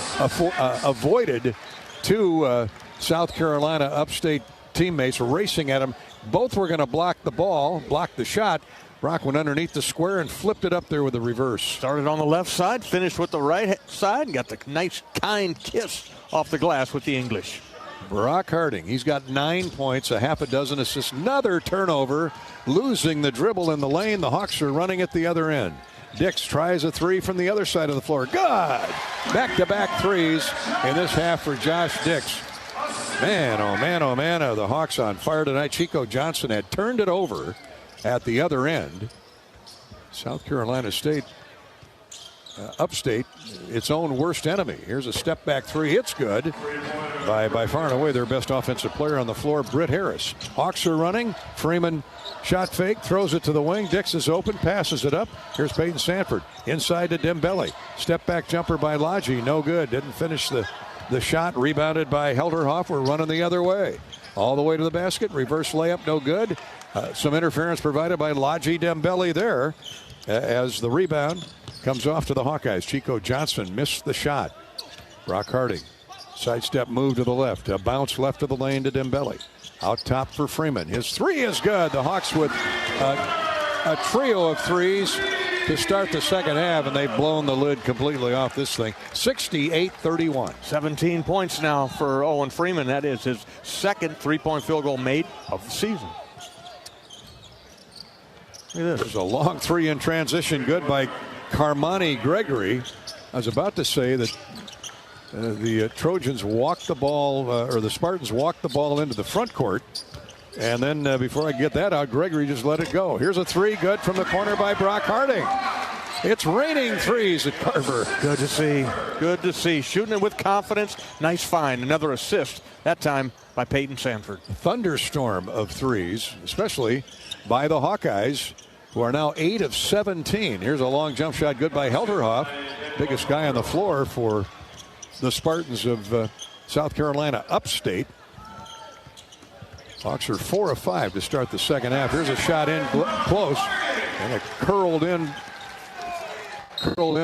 avoided two South Carolina Upstate teammates racing at him. Both were going to block the ball, block the shot. Brock went underneath the square and flipped it up there with a reverse. Started on the left side, finished with the right side, and got the nice, kind kiss off the glass with the English. Brock Harding, he's got 9 points, a half a dozen assists, another turnover, losing the dribble in the lane. The Hawks are running at the other end. Dix tries a three from the other side of the floor. Good! Back-to-back threes in this half for Josh Dix. Man, oh man, oh man, are the Hawks on fire tonight. Chico Johnson had turned it over at the other end. South Carolina State, Upstate, its own worst enemy. Here's a step back three. It's good by far and away their best offensive player on the floor, Britt Harris. Hawks are running. Freeman shot fake, throws it to the wing. Dix is open, passes it up. Here's Peyton Sanford inside to Dembele. Step back jumper by Lodgy, no good. Didn't finish the shot. Rebounded by Helderhoff. We're running the other way. All the way to the basket. Reverse layup, no good. Some interference provided by Lodgy Dembele there as the rebound comes off to the Hawkeyes. Chico Johnson missed the shot. Brock Harding. Sidestep move to the left. A bounce left of the lane to Dembele. Out top for Freeman. His three is good. The Hawks with a trio of threes to start the second half, and they've blown the lid completely off this thing. 68-31. 17 points now for Owen Freeman. That is his second three-point field goal made of the season. Look at this. There's a long three in transition. Good by Carmani Gregory. I was about to say that the Trojans walked the ball, or the Spartans walked the ball into the front court. And then before I get that out, Gregory just let it go. Here's a three, good from the corner by Brock Harding. It's raining threes at Carver. Good to see. Good to see. Shooting it with confidence. Nice find. Another assist, that time by Peyton Sanford. Thunderstorm of threes, especially by the Hawkeyes, who are now 8 of 17. Here's a long jump shot, good by Helderhoff. Biggest guy on the floor for the Spartans of South Carolina Upstate. Hawks are 4 of 5 to start the second half. Here's a shot in close, and it curled in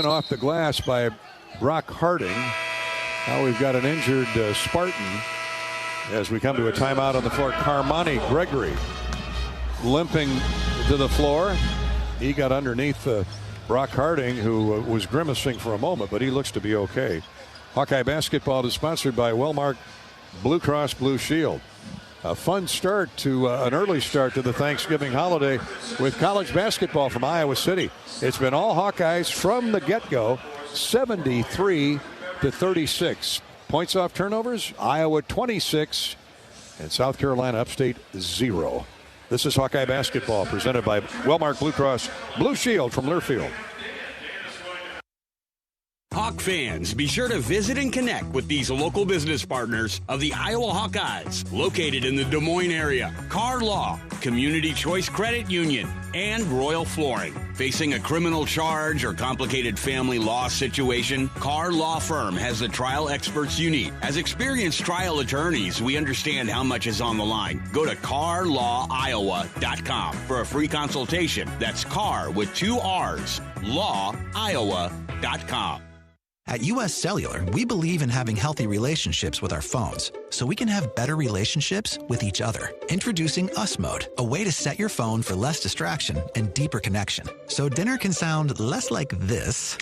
off the glass by Brock Harding. Now we've got an injured Spartan as we come to a timeout on the floor. Carmani Gregory limping to the floor. He got underneath Brock Harding, who was grimacing for a moment, but he looks to be okay. Hawkeye basketball is sponsored by Wellmark Blue Cross Blue Shield. A fun start to an early start to the Thanksgiving holiday with college basketball from Iowa City. It's been all Hawkeyes from the get-go, 73-36. Points off turnovers, Iowa 26 and South Carolina Upstate 0. This is Hawkeye basketball presented by Wellmark Blue Cross Blue Shield from Learfield. Hawk fans, be sure to visit and connect with these local business partners of the Iowa Hawkeyes, located in the Des Moines area. Carr Law, Community Choice Credit Union, and Royal Flooring. Facing a criminal charge or complicated family law situation, Carr Law Firm has the trial experts you need. As experienced trial attorneys, we understand how much is on the line. Go to carlawiowa.com for a free consultation. That's Carr with 2 R's, lawiowa.com. At U.S. Cellular, we believe in having healthy relationships with our phones so we can have better relationships with each other. Introducing Us Mode, a way to set your phone for less distraction and deeper connection. So dinner can sound less like this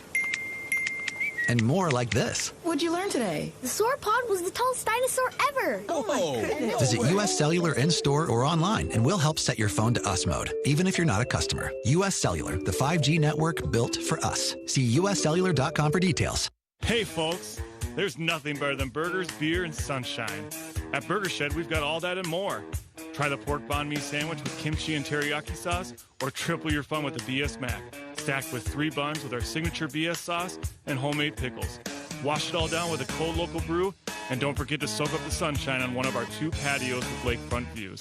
and more like this. What'd you learn today? The sauropod was the tallest dinosaur ever. Oh my goodness. Visit U.S. Cellular in-store or online and we'll help set your phone to Us Mode, even if you're not a customer. U.S. Cellular, the 5G network built for us. See uscellular.com for details. Hey folks, there's nothing better than burgers, beer, and sunshine. At Burger Shed, we've got all that and more. Try the pork banh mi sandwich with kimchi and teriyaki sauce, or triple your fun with the BS Mac, stacked with 3 buns with our signature BS sauce and homemade pickles. Wash it all down with a cold local brew, and don't forget to soak up the sunshine on one of our 2 patios with lakefront views.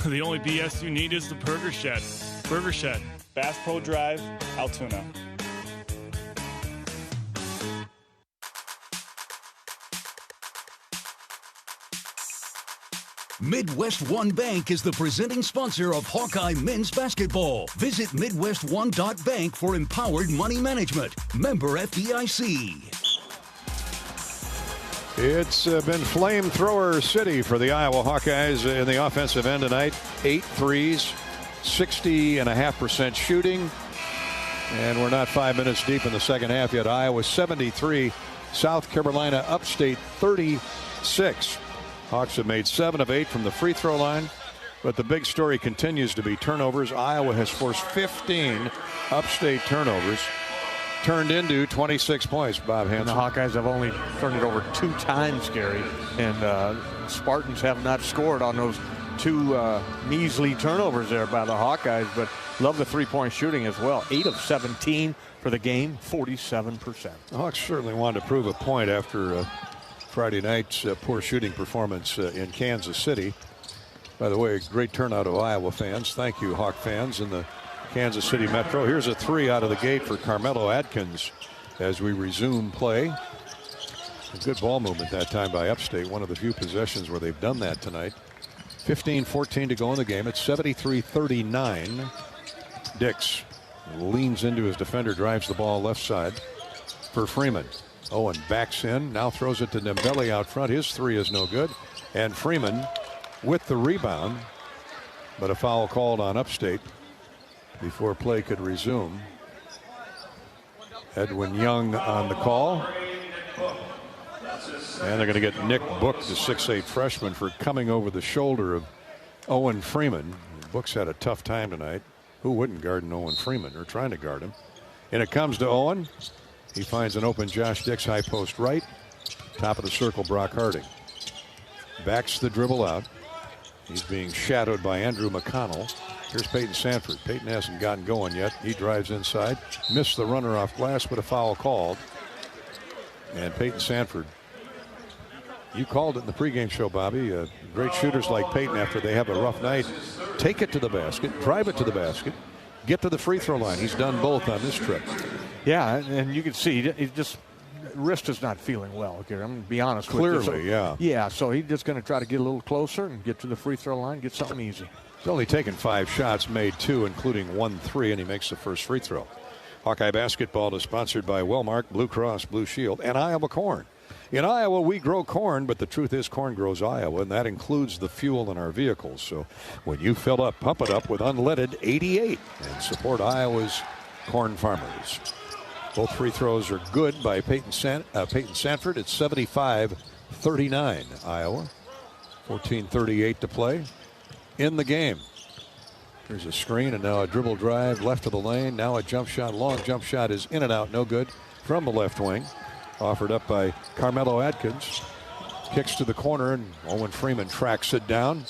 The only BS you need is the Burger Shed. Burger Shed, Bass Pro Drive, Altoona. Midwest One Bank is the presenting sponsor of Hawkeye men's basketball. Visit MidwestOne.bank for empowered money management. Member FDIC. It's been flamethrower city for the Iowa Hawkeyes in the offensive end tonight. 8 threes, 60.5% shooting. And we're not 5 minutes deep in the second half yet. Iowa 73, South Carolina Upstate 36. Hawks have made 7 of 8 from the free throw line, but the big story continues to be turnovers. Iowa has forced 15 Upstate turnovers. turned into 26 points, Bob Hansen. And the Hawkeyes have only turned it over 2 times, Gary. And Spartans have not scored on those 2 measly turnovers there by the Hawkeyes, but love the three-point shooting as well. 8 of 17 for the game, 47%. The Hawks certainly wanted to prove a point after Friday night's poor shooting performance in Kansas City. By the way, great turnout of Iowa fans. Thank you, Hawk fans in the Kansas City Metro. Here's a 3 out of the gate for Carmelo Atkins as we resume play. A good ball movement that time by Upstate. One of the few possessions where they've done that tonight. 15-14 to go in the game. It's 73-39. Dix leans into his defender, drives the ball left side for Freeman. Owen backs in, now throws it to Dembele out front. His 3 is no good. And Freeman with the rebound, but a foul called on Upstate before play could resume. Edwin Young on the call. And they're going to get Nick Book, the 6'8 freshman, for coming over the shoulder of Owen Freeman. Book's had a tough time tonight. Who wouldn't guard an Owen Freeman, or trying to guard him? And it comes to Owen. He finds an open Josh Dix, high post right. Top of the circle, Brock Harding. Backs the dribble out. He's being shadowed by Andrew McConnell. Here's Peyton Sanford. Peyton hasn't gotten going yet. He drives inside. Missed the runner off glass, but a foul called. And Peyton Sanford, you called it in the pregame show, Bobby. Great shooters like Peyton, after they have a rough night, take it to the basket, drive it to the basket, get to the free throw line. He's done both on this trip. Yeah, and you can see he just wrist is not feeling well. I'm going to be honest Clearly, with you. yeah. Yeah, so he's just going to try to get a little closer and get to the free throw line, get something easy. He's only taken 5 shots, made 2, including 1 3, and he makes the first free throw. Hawkeye basketball is sponsored by Wellmark, Blue Cross Blue Shield, and Iowa Corn. In Iowa, we grow corn, but the truth is corn grows Iowa, and that includes the fuel in our vehicles. So when you fill up, pump it up with unleaded 88 and support Iowa's corn farmers. Both free throws are good by Peyton Sanford. It's 75-39, Iowa. 14:38 to play in the game. Here's a screen, and now a dribble drive left of the lane. Now a jump shot. Long jump shot is in and out, no good from the left wing. Offered up by Carmelo Atkins. Kicks to the corner, and Owen Freeman tracks it down.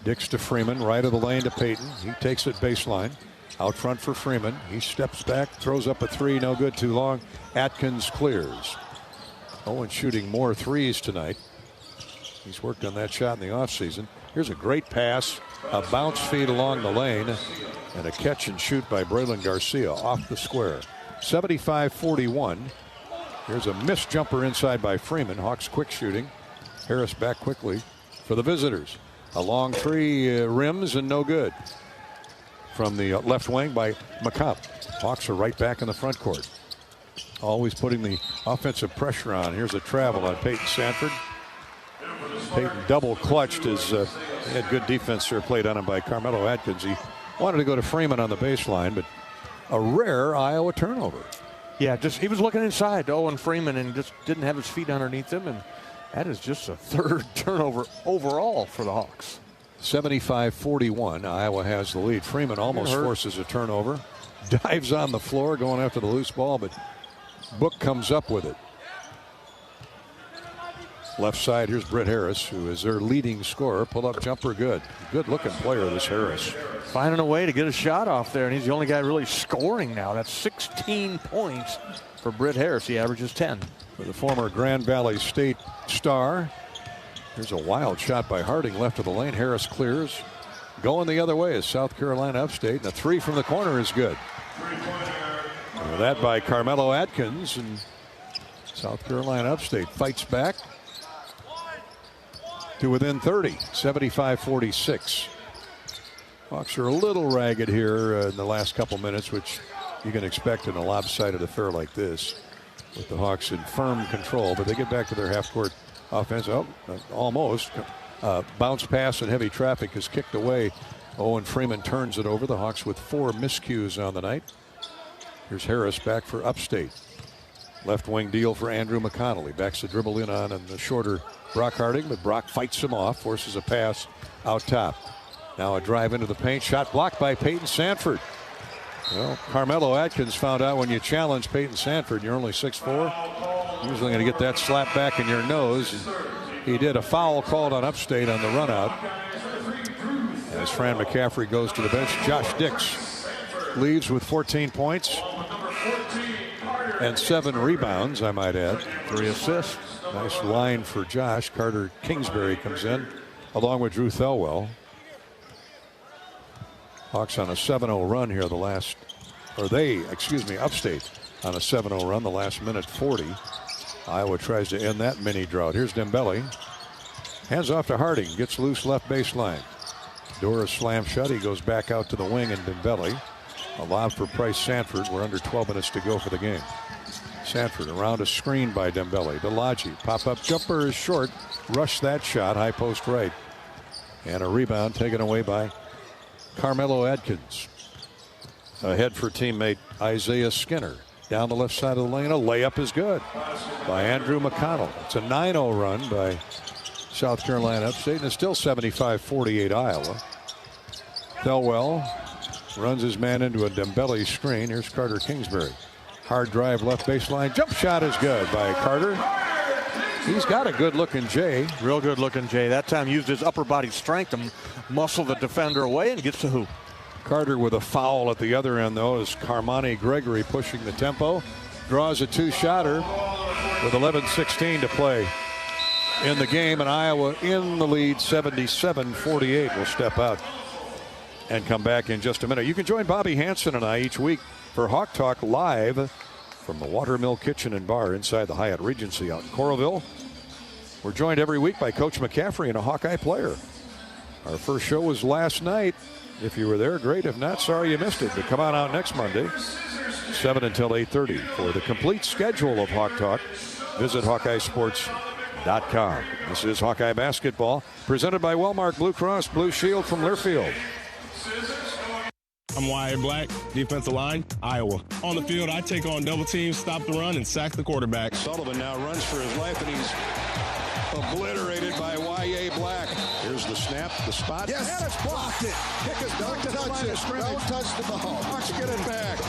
Dix to Freeman, right of the lane to Peyton. He takes it baseline. Out front for Freeman. He steps back, throws up a 3, no good, too long. Atkins clears. Owen shooting more 3s tonight. He's worked on that shot in the offseason. Here's a great pass, a bounce feed along the lane, and a catch and shoot by Braylon Garcia off the square. 75-41. Here's a missed jumper inside by Freeman. Hawks quick shooting. Harris back quickly for the visitors. A long 3 rims and no good. From the left wing by McCobb. Hawks are right back in the front court. Always putting the offensive pressure on. Here's a travel on Peyton Sanford. Peyton double clutched as he had good defense there played on him by Carmelo Atkins. He wanted to go to Freeman on the baseline, but a rare Iowa turnover. Yeah, just he was looking inside to Owen Freeman and just didn't have his feet underneath him, and that is just a 3rd turnover overall for the Hawks. 75-41. Iowa has the lead. Freeman almost forces a turnover. Dives on the floor going after the loose ball, but Book comes up with it. Left side, here's Britt Harris, who is their leading scorer. Pull-up jumper, good. Good-looking player, this Harris. Finding a way to get a shot off there, and he's the only guy really scoring now. That's 16 points for Britt Harris. He averages 10. For the former Grand Valley State star. Here's a wild shot by Harding left of the lane. Harris clears. Going the other way is South Carolina Upstate. And a 3 from the corner is good. And that by Carmelo Atkins. And South Carolina Upstate fights back to within 30. 75-46. Hawks are a little ragged here in the last couple minutes, which you can expect in a lopsided affair like this, with the Hawks in firm control. But they get back to their half-court offense. Oh, almost. Bounce pass and heavy traffic is kicked away. Owen Freeman turns it over. The Hawks with 4 miscues on the night. Here's Harris back for Upstate. Left wing deal for Andrew McConnell. He backs the dribble in on the shorter Brock Harding, but Brock fights him off, forces a pass out top. Now a drive into the paint. Shot blocked by Peyton Sanford. Well, Carmelo Atkins found out when you challenge Peyton Sanford, you're only 6'4". Usually going to get that slap back in your nose. He did. A foul called on Upstate on the run out. As Fran McCaffrey goes to the bench, Josh Dix leaves with 14 points and 7 rebounds, I might add. 3 assists. Nice line for Josh. Carter Kingsbury comes in along with Drew Thelwell. Hawks on a 7-0 run here Upstate on a 7-0 run the last minute 40. Iowa tries to end that mini drought. Here's Dembele. Hands off to Harding. Gets loose left baseline. Door is slammed shut. He goes back out to the wing, and Dembele allowed for Price Sanford. We're under 12 minutes to go for the game. Sanford around a screen by Dembele. DeLaggi. Pop-up jumper is short. Rush that shot. High post right. And a rebound taken away by Carmelo Atkins. Ahead for teammate Isaiah Skinner. Down the left side of the lane. A layup is good by Andrew McConnell. It's a 9-0 run by South Carolina Upstate, and it's still 75-48 Iowa. Thelwell runs his man into a Dembele screen. Here's Carter Kingsbury. Hard drive left baseline. Jump shot is good by Carter. He's got a good-looking J. Real good-looking J. That time used his upper body strength to muscle the defender away and gets the hoop. Carter with a foul at the other end, though, as Carmani Gregory pushing the tempo. Draws a 2-shotter with 11:16 to play in the game, and Iowa in the lead 77-48. Will step out and come back in just a minute. You can join Bobby Hansen and I each week for Hawk Talk live from the Watermill Kitchen and Bar inside the Hyatt Regency out in Coralville. We're joined every week by Coach McCaffrey and a Hawkeye player. Our first show was last night. If you were there, great. If not, sorry you missed it. But come on out next Monday, 7 until 8:30. For the complete schedule of Hawk Talk, visit HawkeyeSports.com. This is Hawkeye Basketball, presented by Wellmark Blue Cross Blue Shield from Learfield. I'm Y.A. Black, defensive line, Iowa. On the field, I take on double teams, stop the run, and sack the quarterback. Sullivan now runs for his life, and he's obliterated by Y.A. Black. Here's the snap, the spot. Yes, and it's blocked it. Kick is don't touch it. Don't touch the ball. Hawks get it back.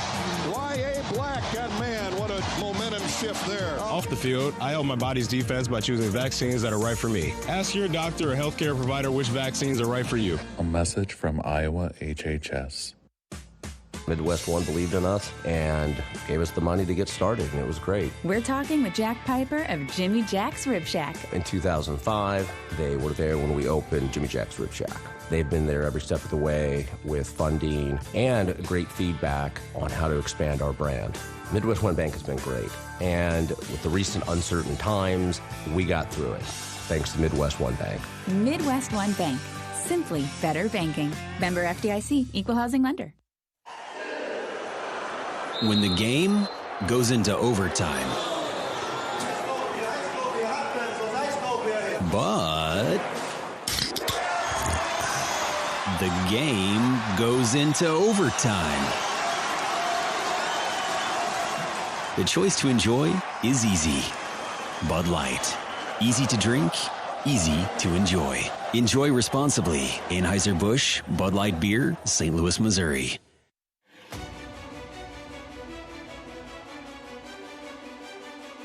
Y.A. Black got man. What a momentum shift there. Off the field, I help my body's defense by choosing vaccines that are right for me. Ask your doctor or healthcare provider which vaccines are right for you. A message from Iowa HHS. Midwest One believed in us and gave us the money to get started, and it was great. We're talking with Jack Piper of Jimmy Jack's Rib Shack. In 2005, they were there when we opened Jimmy Jack's Rib Shack. They've been there every step of the way with funding and great feedback on how to expand our brand. Midwest One Bank has been great, and with the recent uncertain times, we got through it, thanks to Midwest One Bank. Midwest One Bank. Simply better banking. Member FDIC, Equal Housing Lender. When the game goes into overtime, but the game goes into overtime. The choice to enjoy is easy. Bud Light. Easy to drink, easy to enjoy. Enjoy responsibly. Anheuser-Busch, Bud Light Beer, St. Louis, Missouri.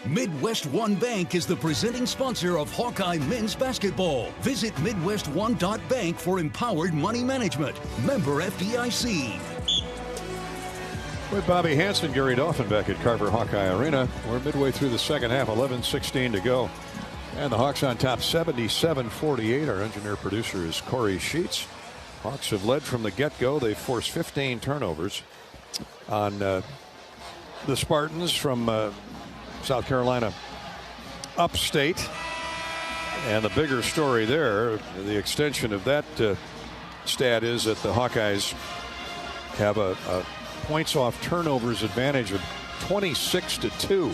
Midwest One Bank is the presenting sponsor of Hawkeye men's basketball. Visit MidwestOne.bank for empowered money management. Member FDIC. With Bobby Hansen, Gary Dolphin back at Carver Hawkeye Arena. We're midway through the second half, 11:16 to go. And the Hawks on top 77-48. Our engineer producer is Corey Sheets. Hawks have led from the get-go. They've forced 15 turnovers on the Spartans from South Carolina Upstate. And the bigger story there, the extension of that stat, is that the Hawkeyes have a points off turnovers advantage of 26-2.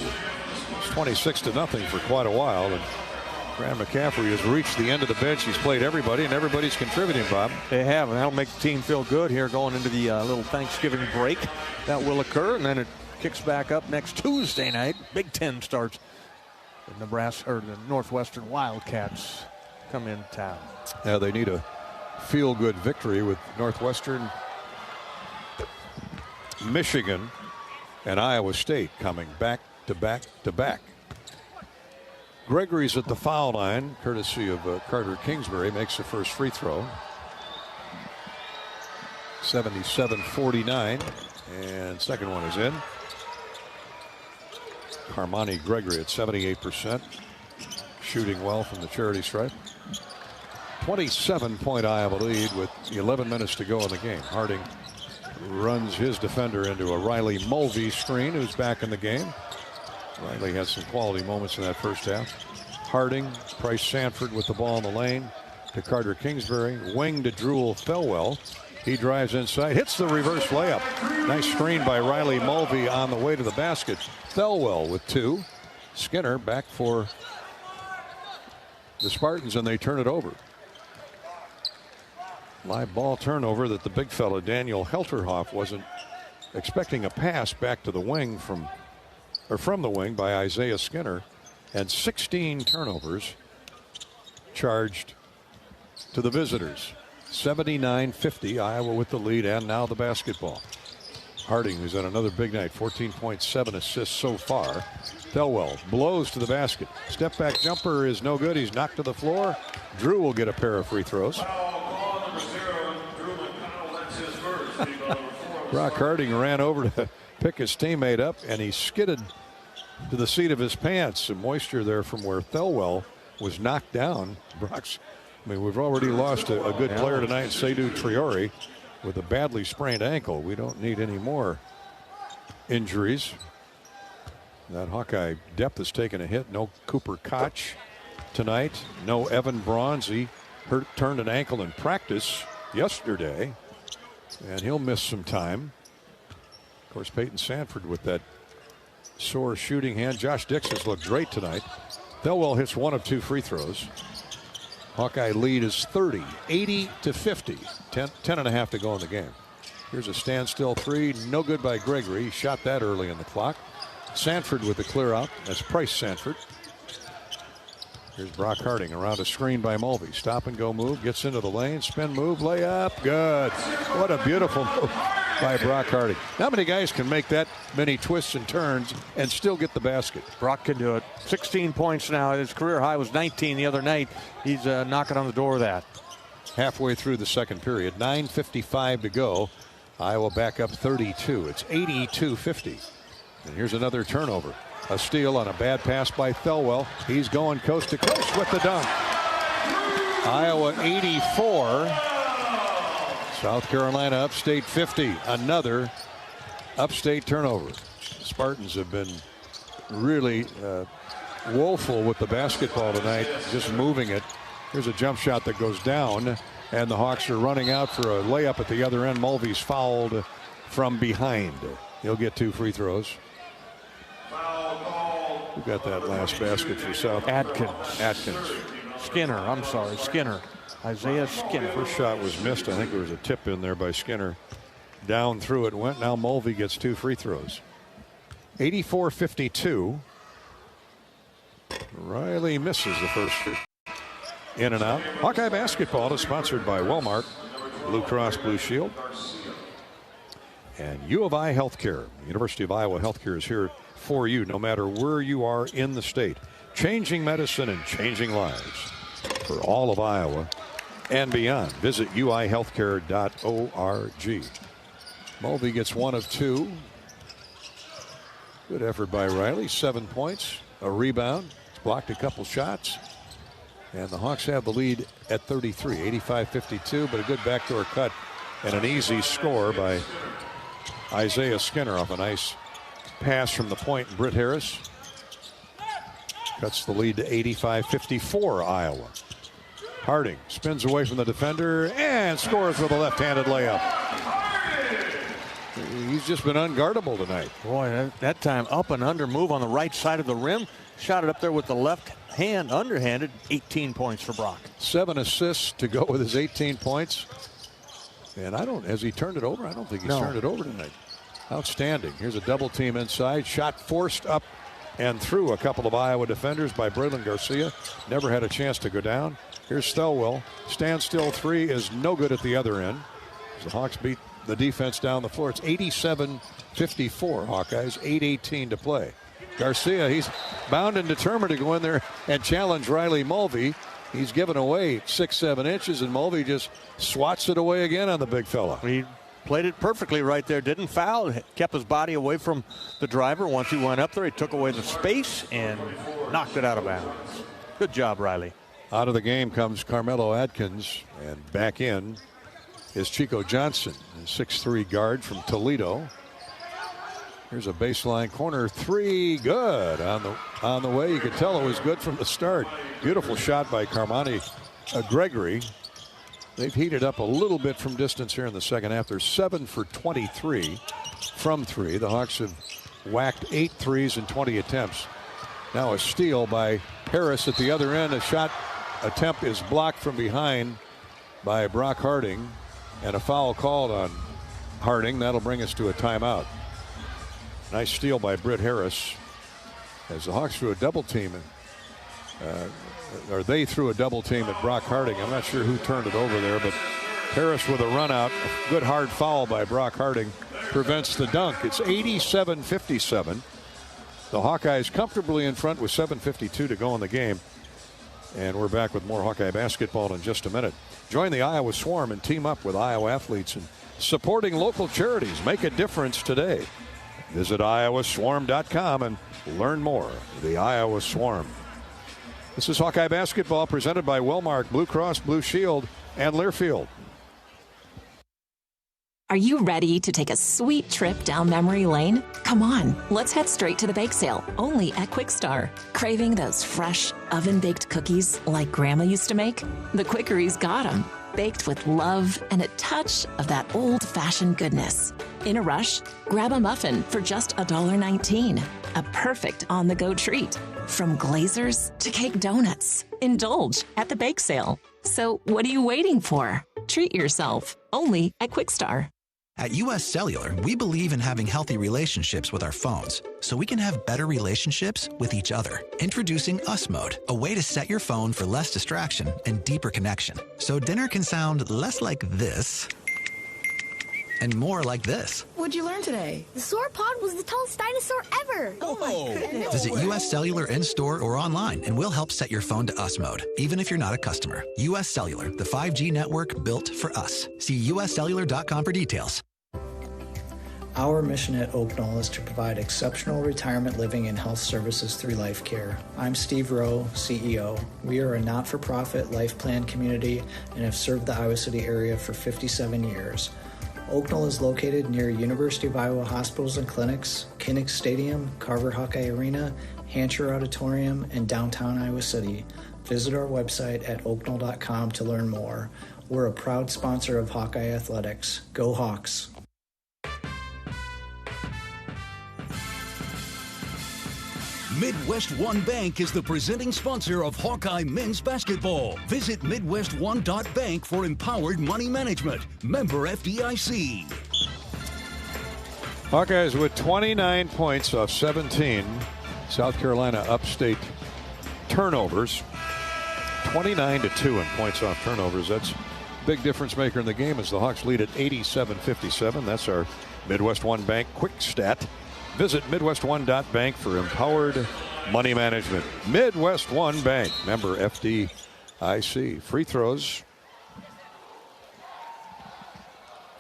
It's 26-0 for quite a while. And Fran McCaffrey has reached the end of the bench. He's played everybody, and everybody's contributing, Bob. They have, and that'll make the team feel good here going into the little Thanksgiving break. That will occur, and then it kicks back up next Tuesday night. Big Ten starts. The Nebraska or the Northwestern Wildcats come in town. Yeah, they need a feel-good victory with Northwestern Michigan, and Iowa State coming back to back to back. Gregory's at the foul line, courtesy of Carter Kingsbury, makes the first free throw. 77-49, and second one is in. Carmani Gregory at 78%, shooting well from the charity stripe. 27-point Iowa lead with 11 minutes to go in the game. Harding runs his defender into a Riley Mulvey screen, who's back in the game. Riley had some quality moments in that first half. Harding, Price Sanford with the ball in the lane to Carter Kingsbury. Wing to Drew Thelwell. He drives inside, hits the reverse layup. Nice screen by Riley Mulvey on the way to the basket. Thelwell with 2. Skinner back for the Spartans, and they turn it over. Live ball turnover that the big fella Daniel Helterhoff wasn't expecting a pass back to the wing from the wing by Isaiah Skinner, and 16 turnovers charged to the visitors. 79-50, Iowa with the lead, and now the basketball. Harding, who's had another big night, 14.7 assists so far. Thelwell blows to the basket. Step back jumper is no good. He's knocked to the floor. Drew will get a pair of free throws. Brock Harding ran over to pick his teammate up, and he skidded to the seat of his pants. Some moisture there from where Thelwell was knocked down. We've already lost a good player tonight, Seydou Traore, with a badly sprained ankle. We don't need any more injuries. That Hawkeye depth has taken a hit. No Cooper Koch tonight. No Evan Bronzy. Turned an ankle in practice yesterday, and he'll miss some time. Of course, Peyton Sanford with that sore shooting hand. Josh Dix has looked great tonight. Thelwell hits 1 of 2 free throws. Hawkeye lead is 30, 80-50. 10 and a half to go in the game. Here's a standstill 3, no good by Gregory. He shot that early in the clock. Sanford with the clear out. That's Price Sanford. Here's Brock Harding around a screen by Mulvey. Stop and go move, gets into the lane, spin move, layup, good. What a beautiful move by Brock Harding. Not many guys can make that many twists and turns and still get the basket. Brock can do it. 16 points now. His career high was 19 the other night. He's knocking on the door of that. Halfway through the second period, 9:55 to go. Iowa back up 32. It's 82-50. And here's another turnover. A steal on a bad pass by Thelwell. He's going coast to coast with the dunk. Iowa 84. South Carolina Upstate 50. Another Upstate turnover. Spartans have been really woeful with the basketball tonight, just moving it. Here's a jump shot that goes down, and the Hawks are running out for a layup at the other end. Mulvey's fouled from behind. He'll get 2 free throws. Who got that last basket for South? Atkins. Skinner. Isaiah Skinner. First shot was missed. I think there was a tip in there by Skinner. Down through it went. Now Mulvey gets 2 free throws. 84-52. Riley misses the first shoot. In and out. Hawkeye basketball is sponsored by Walmart, Blue Cross Blue Shield, and U of I Healthcare. University of Iowa Healthcare is here for you no matter where you are in the state. Changing medicine and changing lives for all of Iowa and beyond. Visit uihealthcare.org. Mulvey gets 1 of 2. Good effort by Riley. 7 points, a rebound. He's blocked a couple shots. And the Hawks have the lead at 33, 85-52, but a good backdoor cut and an easy score by Isaiah Skinner off a nice pass from the point. Britt Harris cuts the lead to 85-54 Iowa. Harding spins away from the defender and scores with a left-handed layup. He's just been unguardable tonight. Boy, that time up and under move on the right side of the rim. Shot it up there with the left hand, underhanded. 18 points for Brock. 7 assists to go with his 18 points. And has he turned it over? I don't think he's turned it over tonight. Outstanding. Here's a double team inside. Shot forced up and through a couple of Iowa defenders by Braylon Garcia. Never had a chance to go down. Here's Thelwell. Standstill 3 is no good at the other end. The Hawks beat the defense down the floor. It's 87-54, Hawkeyes, 8:18 to play. Garcia, he's bound and determined to go in there and challenge Riley Mulvey. He's given away 6-7 inches, and Mulvey just swats it away again on the big fella. He played it perfectly right there. Didn't foul. Kept his body away from the driver. Once he went up there, he took away the space and knocked it out of bounds. Good job, Riley. Out of the game comes Carmelo Adkins, and back in is Chico Johnson, a 6'3" guard from Toledo. Here's a baseline corner three, good on the way. You could tell it was good from the start. Beautiful shot by Carmani Gregory. They've heated up a little bit from distance here in the second half. They're 7 for 23 from three. The Hawks have whacked 8 threes in 20 attempts. Now a steal by Harris at the other end. A shot attempt is blocked from behind by Brock Harding, and a foul called on Harding. That'll bring us to a timeout. Nice steal by Britt Harris as the Hawks threw a double team, or they threw a double team at Brock Harding. I'm not sure who turned it over there, but Harris with a run out. A good hard foul by Brock Harding prevents the dunk. It's 87-57. The Hawkeyes comfortably in front with 7:52 to go in the game. And we're back with more Hawkeye basketball in just a minute. Join the Iowa Swarm and team up with Iowa athletes and supporting local charities. Make a difference today. Visit iowaswarm.com and learn more. The Iowa Swarm. This is Hawkeye basketball presented by Wellmark, Blue Cross Blue Shield, and Learfield. Are you ready to take a sweet trip down memory lane? Come on, let's head straight to the bake sale, only at Quick Star. Craving those fresh, oven-baked cookies like Grandma used to make? The Quickery's got them, baked with love and a touch of that old-fashioned goodness. In a rush? Grab a muffin for just $1.19. A perfect on-the-go treat. From glazers to cake donuts. Indulge at the bake sale. So what are you waiting for? Treat yourself, only at Quick Star. At U.S. Cellular, we believe in having healthy relationships with our phones, so we can have better relationships with each other. Introducing Us Mode, a way to set your phone for less distraction and deeper connection. So dinner can sound less like this and more like this. What'd you learn today? The sauropod was the tallest dinosaur ever. Oh my goodness. Visit U.S. Cellular in-store or online, and we'll help set your phone to Us Mode, even if you're not a customer. U.S. Cellular, the 5G network built for us. See uscellular.com for details. Our mission at Oak Knoll is to provide exceptional retirement living and health services through life care. I'm Steve Rowe, CEO. We are a not-for-profit life plan community and have served the Iowa City area for 57 years. Oak Knoll is located near University of Iowa hospitals and clinics, Kinnick Stadium, Carver Hawkeye Arena, Hancher Auditorium, and downtown Iowa City. Visit our website at oakknoll.com to learn more. We're a proud sponsor of Hawkeye Athletics. Go Hawks! Midwest One Bank is the presenting sponsor of Hawkeye men's basketball. Visit MidwestOne.bank for empowered money management. Member FDIC. Hawkeyes with 29 points off 17 South Carolina Upstate turnovers. 29-2 in points off turnovers. That's a big difference maker in the game as the Hawks lead at 87-57. That's our Midwest One Bank quick stat. Visit MidwestOne.bank for empowered money management. Midwest One Bank, member FDIC. Free throws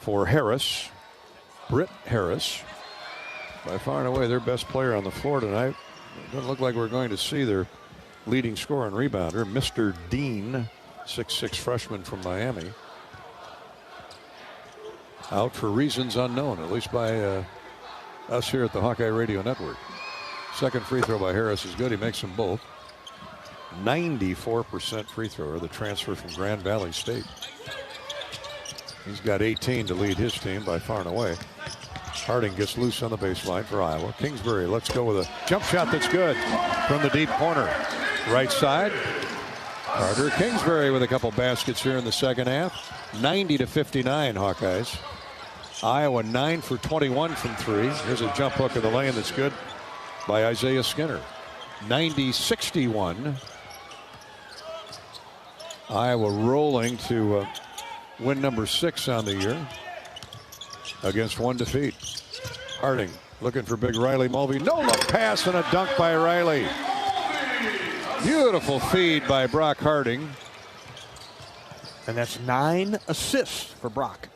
for Harris. Britt Harris, by far and away their best player on the floor tonight. It doesn't look like we're going to see their leading scorer and rebounder, Mr. Dean, 6'6" freshman from Miami. Out for reasons unknown, at least by us here at the Hawkeye Radio Network. Second free throw by Harris is good. He makes them both. 94% free thrower, the transfer from Grand Valley State. He's got 18 to lead his team by far and away. Harding gets loose on the baseline for Iowa. Kingsbury lets go with a jump shot that's good from the deep corner. Right side. Carter Kingsbury with a couple baskets here in the second half. 90-59 Hawkeyes. Iowa 9 for 21 from three. Here's a jump hook in the lane that's good by Isaiah Skinner. 90-61. Iowa rolling to win number 6 on the year. against one defeat. Harding looking for big Riley Mulvey. No look pass and a dunk by Riley. Beautiful feed by Brock Harding. And that's 9 assists for Brock.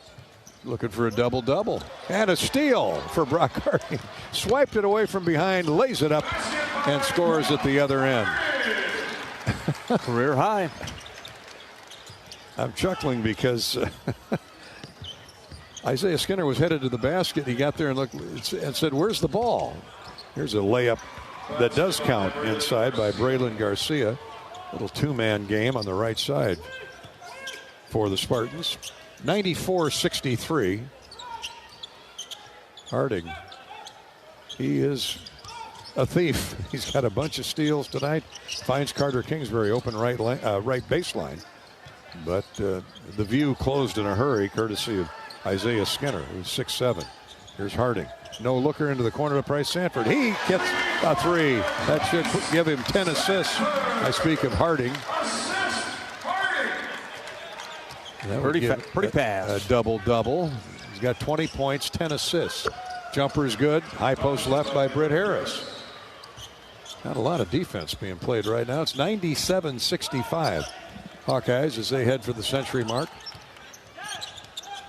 Looking for a double-double. And a steal for Brock Harding. Swiped it away from behind, lays it up, and scores at the other end. Career high. I'm chuckling because Isaiah Skinner was headed to the basket. He got there and looked and said, "Where's the ball?" Here's a layup that does count inside by Braylon Garcia. Little two-man game on the right side for the Spartans. 94-63. Harding. He is a thief. He's got a bunch of steals tonight. Finds Carter Kingsbury open right baseline. But the view closed in a hurry, courtesy of Isaiah Skinner, who's 6'7". Here's Harding. No looker into the corner of Price Sanford. He gets a three. That should give him 10 assists. I speak of Harding. Pretty pass. A double-double. He's got 20 points, 10 assists. Jumper's good. High post left by Britt Harris. Not a lot of defense being played right now. It's 97-65. Hawkeyes as they head for the century mark.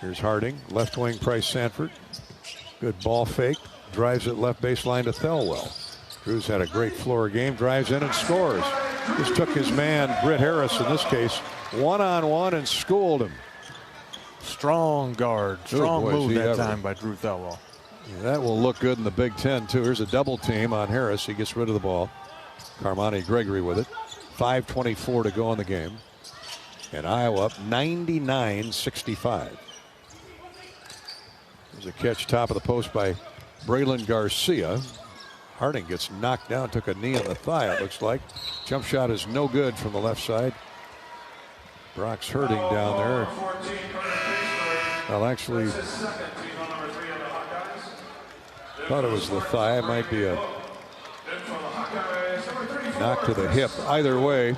Here's Harding. Left wing Price Sanford. Good ball fake. Drives it left baseline to Thelwell. Drew's had a great floor game. Drives in and scores. Just took his man, Britt Harris in this case, one-on-one and schooled him. Strong guard. Strong move that time by Drew Thelwell. Yeah, that will look good in the Big Ten, too. Here's a double team on Harris. He gets rid of the ball. Carmani Gregory with it. 5:24 to go in the game. And Iowa up 99-65. There's a catch top of the post by Braylon Garcia. Harding gets knocked down, took a knee on the thigh, it looks like. Jump shot is no good from the left side. Brock's hurting down there. Well, actually, thought it was the thigh. It might be a knock to the hip. Either way,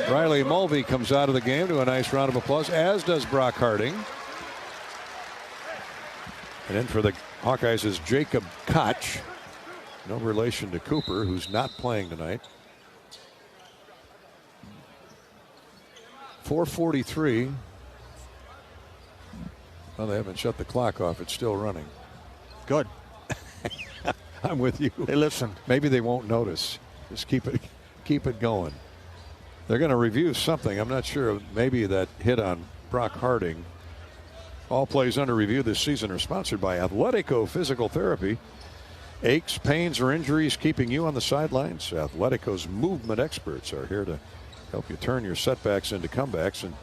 Riley Mulvey comes out of the game to a nice round of applause, as does Brock Harding. And in for the Hawkeyes is Jacob Koch. No relation to Cooper, who's not playing tonight. 4:43. Well, they haven't shut the clock off. It's still running. Good. I'm with you. Hey, listen. Maybe they won't notice. Just keep it going. They're going to review something. I'm not sure. Maybe that hit on Brock Harding. All plays under review this season are sponsored by Athletico Physical Therapy. Aches, pains, or injuries keeping you on the sidelines? Athletico's movement experts are here to help you turn your setbacks into comebacks and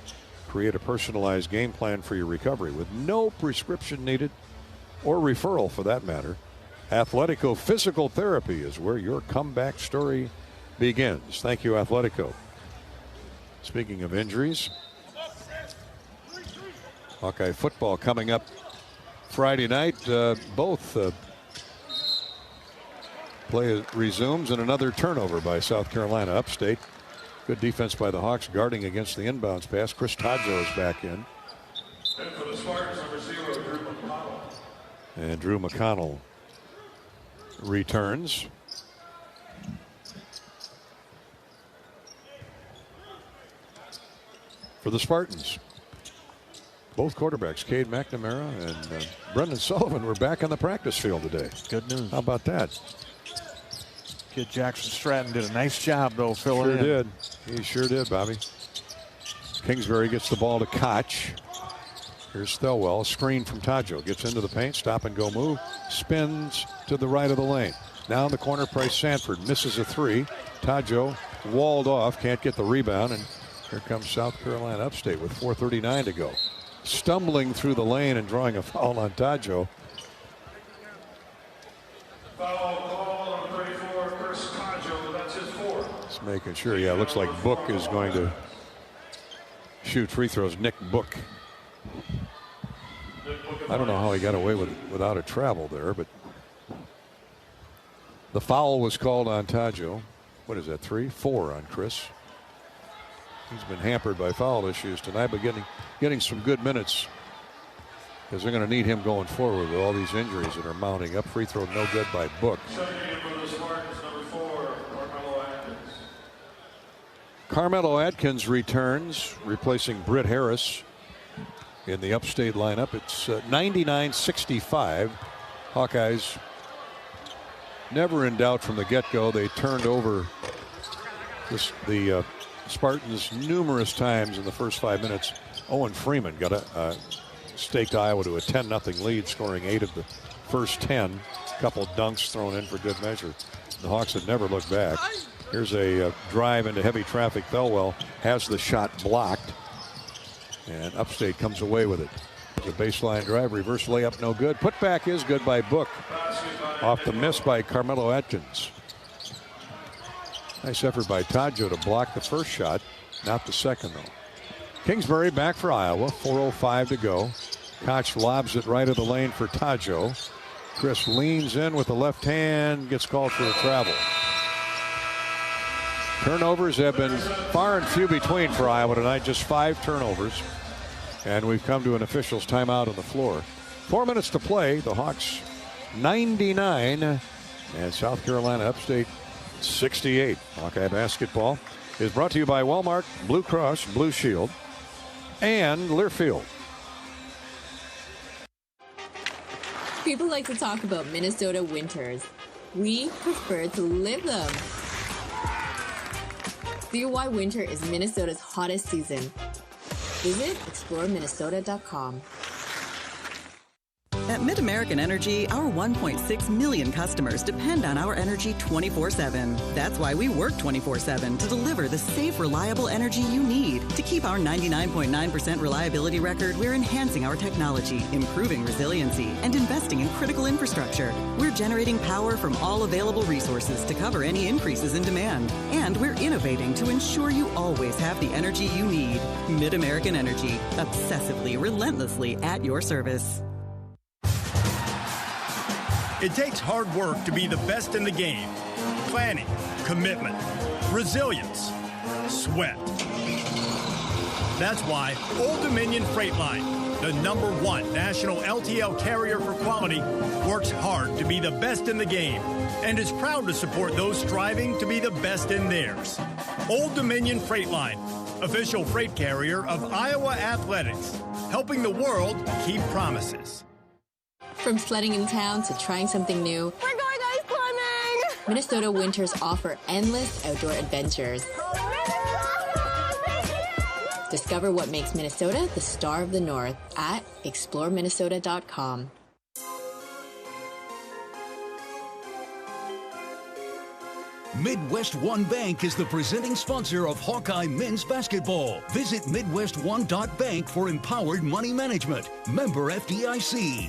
create a personalized game plan for your recovery with no prescription needed or referral for that matter. Athletico Physical Therapy is where your comeback story begins. Thank you, Athletico. Speaking of injuries, Hawkeye football coming up Friday night. Both play resumes and another turnover by South Carolina. Upstate. Good defense by the Hawks guarding against the inbounds pass. Chris Tadjo is back in. And for the Spartans, number 0, Drew McConnell. And Drew McConnell returns. For the Spartans. Both quarterbacks, Cade McNamara and Brendan Sullivan, were back on the practice field today. Good news. How about that? Kid Jackson Stratton did a nice job, though, filling in. Sure did. He sure did, Bobby. Kingsbury gets the ball to Koch. Here's Thelwell. Screen from Tadjo. Gets into the paint. Stop and go move. Spins to the right of the lane. Now in the corner, Price Sanford misses a three. Tadjo walled off. Can't get the rebound. And here comes South Carolina Upstate with 4:39 to go. Stumbling through the lane and drawing a foul on Tadjo. Foul call on 34, Chris Tadjo. That's his 4th. Just making sure. Yeah, looks like Book is going to shoot free throws. Nick Book. I don't know how he got away without a travel there, but the foul was called on Tadjo. What is that, 3? 4 on Chris. He's been hampered by foul issues tonight, but getting some good minutes because they're going to need him going forward with all these injuries that are mounting up. Free throw no good by Book. Carmelo Atkins returns, replacing Britt Harris in the Upstate lineup. It's 99-65. Hawkeyes never in doubt from the get-go. They turned over the Spartans numerous times in the first 5 minutes. Owen Freeman got staked Iowa to a 10-0 lead, scoring 8 of the first 10. A couple dunks thrown in for good measure. The Hawks had never looked back. Here's a drive into heavy traffic. Thelwell has the shot blocked, and Upstate comes away with it. It's a baseline drive, reverse layup, no good. Putback is good by Book. Off the miss by Carmelo Atkins. Nice effort by Tadjo to block the first shot, not the second though. Kingsbury back for Iowa, 4:05 to go. Koch lobs it right of the lane for Tadjo. Chris leans in with the left hand, gets called for a travel. Turnovers have been far and few between for Iowa tonight, just 5 turnovers. And we've come to an official's timeout on the floor. 4 minutes to play. The Hawks 99 and South Carolina Upstate 68. Hawkeye basketball is brought to you by Walmart, Blue Cross, Blue Shield, and Learfield. People like to talk about Minnesota winters. We prefer to live them. See why winter is Minnesota's hottest season. Visit exploreminnesota.com. At MidAmerican Energy, our 1.6 million customers depend on our energy 24/7. That's why we work 24/7 to deliver the safe, reliable energy you need. To keep our 99.9% reliability record, we're enhancing our technology, improving resiliency, and investing in critical infrastructure. We're generating power from all available resources to cover any increases in demand. And we're innovating to ensure you always have the energy you need. MidAmerican Energy, obsessively, relentlessly at your service. It takes hard work to be the best in the game. Planning, commitment, resilience, sweat. That's why Old Dominion Freight Line, the #1 national LTL carrier for quality, works hard to be the best in the game and is proud to support those striving to be the best in theirs. Old Dominion Freight Line, official freight carrier of Iowa Athletics, helping the world keep promises. From sledding in town to trying something new, We're going ice climbing! Minnesota winters offer endless outdoor adventures. Discover what makes Minnesota the star of the North at exploreminnesota.com. Midwest One Bank is the presenting sponsor of Hawkeye men's basketball. Visit MidwestOne.bank for empowered money management. Member FDIC.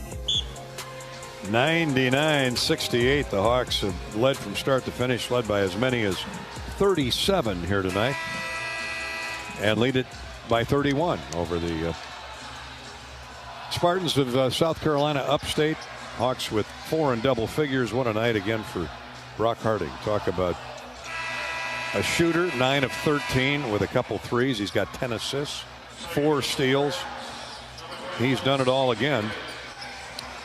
99-68. The Hawks have led from start to finish, led by as many as 37 here tonight, and lead it by 31 over the Spartans of South Carolina Upstate. Hawks with 4 in double figures. What a night again for Brock Harding. Talk about a shooter, 9 of 13 with a couple threes. He's got 10 assists, 4 steals. He's done it all again.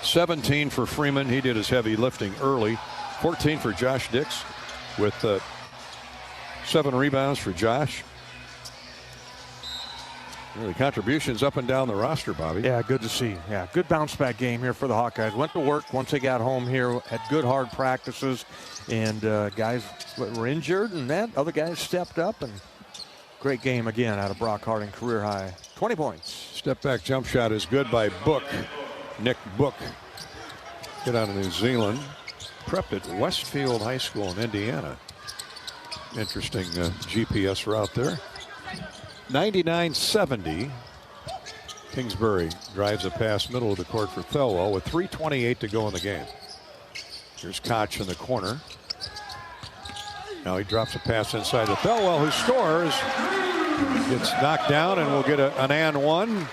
17 for Freeman. He did his heavy lifting early. 14 for Josh Dix with 7 rebounds for Josh. Really contributions up and down the roster, Bobby. Yeah, good to see. Yeah, good bounce back game here for the Hawkeyes. Went to work once they got home here, had good hard practices, and guys were injured, and other guys stepped up, and great game again out of Brock Harding, career high 20 points. Step back jump shot is good by Book. Nick Book, get out of New Zealand, prepped at Westfield High School in Indiana. Interesting GPS route there. 99-70. Kingsbury drives a pass middle of the court for Thelwell with 3:28 to go in the game. Here's Koch in the corner. Now he drops a pass inside to Thelwell, who scores. Gets knocked down and will get an and one.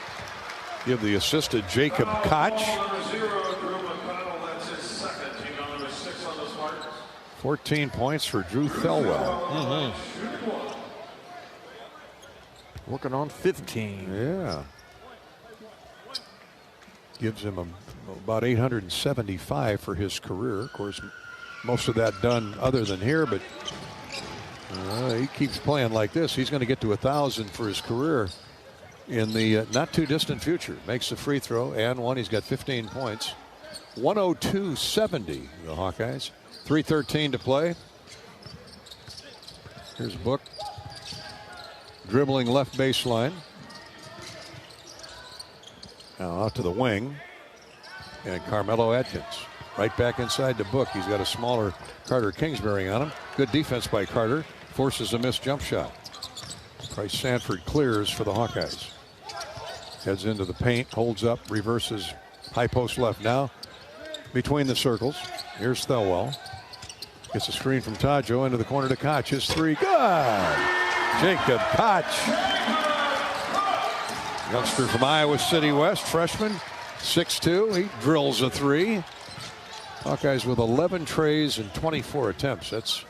Give the assist to Jacob Koch. 14 points for Drew Thelwell. Working on 15. Yeah. gives him about 875 for his career. Of course, most of that done other than here, but he keeps playing like this. He's going to get to 1,000 for his career in the not too distant future. Makes a free throw and one. He's got 15 points. 102-70, the Hawkeyes. 3:13 to play. Here's Book dribbling left baseline. Now out to the wing. And Carmelo Atkins right back inside the Book. He's got a smaller Carter Kingsbury on him. Good defense by Carter. Forces a missed jump shot. Price Sanford clears for the Hawkeyes. Heads into the paint, holds up, reverses high post left now. Between the circles. Here's Thelwell. Gets a screen from Tajo into the corner to Koch. His three, good! Jacob Koch. Youngster from Iowa City West, freshman, 6'2". He drills a three. Hawkeyes with 11 trays and 24 attempts. That's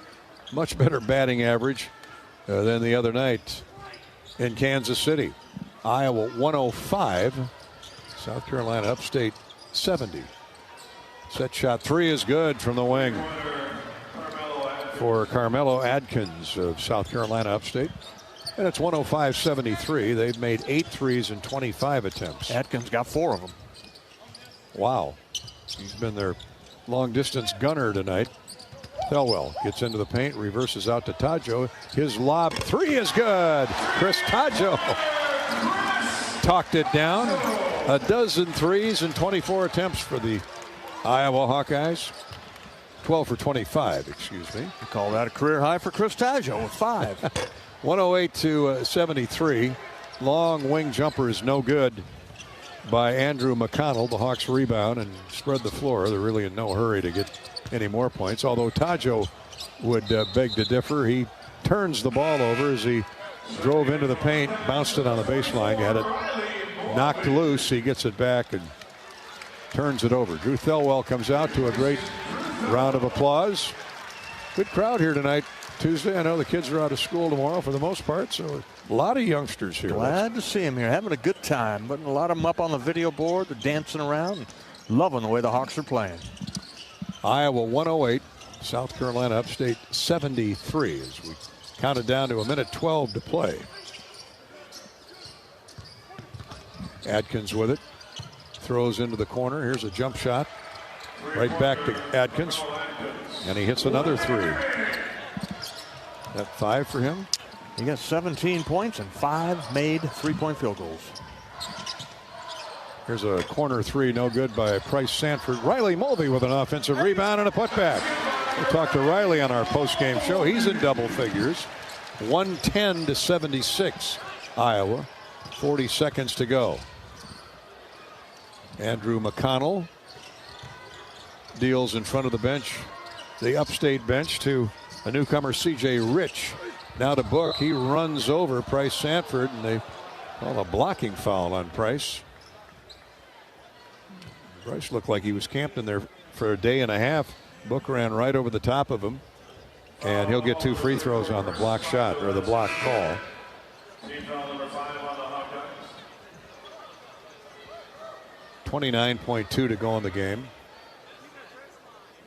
much better batting average than the other night in Kansas City. Iowa 105. South Carolina Upstate 70. Set shot three is good from the wing for Carmelo Adkins of South Carolina Upstate. And it's 105-73. They've made 8 threes and 25 attempts. Adkins got 4 of them. Wow. He's been their long distance gunner tonight. Thelwell gets into the paint, reverses out to Tajo. His lob three is good. Chris Tajo talked it down. A dozen threes and 24 attempts for the Iowa Hawkeyes. 12 for 25, excuse me. You call that a career high for Chris Tajo with 5. 108-73. Long wing jumper is no good by Andrew McConnell. The Hawks rebound and spread the floor. They're really in no hurry to get any more points, although Tajo would beg to differ. He turns the ball over as he drove into the paint, bounced it on the baseline, had it knocked loose. He gets it back and turns it over. Drew Thelwell comes out to a great round of applause. Good crowd here tonight, Tuesday. I know the kids are out of school tomorrow for the most part, so a lot of youngsters here. Glad to see them here, having a good time. Putting a lot of them up on the video board. They're dancing around, loving the way the Hawks are playing. Iowa 108, South Carolina Upstate 73 as we count it down to a minute 12 to play. Atkins with it. Throws into the corner. Here's a jump shot. Right back to Atkins. And he hits another three. That 5 for him. He got 17 points and 5 made three-point field goals. Here's a corner three, no good by Price Sanford. Riley Mulvey with an offensive rebound and a putback. We'll talk to Riley on our post-game show. He's in double figures. 110-76, Iowa. 40 seconds to go. Andrew McConnell deals in front of the bench, the Upstate bench, to a newcomer, C.J. Rich. Now to Book. He runs over Price Sanford, and they call a blocking foul on Price. Price looked like he was camped in there for a day and a half. Book ran right over the top of him, and he'll get 2 free throws on the block shot, or the block call. Team foul number 5 on the Hawkeyes. 29.2 to go in the game.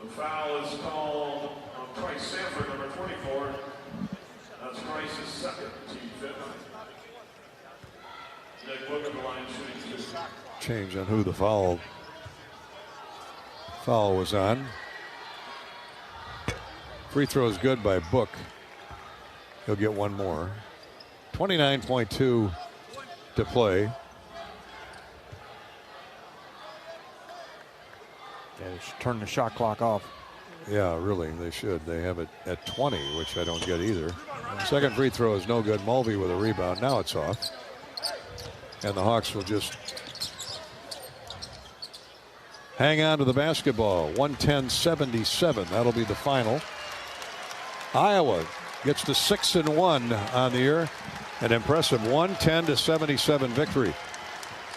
The foul is called on Price Sanford, number 24. That's Price's second, team fifth. Nick Book at the line shooting 2. Change on who the foul was on. Free throw is good by Book. He'll get one more. 29.2 to play. Yeah, they should turn the shot clock off. Yeah, really, they should. They have it at 20, which I don't get either. Second free throw is no good. Mulvey with a rebound. Now it's off. And the Hawks will just hang on to the basketball. 110-77. That'll be the final. Iowa gets to 6-1 on the year. An impressive 110-77 victory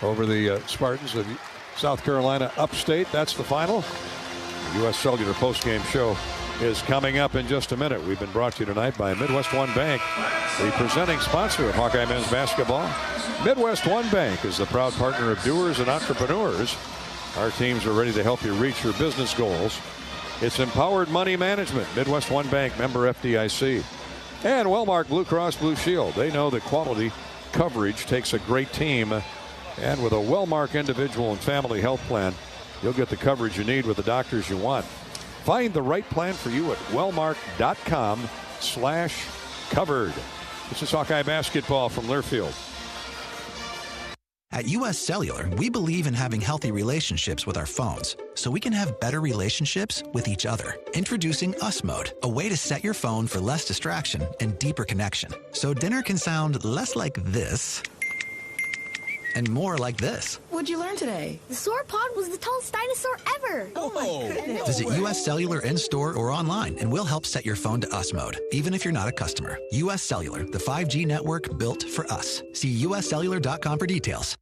over the Spartans of South Carolina Upstate. That's the final. U.S. Cellular postgame show is coming up in just a minute. We've been brought to you tonight by Midwest One Bank, the presenting sponsor of Hawkeye men's basketball. Midwest One Bank is the proud partner of doers and entrepreneurs. Our teams are ready to help you reach your business goals. It's empowered money management. Midwest One Bank, member FDIC. And Wellmark Blue Cross Blue Shield. They know that quality coverage takes a great team. And with a Wellmark individual and family health plan, you'll get the coverage you need with the doctors you want. Find the right plan for you at wellmark.com/covered. This is Hawkeye basketball from Learfield. At U.S. Cellular, we believe in having healthy relationships with our phones, so we can have better relationships with each other. Introducing Us Mode, a way to set your phone for less distraction and deeper connection. So dinner can sound less like this and more like this. What'd you learn today? The sauropod was the tallest dinosaur ever. Oh my goodness. Visit U.S. Cellular in-store or online, and we'll help set your phone to Us Mode, even if you're not a customer. U.S. Cellular, the 5G network built for us. See uscellular.com for details.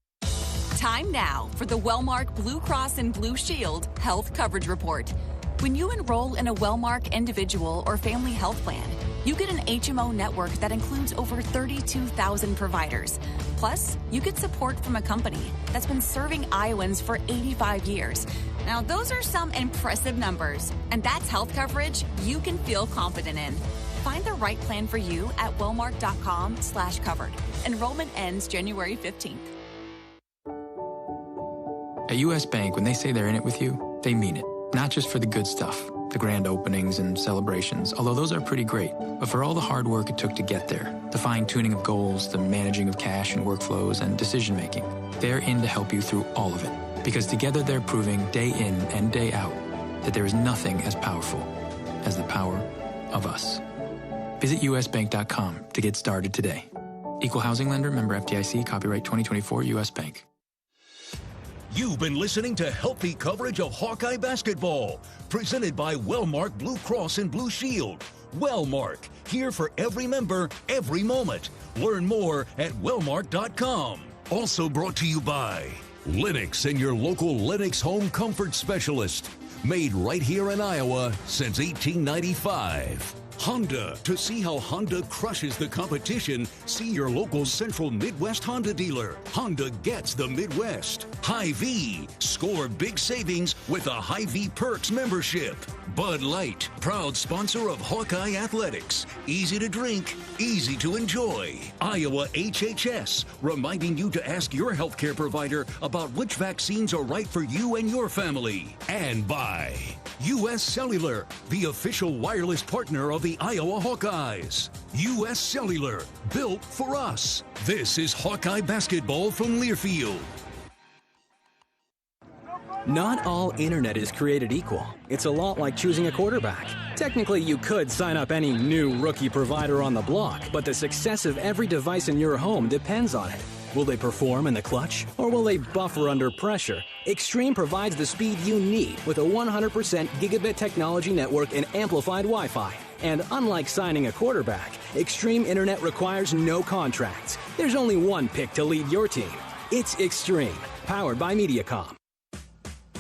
Time now for the Wellmark Blue Cross and Blue Shield Health Coverage Report. When you enroll in a Wellmark individual or family health plan, you get an HMO network that includes over 32,000 providers. Plus, you get support from a company that's been serving Iowans for 85 years. Now, those are some impressive numbers, and that's health coverage you can feel confident in. Find the right plan for you at wellmark.com/covered. Enrollment ends January 15th. At U.S. Bank, when they say they're in it with you, they mean it. Not just for the good stuff, the grand openings and celebrations, although those are pretty great, but for all the hard work it took to get there, the fine-tuning of goals, the managing of cash and workflows, and decision-making. They're in to help you through all of it, because together they're proving day in and day out that there is nothing as powerful as the power of us. Visit usbank.com to get started today. Equal housing lender, member FDIC, copyright 2024, U.S. Bank. You've been listening to healthy coverage of Hawkeye basketball, presented by Wellmark Blue Cross and Blue Shield. Wellmark, here for every member, every moment. Learn more at wellmark.com. Also brought to you by Lennox and your local Lennox home comfort specialist. Made right here in Iowa since 1895. Honda. To see how Honda crushes the competition, see your local Central Midwest Honda dealer. Honda gets the Midwest. Hy-Vee. Score big savings with a Hy-Vee Perks membership. Bud Light. Proud sponsor of Hawkeye Athletics. Easy to drink, easy to enjoy. Iowa HHS. Reminding you to ask your healthcare provider about which vaccines are right for you and your family. And by U.S. Cellular, the official wireless partner of the Iowa Hawkeyes. U.S. Cellular, built for us. This is Hawkeye basketball from Learfield. Not all internet is created equal. It's a lot like choosing a quarterback. Technically, you could sign up any new rookie provider on the block, but the success of every device in your home depends on it. Will they perform in the clutch, or will they buffer under pressure? Extreme provides the speed you need with a 100% gigabit technology network and amplified Wi-Fi. And unlike signing a quarterback, Extreme Internet requires no contracts. There's only one pick to lead your team. It's Extreme, powered by Mediacom.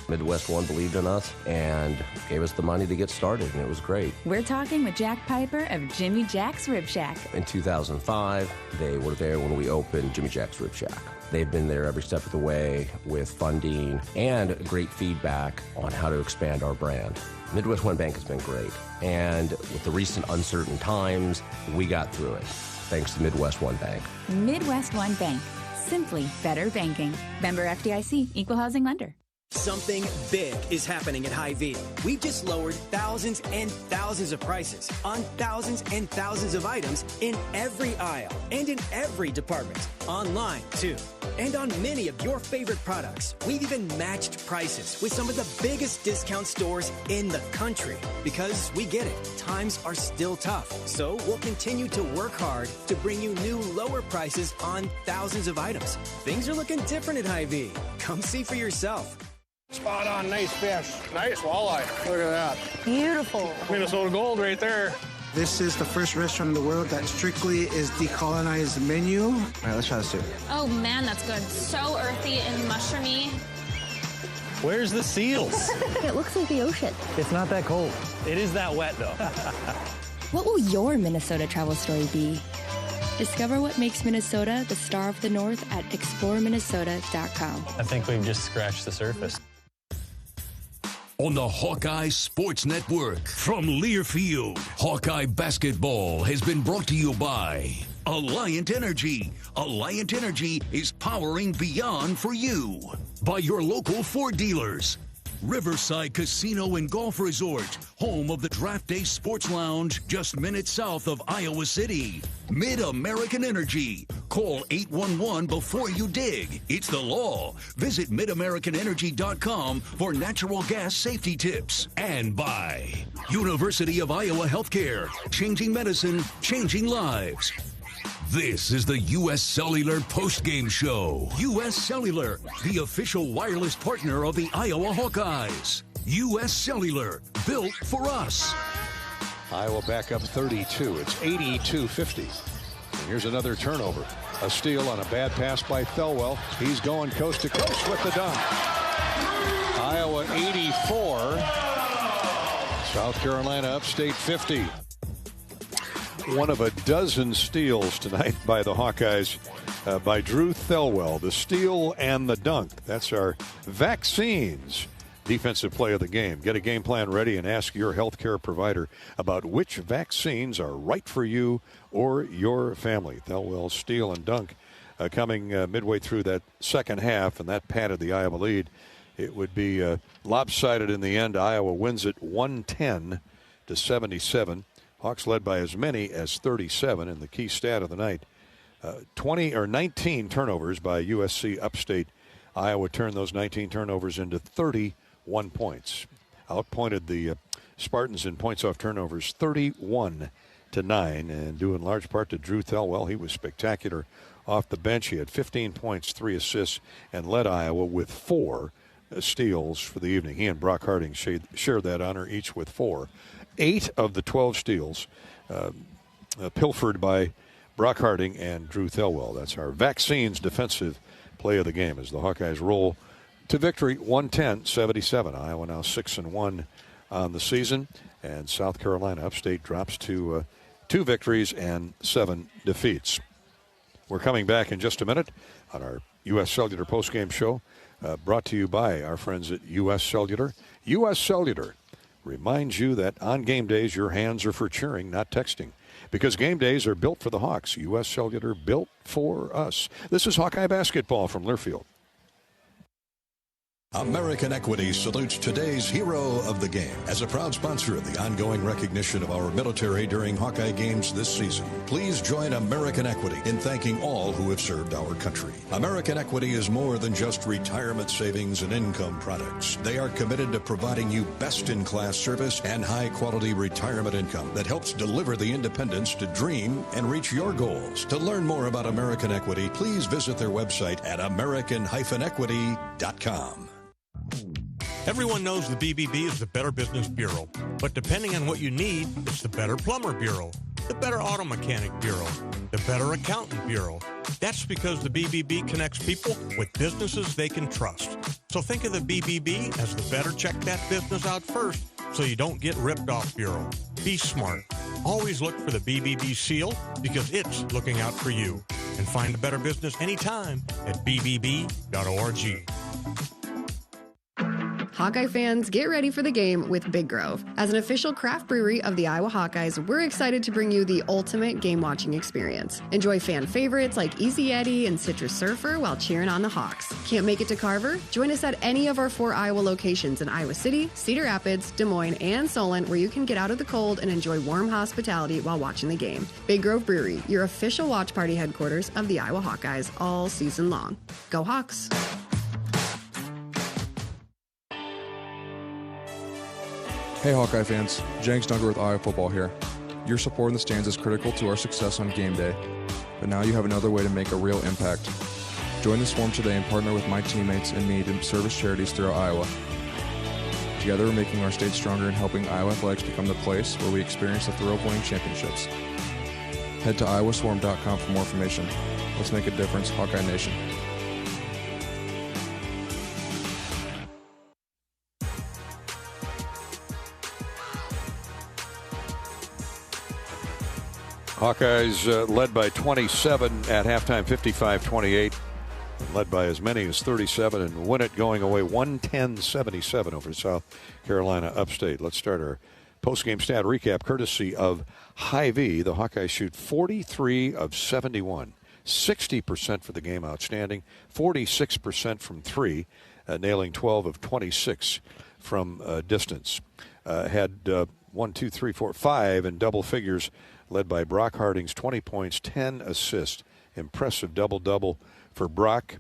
Midwest One believed in us and gave us the money to get started, and it was great. We're talking with Jack Piper of Jimmy Jack's Rib Shack. In 2005, they were there when we opened Jimmy Jack's Rib Shack. They've been there every step of the way with funding and great feedback on how to expand our brand. Midwest One Bank has been great, and with the recent uncertain times, we got through it, thanks to Midwest One Bank. Midwest One Bank. Simply better banking. Member FDIC, equal housing lender. Something big is happening at Hy-Vee. We've just lowered thousands and thousands of prices on thousands and thousands of items in every aisle and in every department. Online, too. And on many of your favorite products. We've even matched prices with some of the biggest discount stores in the country. Because we get it, times are still tough. So we'll continue to work hard to bring you new lower prices on thousands of items. Things are looking different at Hy-Vee. Come see for yourself. Spot on, nice fish. Nice walleye. Look at that. Beautiful. Minnesota gold right there. This is the first restaurant in the world that strictly is decolonized menu. All right, let's try this too. Oh man, that's good. So earthy and mushroomy. Where's the seals? It looks like the ocean. It's not that cold. It is that wet, though. What will your Minnesota travel story be? Discover what makes Minnesota the star of the North at exploreminnesota.com. I think we've just scratched the surface. On the Hawkeye Sports Network from Learfield, Hawkeye basketball has been brought to you by Alliant Energy. Alliant Energy is powering beyond for you. By your local Ford dealers. Riverside Casino and Golf Resort, home of the Draft Day Sports Lounge, just minutes south of Iowa City. Mid-American Energy. Call 811 before you dig. It's the law. Visit midamericanenergy.com for natural gas safety tips. And by University of Iowa Healthcare. Changing medicine, changing lives. This is the U.S. Cellular Postgame Show. U.S. Cellular, the official wireless partner of the Iowa Hawkeyes. U.S. Cellular, built for us. Iowa back up 32. It's 82-50. And here's another turnover. A steal on a bad pass by Thelwell. He's going coast to coast with the dunk. Iowa 84. South Carolina Upstate 50. One of a dozen steals tonight by the Hawkeyes by Drew Thelwell. The steal and the dunk. That's our vaccines defensive play of the game. Get a game plan ready and ask your healthcare provider about which vaccines are right for you or your family. Thelwell's steal and dunk coming midway through that second half, and that padded the Iowa lead. It would be lopsided in the end. Iowa wins it 110-77. Hawks led by as many as 37, and the key stat of the night, 19 turnovers by USC Upstate. Iowa turned those 19 turnovers into 31 points. Outpointed the Spartans in points off turnovers 31-9, and due in large part to Drew Thelwell. He was spectacular off the bench. He had 15 points, 3 assists, and led Iowa with 4 steals for the evening. He and Brock Harding shared that honor, each with 4. 8 of the 12 steals pilfered by Brock Harding and Drew Thelwell. That's our vaccines defensive play of the game as the Hawkeyes roll to victory 110-77. Iowa now 6-1 on the season, and South Carolina Upstate drops to 2 victories and 7 defeats. We're coming back in just a minute on our U.S. Cellular postgame show, brought to you by our friends at U.S. Cellular. U.S. Cellular reminds you that on game days, your hands are for cheering, not texting. Because game days are built for the Hawks. U.S. Cellular, built for us. This is Hawkeye basketball from Learfield. American Equity salutes today's hero of the game. As a proud sponsor of the ongoing recognition of our military during Hawkeye games this season, please join American Equity in thanking all who have served our country. American Equity is more than just retirement savings and income products. They are committed to providing you best-in-class service and high-quality retirement income that helps deliver the independence to dream and reach your goals. To learn more about American Equity, please visit their website at american-equity.com. Everyone knows the BBB is the Better Business Bureau, but depending on what you need, it's the Better Plumber Bureau, the Better Auto Mechanic Bureau, the Better Accountant Bureau. That's because the BBB connects people with businesses they can trust. So think of the BBB as the better check that business out first so you don't get ripped off bureau. Be smart. Always look for the BBB seal because it's looking out for you. And find a better business anytime at bbb.org. Hawkeye fans, get ready for the game with Big Grove. As an official craft brewery of the Iowa Hawkeyes, we're excited to bring you the ultimate game-watching experience. Enjoy fan favorites like Easy Eddie and Citrus Surfer while cheering on the Hawks. Can't make it to Carver? Join us at any of our 4 Iowa locations in Iowa City, Cedar Rapids, Des Moines, and Solon, where you can get out of the cold and enjoy warm hospitality while watching the game. Big Grove Brewery, your official watch party headquarters of the Iowa Hawkeyes all season long. Go Hawks! Hey Hawkeye fans, Jenks Dunker with Iowa Football here. Your support in the stands is critical to our success on game day, but now you have another way to make a real impact. Join the Swarm today and partner with my teammates and me to service charities throughout Iowa. Together we're making our state stronger and helping Iowa athletics become the place where we experience the thrill of winning championships. Head to iowaswarm.com for more information. Let's make a difference, Hawkeye Nation. Hawkeyes led by 27 at halftime, 55-28. Led by as many as 37 and win it going away 110-77 over South Carolina Upstate. Let's start our postgame stat recap courtesy of Hy-Vee. The Hawkeyes shoot 43 of 71. 60% for the game, outstanding. 46% from three, nailing 12 of 26 from distance. Had 5 in double figures, led by Brock Harding's 20 points, 10 assists. Impressive double-double for Brock.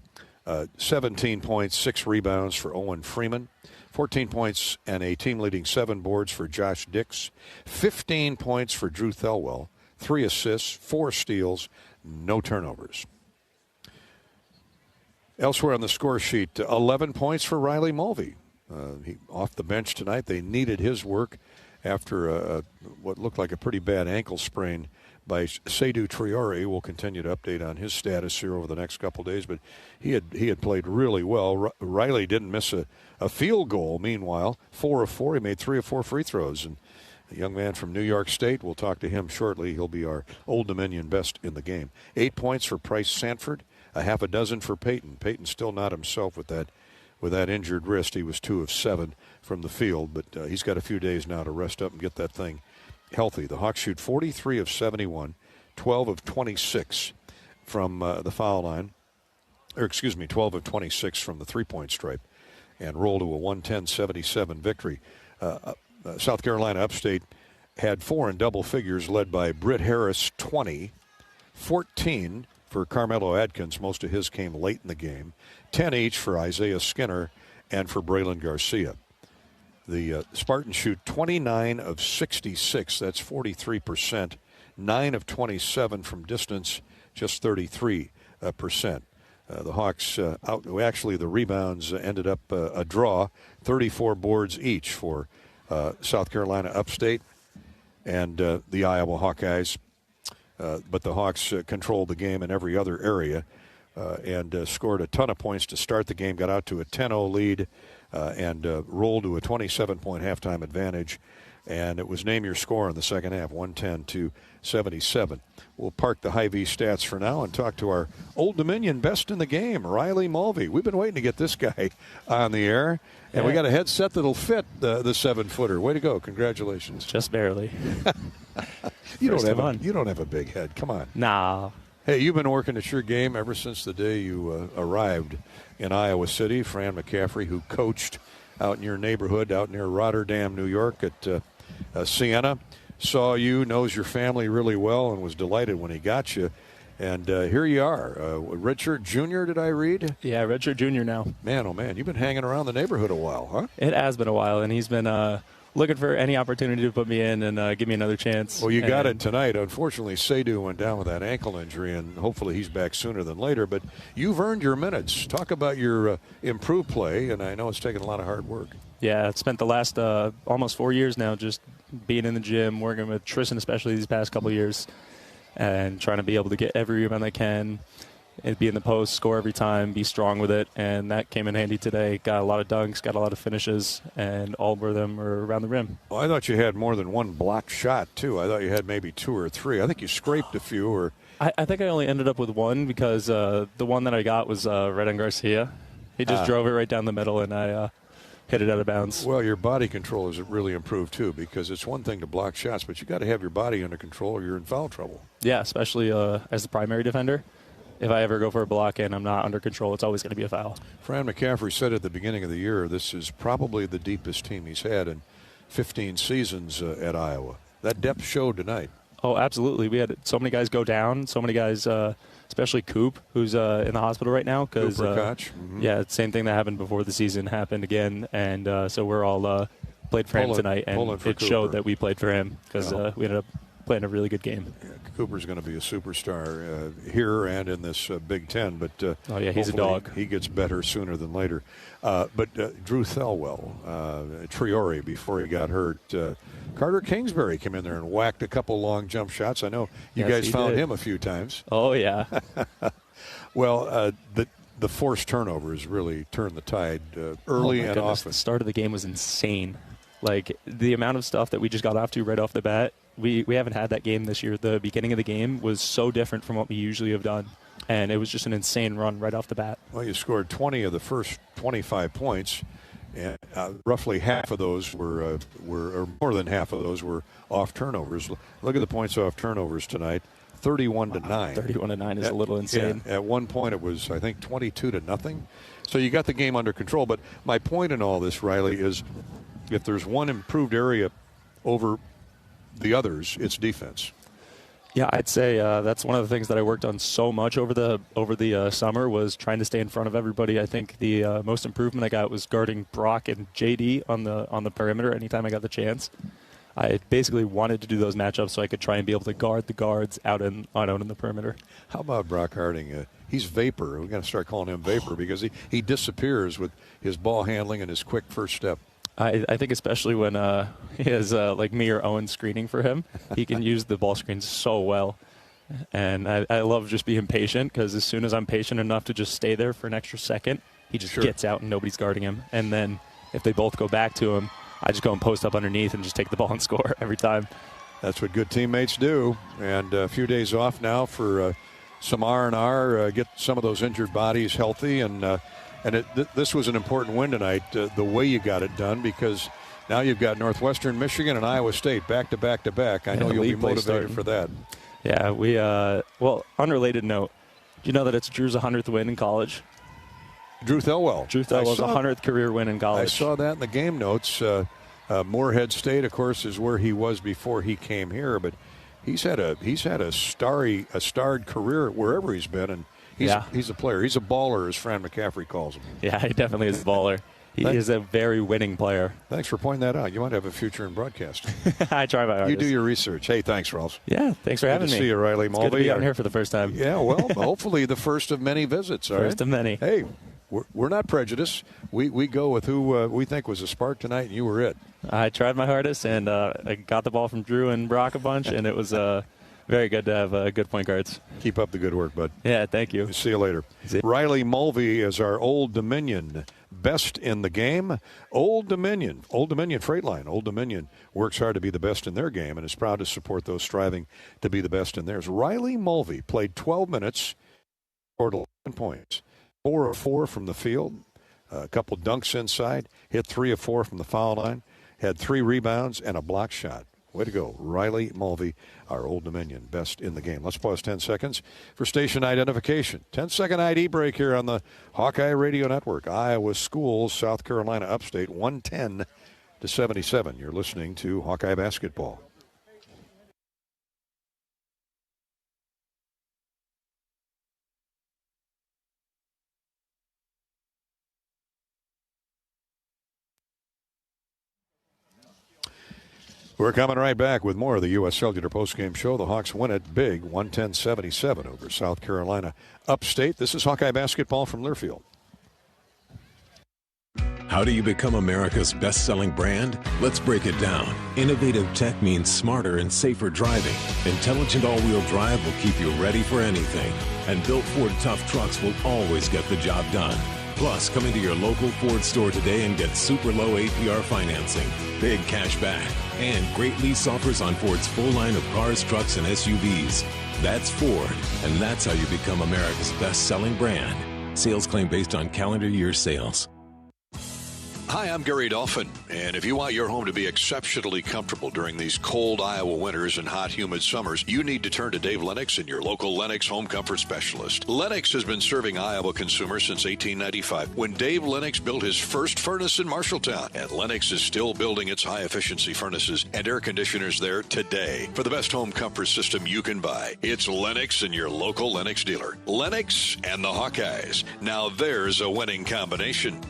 17 points, 6 rebounds for Owen Freeman. 14 points and a team-leading 7 boards for Josh Dix. 15 points for Drew Thelwell. 3 assists, 4 steals, no turnovers. Elsewhere on the score sheet, 11 points for Riley Mulvey. He off the bench tonight. They needed his work after what looked like a pretty bad ankle sprain by Seydou Traoré. We'll continue to update on his status here over the next couple of days, but he had played really well. Riley didn't miss a field goal, meanwhile. 4 of 4. He made 3 of 4 free throws. And a young man from New York State, we'll talk to him shortly. He'll be our Old Dominion best in the game. 8 points for Price Sanford, a half a dozen for Peyton. Peyton's still not himself with that injured wrist. He was 2 of 7 from the field, but he's got a few days now to rest up and get that thing healthy. The Hawks shoot 43 of 71, 12 of 26 from the foul line. 12 of 26 from the three-point stripe, and roll to a 110-77 victory. South Carolina Upstate had 4 in double figures, led by Britt Harris, 20, 14 for Carmelo Adkins. Most of his came late in the game. 10 each for Isaiah Skinner and for Braylon Garcia. The Spartans shoot 29 of 66. That's 43%. 9 of 27 from distance, just 33%. The Hawks, actually the rebounds ended up a draw, 34 boards each for South Carolina Upstate and the Iowa Hawkeyes. But the Hawks controlled the game in every other area and scored a ton of points to start the game, got out to a 10-0 lead and rolled to a 27-point halftime advantage. And it was name your score in the second half, 110-77. We'll park the Hy-Vee stats for now and talk to our Old Dominion best in the game, Riley Mulvey. We've been waiting to get this guy on the air, and we got a headset that'll fit the 7-footer. Way to go. Congratulations. Just barely. You don't have a big head. Come on. Nah. Hey, you've been working at your game ever since the day you arrived in Iowa City. Fran McCaffrey, who coached out in your neighborhood, out near Rotterdam, New York at Siena, saw you, knows your family really well, and was delighted when he got you. And here you are, redshirt junior, did I read? Yeah, redshirt junior now. Man, oh man, you've been hanging around the neighborhood a while, huh? It has been a while, and he's been looking for any opportunity to put me in and give me another chance. Well, you got it tonight. Unfortunately, Seydou went down with that ankle injury, and hopefully he's back sooner than later. But you've earned your minutes. Talk about your improved play, and I know it's taken a lot of hard work. Yeah, I've spent the last almost 4 years now just being in the gym, working with Tristan, especially these past couple of years, and trying to be able to get every rebound I can, and be in the post, score every time, be strong with it, and that came in handy today. Got a lot of dunks, got a lot of finishes, and all of them are around the rim. Well, I thought you had more than one blocked shot, too. I thought you had maybe 2 or 3. I think you scraped a few. Or I think I only ended up with 1 because the one that I got was Redon Garcia. He just drove it right down the middle, and I hit it out of bounds. Well, your body control has really improved, too, because it's one thing to block shots, but you got to have your body under control or you're in foul trouble. Yeah, especially as the primary defender. If I ever go for a block and I'm not under control, it's always going to be a foul. Fran McCaffrey said at the beginning of the year, this is probably the deepest team he's had in 15 seasons at Iowa. That depth showed tonight. Oh, absolutely. We had so many guys go down, so many guys, especially Coop, who's in the hospital right now. Cooper Koch. Mm-hmm. Yeah, same thing that happened before the season happened again. And so we're all played for him tonight, and it showed that we played for him because we ended up playing a really good game. Yeah, Cooper's going to be a superstar here and in this Big Ten, but oh yeah, he's a dog. He gets better sooner than later. But Drew Thelwell, Traoré before he got hurt. Carter Kingsbury came in there and whacked a couple long jump shots. I know you guys found him a few times. Oh yeah. Well, the forced turnovers really turned the tide early and often. The start of the game was insane. Like, the amount of stuff that we just got off to right off the bat, we haven't had that game this year. The beginning of the game was so different from what we usually have done, and it was just an insane run right off the bat. Well, you scored 20 of the first 25 points, and roughly half of those were or more than half of those were off turnovers. Look at the points off turnovers tonight, 31-9. 31-9 is a little insane. Yeah, at one point it was, I think, 22-0. So you got the game under control. But my point in all this, Riley, is if there's one improved area over the others, it's defense. Yeah, I'd say that's one of the things that I worked on so much over the summer was trying to stay in front of everybody. I think the most improvement I got was guarding Brock and JD on the perimeter anytime I got the chance. I basically wanted to do those matchups so I could try and be able to guard the guards out in the perimeter. How about Brock Harding? He's Vapor. We're going to start calling him Vapor because he disappears with his ball handling and his quick first step. I think especially when he has like me or Owen screening for him, he can use the ball screens so well. And I love just being patient because as soon as I'm patient enough to just stay there for an extra second, he just gets out and nobody's guarding him. And then if they both go back to him, I just go and post up underneath and just take the ball and score every time. That's what good teammates do. And a few days off now for some R&R, get some of those injured bodies healthy. And this was an important win tonight, the way you got it done, because now you've got Northwestern Michigan and Iowa State back to back to back. I know you'll be motivated for that. Yeah, well, unrelated note, do you know that it's Drew's 100th win in college? Drew Thelwell. Drew Thelwell's 100th career win in college. I saw that in the game notes. Moorhead State, of course, is where he was before he came here, but he's had a starred career wherever he's been, and he's a player. He's a baller, as Fran McCaffrey calls him. Yeah, he definitely is a baller. He is a very winning player. Thanks for pointing that out. You might have a future in broadcasting. I try my hardest. You do your research. Hey, thanks, Ross. Yeah, thanks for having me. Good to see you, Riley Mulvey. It's good to be out here for the first time. Yeah, well, hopefully the first of many visits. First of many. Hey, we're not prejudiced. We go with who we think was a spark tonight, and you were it. I tried my hardest, and I got the ball from Drew and Brock a bunch, and it was very good to have good point guards. Keep up the good work, bud. Yeah, thank you. See you later. Riley Mulvey is our Old Dominion best in the game. Old Dominion Freight Line. Old Dominion works hard to be the best in their game and is proud to support those striving to be the best in theirs. Riley Mulvey played 12 minutes, scored 11 points, 4 of 4 from the field, a couple dunks inside, hit 3 of 4 from the foul line, had 3 rebounds and a block shot. Way to go, Riley Mulvey, our Old Dominion best in the game. Let's pause 10 seconds for station identification. 10-second ID break here on the Hawkeye Radio Network. Iowa schools, South Carolina Upstate, 110-77. You're listening to Hawkeye basketball. We're coming right back with more of the U.S. Cellular Postgame Show. The Hawks win it big, 110-77 over South Carolina Upstate. This is Hawkeye basketball from Learfield. How do you become America's best-selling brand? Let's break it down. Innovative tech means smarter and safer driving. Intelligent all-wheel drive will keep you ready for anything. And built Ford tough trucks will always get the job done. Plus, come into your local Ford store today and get super low APR financing, big cash back, and great lease offers on Ford's full line of cars, trucks, and SUVs. That's Ford, and that's how you become America's best-selling brand. Sales claim based on calendar year sales. Hi, I'm Gary Dolphin, and if you want your home to be exceptionally comfortable during these cold Iowa winters and hot, humid summers, you need to turn to Dave Lennox and your local Lennox home comfort specialist. Lennox has been serving Iowa consumers since 1895, when Dave Lennox built his first furnace in Marshalltown, and Lennox is still building its high-efficiency furnaces and air conditioners there today. For the best home comfort system you can buy, it's Lennox and your local Lennox dealer. Lennox and the Hawkeyes. Now there's a winning combination.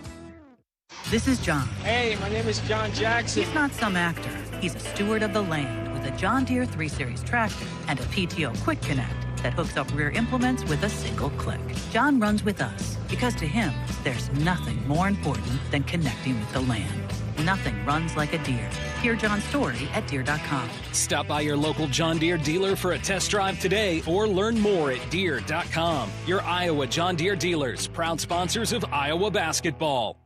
This is John. Hey, my name is John Jackson. He's not some actor. He's a steward of the land with a John Deere 3 Series tractor and a PTO Quick Connect that hooks up rear implements with a single click. John runs with us because to him, there's nothing more important than connecting with the land. Nothing runs like a Deere. Hear John's story at Deere.com. Stop by your local John Deere dealer for a test drive today or learn more at Deere.com. Your Iowa John Deere dealers, proud sponsors of Iowa basketball.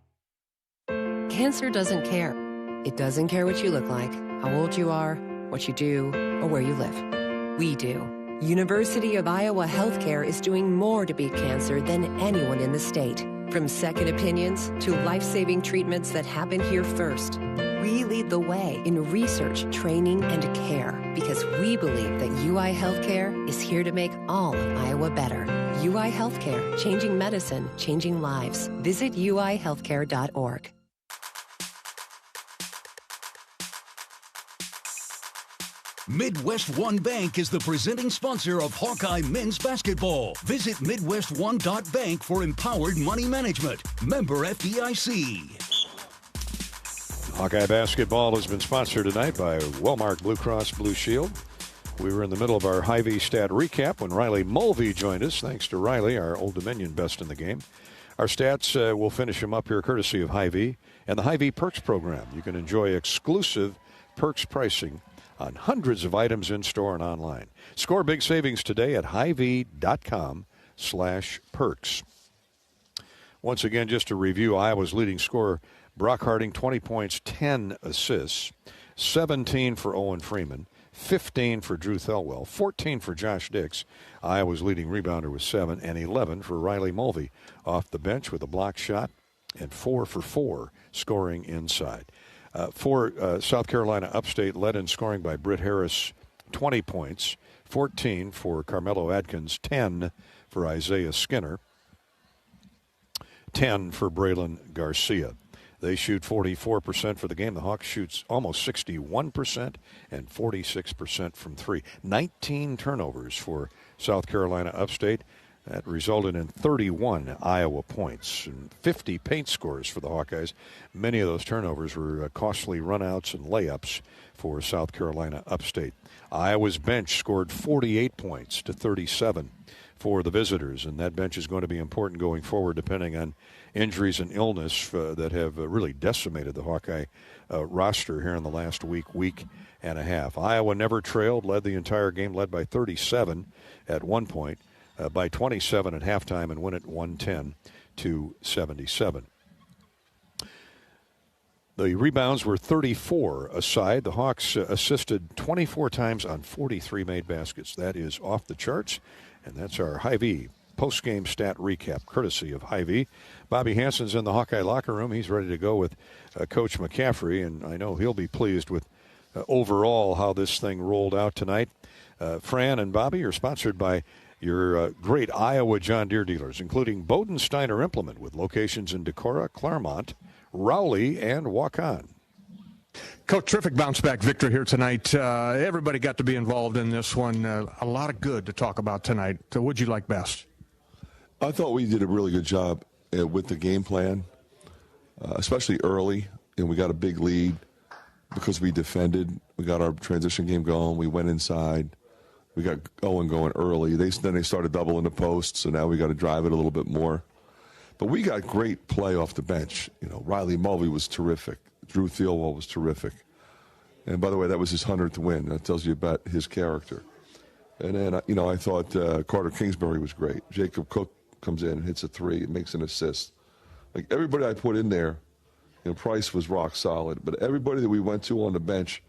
Cancer doesn't care. It doesn't care what you look like, how old you are, what you do, or where you live. We do. University of Iowa Healthcare is doing more to beat cancer than anyone in the state. From second opinions to life-saving treatments that happen here first. We lead the way in research, training, and care because we believe that UI Healthcare is here to make all of Iowa better. UI Healthcare, changing medicine, changing lives. Visit uihealthcare.org. Midwest One Bank is the presenting sponsor of Hawkeye men's basketball. Visit MidwestOne.bank for empowered money management. Member FDIC. Hawkeye basketball has been sponsored tonight by Wellmark Blue Cross Blue Shield. We were in the middle of our Hy-Vee stat recap when Riley Mulvey joined us. Thanks to Riley, our Old Dominion best in the game. Our stats, will finish him up here courtesy of Hy-Vee and the Hy-Vee Perks program. You can enjoy exclusive perks pricing on hundreds of items in-store and online. Score big savings today at hyvee.com/perks. Once again, just to review, Iowa's leading scorer, Brock Harding, 20 points, 10 assists, 17 for Owen Freeman, 15 for Drew Thelwell, 14 for Josh Dix. Iowa's leading rebounder was 7, and 11 for Riley Mulvey off the bench with a block shot, and 4 for 4 scoring inside. For South Carolina, Upstate led in scoring by Britt Harris, 20 points, 14 for Carmelo Adkins, 10 for Isaiah Skinner, 10 for Braylon Garcia. They shoot 44% for the game. The Hawks shoots almost 61% and 46% from three. 19 turnovers for South Carolina Upstate. That resulted in 31 Iowa points and 50 paint scores for the Hawkeyes. Many of those turnovers were costly runouts and layups for South Carolina Upstate. Iowa's bench scored 48 points to 37 for the visitors, and that bench is going to be important going forward depending on injuries and illness that have really decimated the Hawkeye roster here in the last week and a half. Iowa never trailed, led the entire game, led by 37 at one point. By 27 at halftime and win it 110-77. The rebounds were 34 aside. The Hawks assisted 24 times on 43 made baskets. That is off the charts, and that's our Hy-Vee post-game stat recap, courtesy of Hy-Vee. Bobby Hansen's in the Hawkeye locker room. He's ready to go with Coach McCaffrey, and I know he'll be pleased with overall how this thing rolled out tonight. Fran and Bobby are sponsored by your great Iowa John Deere dealers, including Bodensteiner Implement with locations in Decorah, Claremont, Rowley, and Waukon. Coach, terrific bounce-back victory here tonight. Everybody got to be involved in this one. A lot of good to talk about tonight. So what'd you like best? I thought we did a really good job with the game plan, especially early, and we got a big lead because we defended. We got our transition game going. We went inside. We got Owen going early. Then they started doubling the posts, so now we got to drive it a little bit more. But we got great play off the bench. You know, Riley Mulvey was terrific. Drew Thelwell was terrific. And by the way, that was his 100th win. That tells you about his character. And then, I thought Carter Kingsbury was great. Jacob Cook comes in and hits a three and makes an assist. Like everybody I put in there, Price was rock solid. But everybody that we went to on the bench,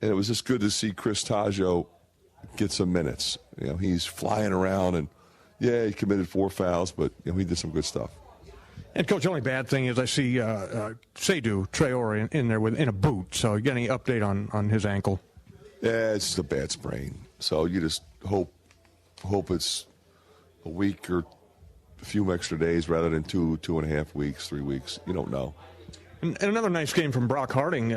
and it was just good to see Chris Taggio get some minutes. He's flying around, and he committed 4 fouls, but he did some good stuff. And Coach, the only bad thing is I see Seydou Traore in there in a boot. So you got any update on his ankle? Yeah, it's just a bad sprain. So you just hope it's a week or a few extra days rather than 2.5 weeks, 3 weeks. You don't know. And another nice game from Brock Harding,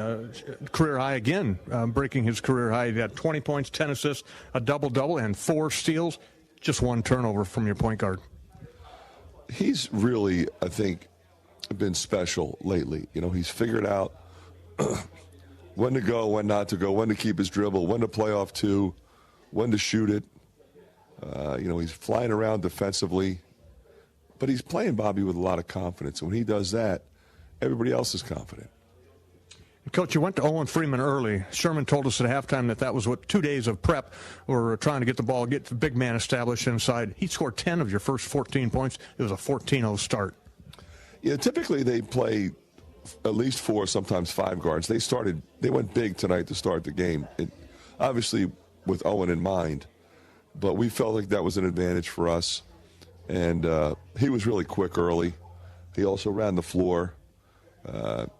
career high again, breaking his career high. He had 20 points, 10 assists, a double-double, and 4 steals. Just 1 turnover from your point guard. He's really, I think, been special lately. He's figured out when to go, when not to go, when to keep his dribble, when to play off 2, when to shoot it. He's flying around defensively. But he's playing, Bobby, with a lot of confidence. When he does that, everybody else is confident. Coach, you went to Owen Freeman early. Sherman told us at halftime that was 2 days of prep. We're trying to get the ball, get the big man established inside. He scored 10 of your first 14 points. It was a 14-0 start. Yeah, typically they play at least 4, sometimes 5 guards. They went big tonight to start the game, obviously with Owen in mind, but we felt like that was an advantage for us. And he was really quick early. He also ran the floor.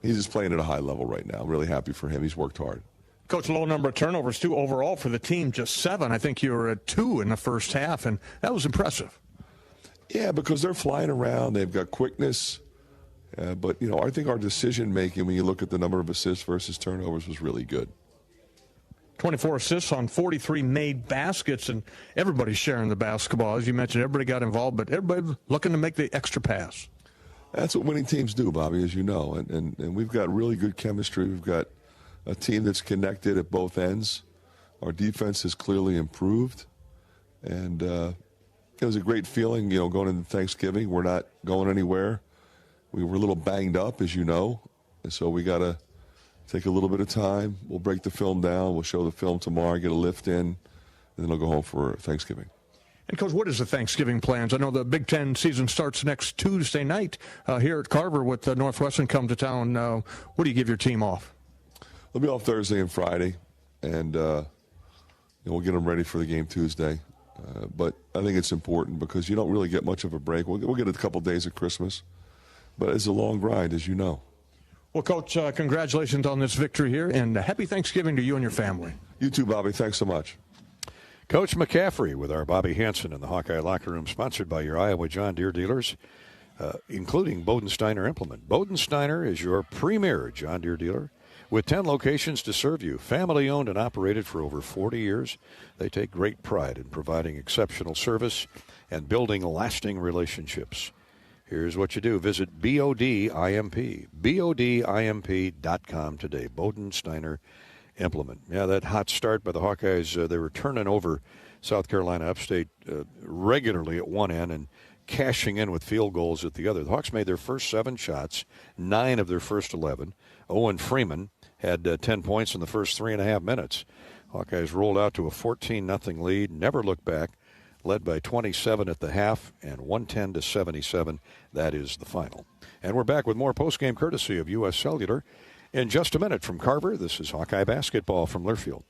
He's just playing at a high level right now. I'm really happy for him. He's worked hard. Coach, low number of turnovers, too, overall for the team, just 7. I think you were at 2 in the first half, and that was impressive. Yeah, because they're flying around. They've got quickness. But, I think our decision-making, when you look at the number of assists versus turnovers, was really good. 24 assists on 43 made baskets, and everybody's sharing the basketball. As you mentioned, everybody got involved, but everybody's looking to make the extra pass. That's what winning teams do, Bobby, as you know. And we've got really good chemistry. We've got a team that's connected at both ends. Our defense has clearly improved. And it was a great feeling, going into Thanksgiving. We're not going anywhere. We were a little banged up, as you know. And so we got to take a little bit of time. We'll break the film down. We'll show the film tomorrow, get a lift in, and then I'll go home for Thanksgiving. And, Coach, what is the Thanksgiving plans? I know the Big Ten season starts next Tuesday night here at Carver with Northwestern come to town. What do you give your team off? They'll be off Thursday and Friday, and we'll get them ready for the game Tuesday. But I think it's important because you don't really get much of a break. We'll get a couple days at Christmas, but it's a long grind, as you know. Well, Coach, congratulations on this victory here, and happy Thanksgiving to you and your family. You too, Bobby. Thanks so much. Coach McCaffrey with our Bobby Hansen in the Hawkeye Locker Room, sponsored by your Iowa John Deere dealers, including Bodensteiner Implement. Bodensteiner is your premier John Deere dealer with 10 locations to serve you. Family owned and operated for over 40 years. They take great pride in providing exceptional service and building lasting relationships. Here's what you do. Visit BODIMP.com today. Bodensteiner Implement. Yeah, that hot start by the Hawkeyes, they were turning over South Carolina Upstate regularly at one end and cashing in with field goals at the other. The Hawks made their first 7 shots, 9 of their first 11. Owen Freeman had 10 points in the first 3.5 minutes. Hawkeyes rolled out to a 14-0 lead, never looked back, led by 27 at the half and 110-77. That is the final. And we're back with more postgame courtesy of U.S. Cellular. In just a minute from Carver, this is Hawkeye basketball from Learfield.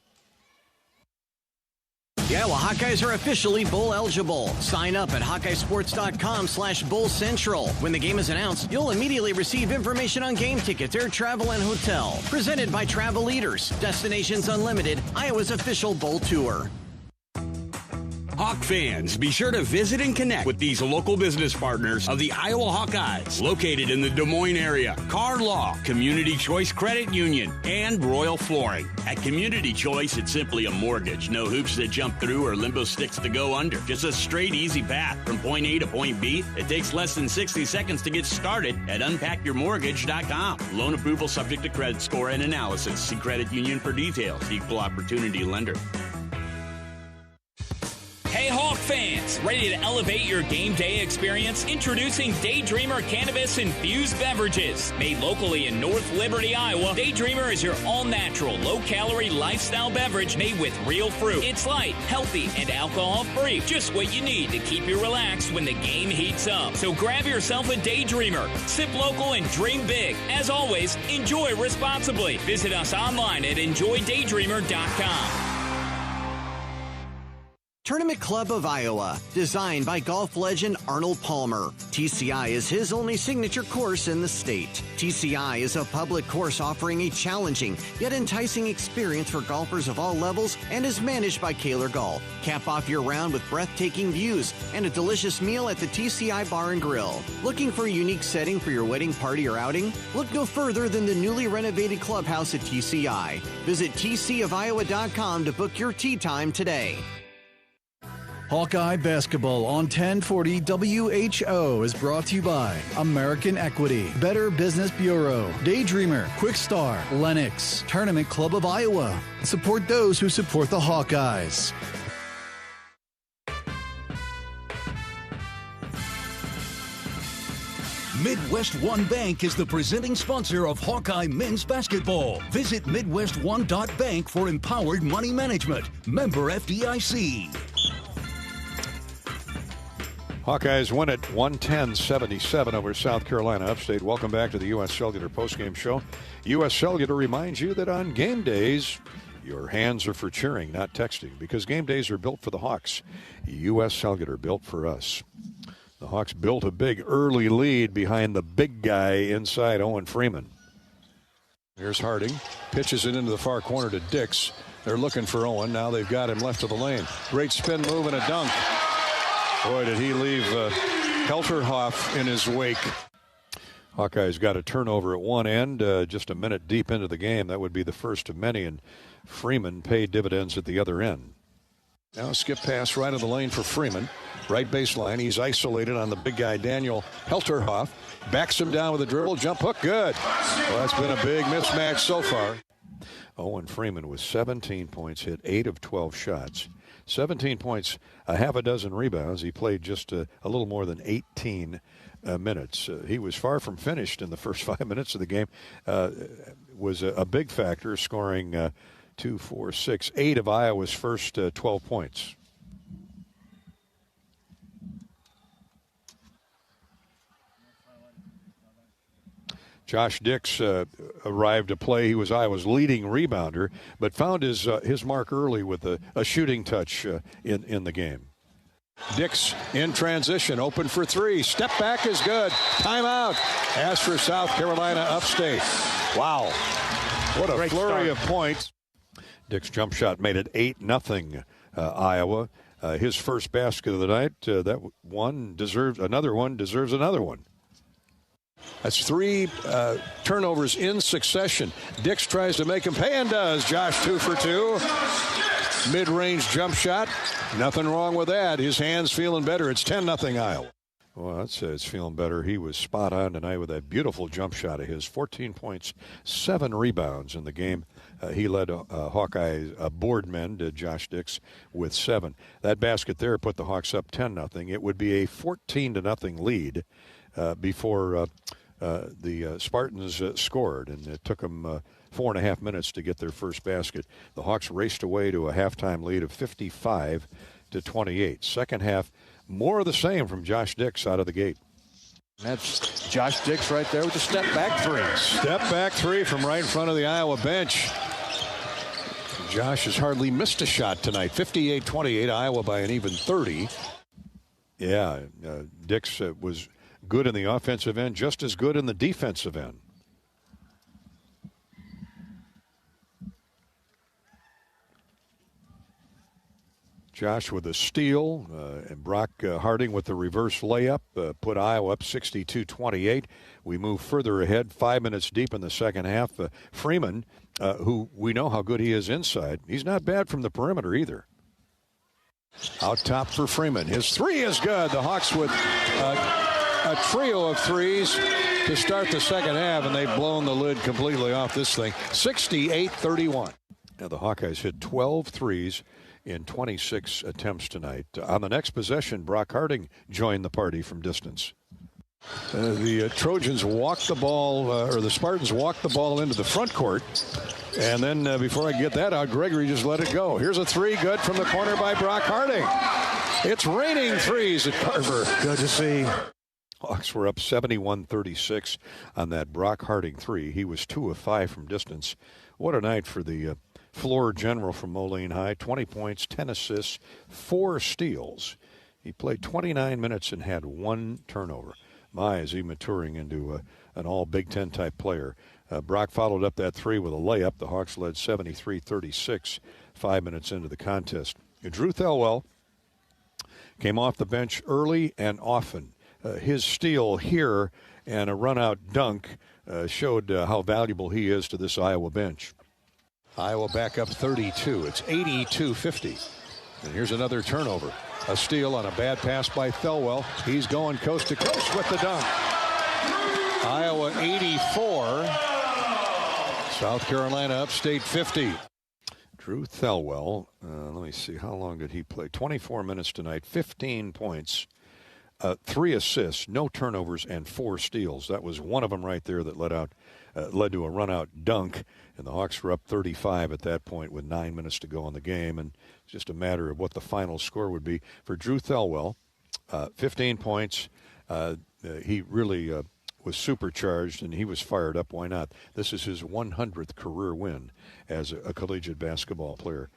The Iowa Hawkeyes are officially bowl eligible. Sign up at HawkeyeSports.com/Bowl Central. When the game is announced, you'll immediately receive information on game tickets, air travel, and hotel. Presented by Travel Leaders, Destinations Unlimited, Iowa's official bowl tour. Hawk fans, be sure to visit and connect with these local business partners of the Iowa Hawkeyes, located in the Des Moines area. Car Law, Community Choice Credit Union, and Royal Flooring. At Community Choice, it's simply a mortgage. No hoops to jump through or limbo sticks to go under. Just a straight, easy path from point A to point B. It takes less than 60 seconds to get started at unpackyourmortgage.com. Loan approval subject to credit score and analysis. See Credit Union for details. Equal opportunity lender. Hey Hawk fans, ready to elevate your game day experience? Introducing Daydreamer Cannabis Infused Beverages. Made locally in North Liberty, Iowa, Daydreamer is your all-natural, low-calorie lifestyle beverage made with real fruit. It's light, healthy, and alcohol-free. Just what you need to keep you relaxed when the game heats up. So grab yourself a Daydreamer. Sip local and dream big. As always, enjoy responsibly. Visit us online at enjoydaydreamer.com. Tournament Club of Iowa, designed by golf legend Arnold Palmer. TCI is his only signature course in the state. TCI is a public course offering a challenging yet enticing experience for golfers of all levels and is managed by Kaler Golf. Cap off your round with breathtaking views and a delicious meal at the TCI Bar and Grill. Looking for a unique setting for your wedding party or outing? Look no further than the newly renovated clubhouse at TCI. Visit tcofiowa.com to book your tee time today. Hawkeye Basketball on 1040 WHO is brought to you by American Equity, Better Business Bureau, Daydreamer, Quick Star, Lennox, Tournament Club of Iowa. Support those who support the Hawkeyes. Midwest One Bank is the presenting sponsor of Hawkeye men's basketball. Visit MidwestOne.bank for empowered money management. Member FDIC. Hawkeyes win it 110-77 over South Carolina Upstate. Welcome back to the U.S. Cellular postgame show. U.S. Cellular reminds you that on game days, your hands are for cheering, not texting, because game days are built for the Hawks. U.S. Cellular, built for us. The Hawks built a big early lead behind the big guy inside, Owen Freeman. Here's Harding, pitches it into the far corner to Dix. They're looking for Owen. Now they've got him left of the lane. Great spin move and a dunk. Boy, did he leave Helterhoff in his wake. Hawkeyes got a turnover at one end, just a minute deep into the game. That would be the first of many, and Freeman paid dividends at the other end. Now a skip pass right of the lane for Freeman. Right baseline. He's isolated on the big guy, Daniel Helterhoff. Backs him down with a dribble. Jump hook. Good. Well, that's been a big mismatch so far. Owen Freeman with 17 points, hit 8 of 12 shots. 17 points, a half a dozen rebounds. He played just a little more than 18 minutes. He was far from finished in the first 5 minutes of the game. Was a big factor, scoring 2, 4, 6, 8 of Iowa's first 12 points. Josh Dix arrived to play. He was Iowa's leading rebounder, but found his mark early with a shooting touch in the game. Dix in transition, open for three. Step back is good. Timeout. As for South Carolina Upstate. Wow. What a great flurry of points. Dix jump shot made it 8-0 Iowa. His first basket of the night. That one deserves another one. That's 3 turnovers in succession. Dix tries to make him pay and does. Josh 2 for 2. Mid-range jump shot. Nothing wrong with that. His hand's feeling better. It's 10-0 Iowa. Well, I'd say it's feeling better. He was spot on tonight with that beautiful jump shot of his. 14 points, 7 rebounds in the game. He led Hawkeye boardmen to Josh Dix with 7. That basket there put the Hawks up 10-0. It would be a 14-0 lead before the Spartans scored, and it took them 4.5 minutes to get their first basket. The Hawks raced away to a halftime lead of 55-28. Second half, more of the same from Josh Dix out of the gate. That's Josh Dix right there with the step-back three. Step-back three from right in front of the Iowa bench. Josh has hardly missed a shot tonight. 58-28, Iowa by an even 30. Yeah, Dix was good in the offensive end, just as good in the defensive end. Josh with a steal, and Brock Harding with the reverse layup put Iowa up 62-28. We move further ahead, 5 minutes deep in the second half. Freeman, who we know how good he is inside, he's not bad from the perimeter either. Out top for Freeman. His three is good. The Hawks with a trio of threes to start the second half, and they've blown the lid completely off this thing. 68-31. Now the Hawkeyes hit 12 threes in 26 attempts tonight. On the next possession, Brock Harding joined the party from distance. The Trojans walked the ball, or the Spartans walked the ball into the front court. And then before I get that out, Gregory just let it go. Here's a three, good from the corner by Brock Harding. It's raining threes at Carver. Good to see. Hawks were up 71-36 on that Brock Harding three. He was 2 of 5 from distance. What a night for the floor general from Moline High. 20 points, 10 assists, 4 steals. He played 29 minutes and had 1 turnover. My, is he maturing into an all Big Ten type player. Brock followed up that three with a layup. The Hawks led 73-36 5 minutes into the contest. Drew Thelwell came off the bench early and often. His steal here and a run-out dunk showed how valuable he is to this Iowa bench. Iowa back up 32. It's 82-50. And here's another turnover. A steal on a bad pass by Thelwell. He's going coast to coast with the dunk. Iowa 84. South Carolina Upstate 50. Drew Thelwell, let me see, how long did he play? 24 minutes tonight, 15 points, 3 assists, no turnovers, and 4 steals. That was one of them right there that led to a run-out dunk, and the Hawks were up 35 at that point with 9 minutes to go in the game, and it's just a matter of what the final score would be. For Drew Thelwell, 15 points. He really was supercharged, and he was fired up. Why not? This is his 100th career win as a collegiate basketball player.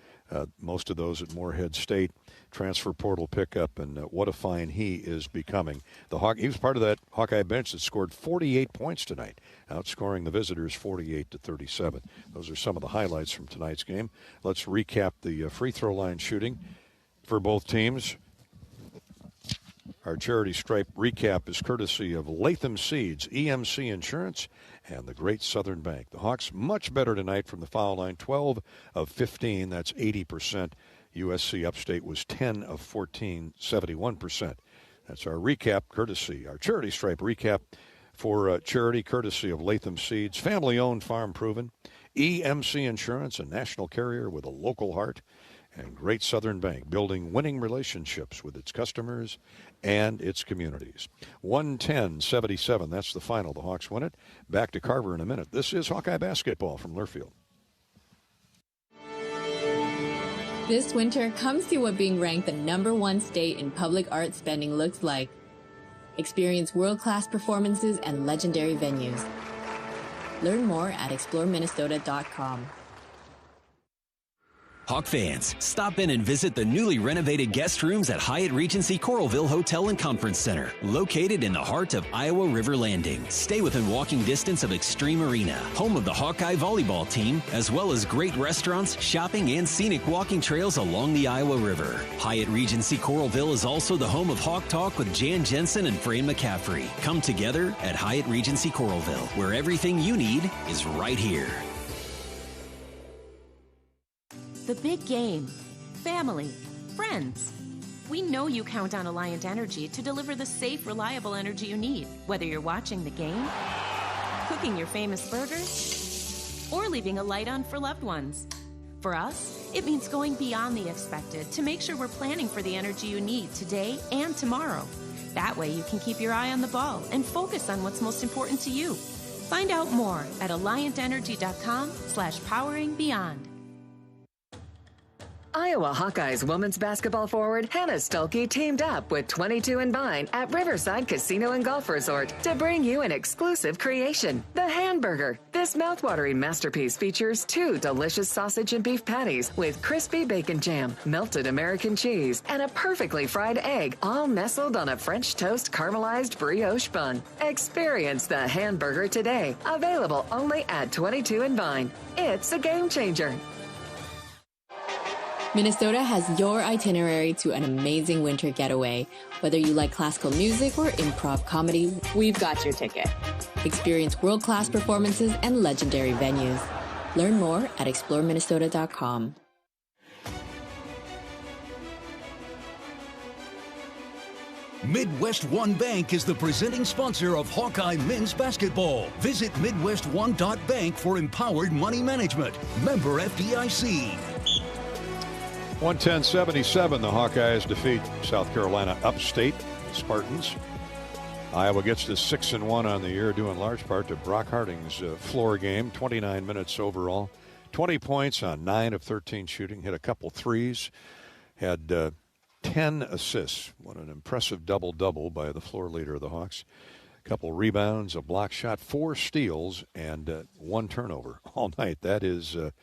Most of those at Morehead State, transfer portal pickup, and what a find he is becoming. He was part of that Hawkeye bench that scored 48 points tonight, outscoring the visitors 48-37. Those are some of the highlights from tonight's game. Let's recap the free throw line shooting for both teams. Our charity stripe recap is courtesy of Latham Seeds, EMC Insurance, and the Great Southern Bank. The Hawks much better tonight from the foul line, 12 of 15. That's 80%. USC Upstate was 10 of 14, 71%. That's our recap courtesy, our charity stripe recap for charity courtesy of Latham Seeds, family-owned, farm-proven, EMC Insurance, a national carrier with a local heart, and Great Southern Bank, building winning relationships with its customers and its communities. 110-77, that's the final. The Hawks win it. Back to Carver in a minute. This is Hawkeye basketball from Learfield. This winter, come see what being ranked the #1 state in public art spending looks like. Experience world-class performances and legendary venues. Learn more at exploreminnesota.com. Hawk fans, stop in and visit the newly renovated guest rooms at Hyatt Regency Coralville Hotel and Conference Center, located in the heart of Iowa River Landing. Stay within walking distance of Extreme Arena, home of the Hawkeye volleyball team, as well as great restaurants, shopping, and scenic walking trails along the Iowa River. Hyatt Regency Coralville is also the home of Hawk Talk with Jan Jensen and Fran McCaffrey. Come together at Hyatt Regency Coralville, where everything you need is right here. The big game, family, friends. We know you count on Alliant Energy to deliver the safe, reliable energy you need, whether you're watching the game, cooking your famous burgers, or leaving a light on for loved ones. For us, it means going beyond the expected to make sure we're planning for the energy you need today and tomorrow. That way you can keep your eye on the ball and focus on what's most important to you. Find out more at alliantenergy.com/poweringbeyond. Iowa Hawkeyes women's basketball forward Hannah Stuelke teamed up with 22 and Vine at Riverside Casino and Golf Resort to bring you an exclusive creation, the Hamburger. This mouthwatering masterpiece features 2 delicious sausage and beef patties with crispy bacon jam, melted American cheese, and a perfectly fried egg, all nestled on a French toast caramelized brioche bun. Experience the Hamburger today, available only at 22 and Vine. It's a game changer. Minnesota has your itinerary to an amazing winter getaway. Whether you like classical music or improv comedy, we've got your ticket. Experience world-class performances and legendary venues. Learn more at exploreminnesota.com. Midwest One Bank is the presenting sponsor of Hawkeye men's basketball. Visit MidwestOne.bank for empowered money management. Member FDIC. 110-77, the Hawkeyes defeat South Carolina Upstate Spartans. Iowa gets to 6-1 on the year, due in large part to Brock Harding's floor game, 29 minutes overall. 20 points on 9 of 13 shooting, hit a couple threes, had 10 assists. What an impressive double-double by the floor leader of the Hawks. A couple rebounds, a block shot, 4 steals, and 1 turnover all night. That is a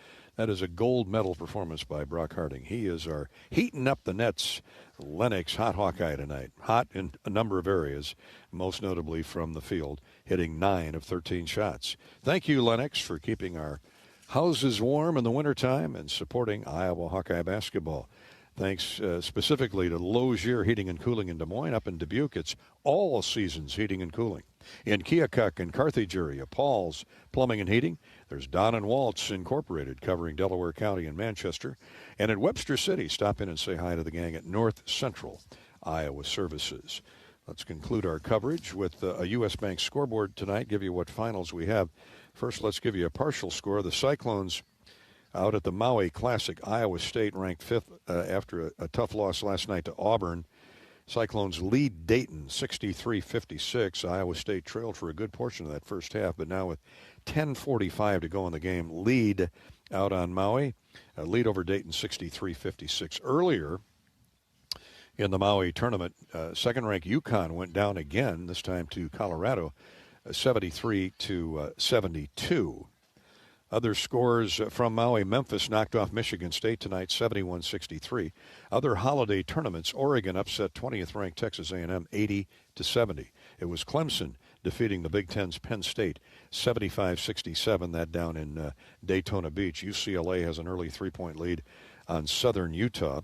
gold medal performance by Brock Harding. He is our heating up the nets Lennox hot Hawkeye tonight. Hot in a number of areas, most notably from the field, hitting 9 of 13 shots. Thank you, Lennox, for keeping our houses warm in the wintertime and supporting Iowa Hawkeye basketball. Thanks specifically to Lozier Heating and Cooling in Des Moines. Up in Dubuque, it's all seasons heating and cooling. In Keokuk and Carthage area, Paul's Plumbing and Heating. There's Don and Waltz Incorporated covering Delaware County and Manchester. And in Webster City, stop in and say hi to the gang at North Central Iowa Services. Let's conclude our coverage with a U.S. Bank scoreboard tonight, give you what finals we have. First, let's give you a partial score. The Cyclones out at the Maui Classic, Iowa State ranked 5th after a tough loss last night to Auburn. Cyclones lead Dayton 63-56. Iowa State trailed for a good portion of that first half, but now with 10:45 to go in the game, lead out on Maui. Lead over Dayton 63-56. Earlier in the Maui tournament. Second-ranked UConn went down again, this time to Colorado, 73-72. Other scores from Maui: Memphis knocked off Michigan State tonight, 71-63. Other holiday tournaments: Oregon upset 20th-ranked Texas A&M, 80-70. It was Clemson defeating the Big Ten's Penn State, 75-67. That down in Daytona Beach. UCLA has an early 3-point lead on Southern Utah.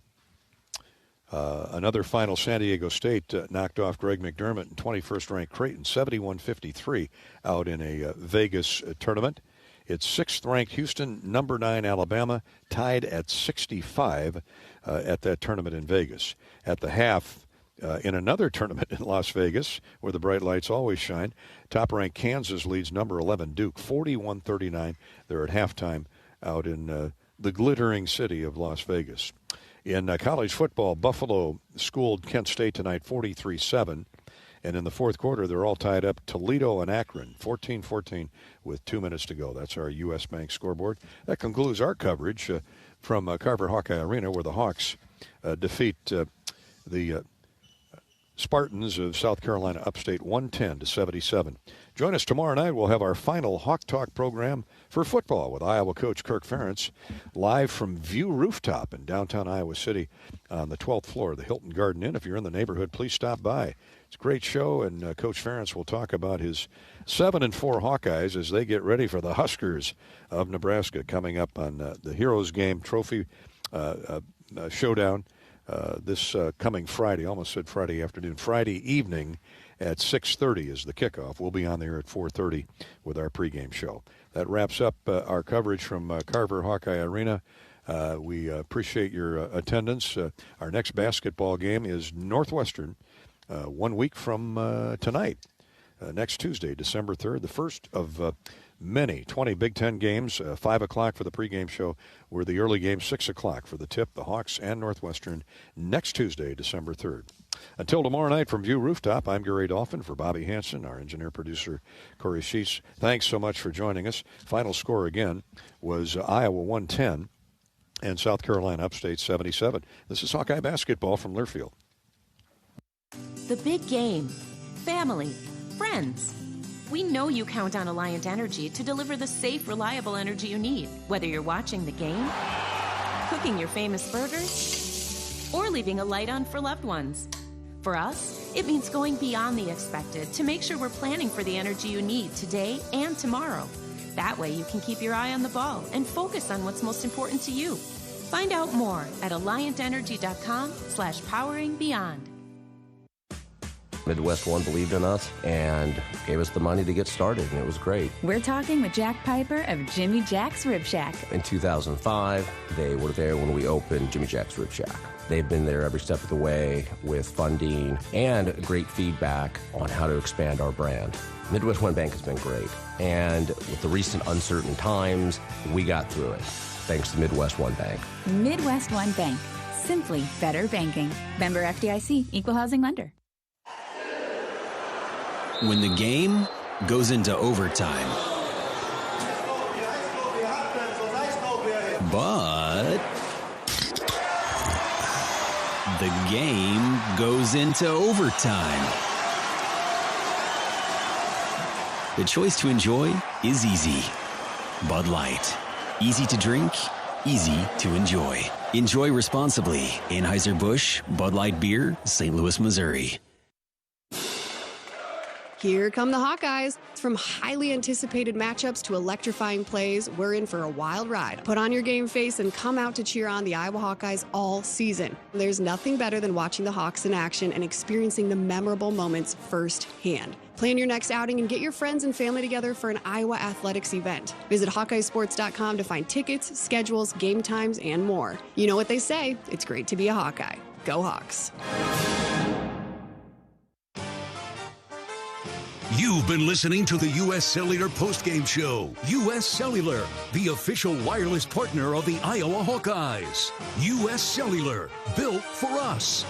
Another final: San Diego State knocked off Greg McDermott and 21st-ranked Creighton, 71-53, out in a Vegas tournament. It's 6th-ranked Houston, number 9 Alabama, tied at 65 at that tournament in Vegas. At the half, in another tournament in Las Vegas, where the bright lights always shine, top-ranked Kansas leads number 11 Duke, 41-39. They're at halftime out in the glittering city of Las Vegas. In college football, Buffalo schooled Kent State tonight, 43-7. And in the fourth quarter, they're all tied up. Toledo and Akron, 14-14 with 2 minutes to go. That's our U.S. Bank scoreboard. That concludes our coverage from Carver Hawkeye Arena, where the Hawks defeat the Spartans of South Carolina Upstate 110-77. Join us tomorrow night. We'll have our final Hawk Talk program for football with Iowa coach Kirk Ferentz, live from View Rooftop in downtown Iowa City on the 12th floor of the Hilton Garden Inn. If you're in the neighborhood, please stop by. It's a great show, and Coach Ferentz will talk about his 7-4 Hawkeyes as they get ready for the Huskers of Nebraska coming up on the Heroes Game Trophy showdown this coming Friday. Almost said Friday afternoon. Friday evening at 6:30 is the kickoff. We'll be on there at 4:30 with our pregame show. That wraps up our coverage from Carver Hawkeye Arena. We appreciate your attendance. Our next basketball game is Northwestern 1 week from tonight, next Tuesday, December 3rd, the first of many 20 Big Ten games. 5 o'clock for the pregame show, where the early game 6 o'clock for the tip, the Hawks and Northwestern, next Tuesday, December 3rd. Until tomorrow night from View Rooftop, I'm Gary Dolphin. For Bobby Hansen, our engineer-producer Corey Sheets, thanks so much for joining us. Final score again was Iowa 110 and South Carolina Upstate 77. This is Hawkeye basketball from Learfield. The big game. Family. Friends. We know you count on Alliant Energy to deliver the safe, reliable energy you need, whether you're watching the game, cooking your famous burgers, or leaving a light on for loved ones. For us, it means going beyond the expected to make sure we're planning for the energy you need today and tomorrow. That way you can keep your eye on the ball and focus on what's most important to you. Find out more at alliantenergy.com/poweringbeyond. Midwest One believed in us and gave us the money to get started, and it was great. We're talking with Jack Piper of Jimmy Jack's Rib Shack. In 2005, they were there when we opened Jimmy Jack's Rib Shack. They've been there every step of the way with funding and great feedback on how to expand our brand. Midwest One Bank has been great, and with the recent uncertain times, we got through it, thanks to Midwest One Bank. Midwest One Bank. Simply better banking. Member FDIC, Equal Housing Lender. When the game goes into overtime, but the game goes into overtime. The choice to enjoy is easy. Bud Light. Easy to drink, easy to enjoy. Enjoy responsibly. Anheuser-Busch, Bud Light Beer, St. Louis, Missouri. Here come the Hawkeyes. From highly anticipated matchups to electrifying plays, we're in for a wild ride. Put on your game face and come out to cheer on the Iowa Hawkeyes all season. There's nothing better than watching the Hawks in action and experiencing the memorable moments firsthand. Plan your next outing and get your friends and family together for an Iowa athletics event. Visit HawkeyeSports.com to find tickets, schedules, game times, and more. You know what they say, it's great to be a Hawkeye. Go Hawks. You've been listening to the U.S. Cellular Postgame Show. U.S. Cellular, the official wireless partner of the Iowa Hawkeyes. U.S. Cellular, built for us.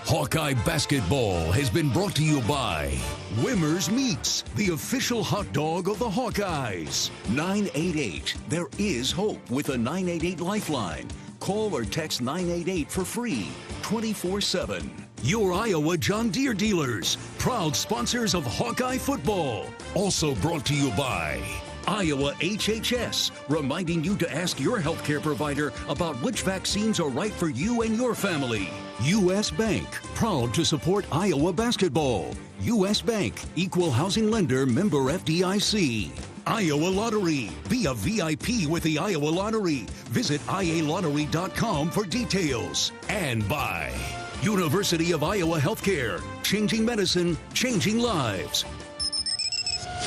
Hawkeye basketball has been brought to you by Wimmer's Meats, the official hot dog of the Hawkeyes. 988. There is hope with a 988 lifeline. Call or text 988 for free, 24/7. Your Iowa John Deere dealers, proud sponsors of Hawkeye football. Also brought to you by Iowa HHS, reminding you to ask your healthcare provider about which vaccines are right for you and your family. U.S. Bank, proud to support Iowa basketball. U.S. Bank, equal housing lender, member FDIC. Iowa Lottery, be a VIP with the Iowa Lottery. Visit ialottery.com for details. And by University of Iowa Healthcare, changing medicine, changing lives.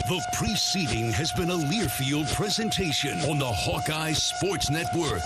The preceding has been a Learfield presentation on the Hawkeye Sports Network.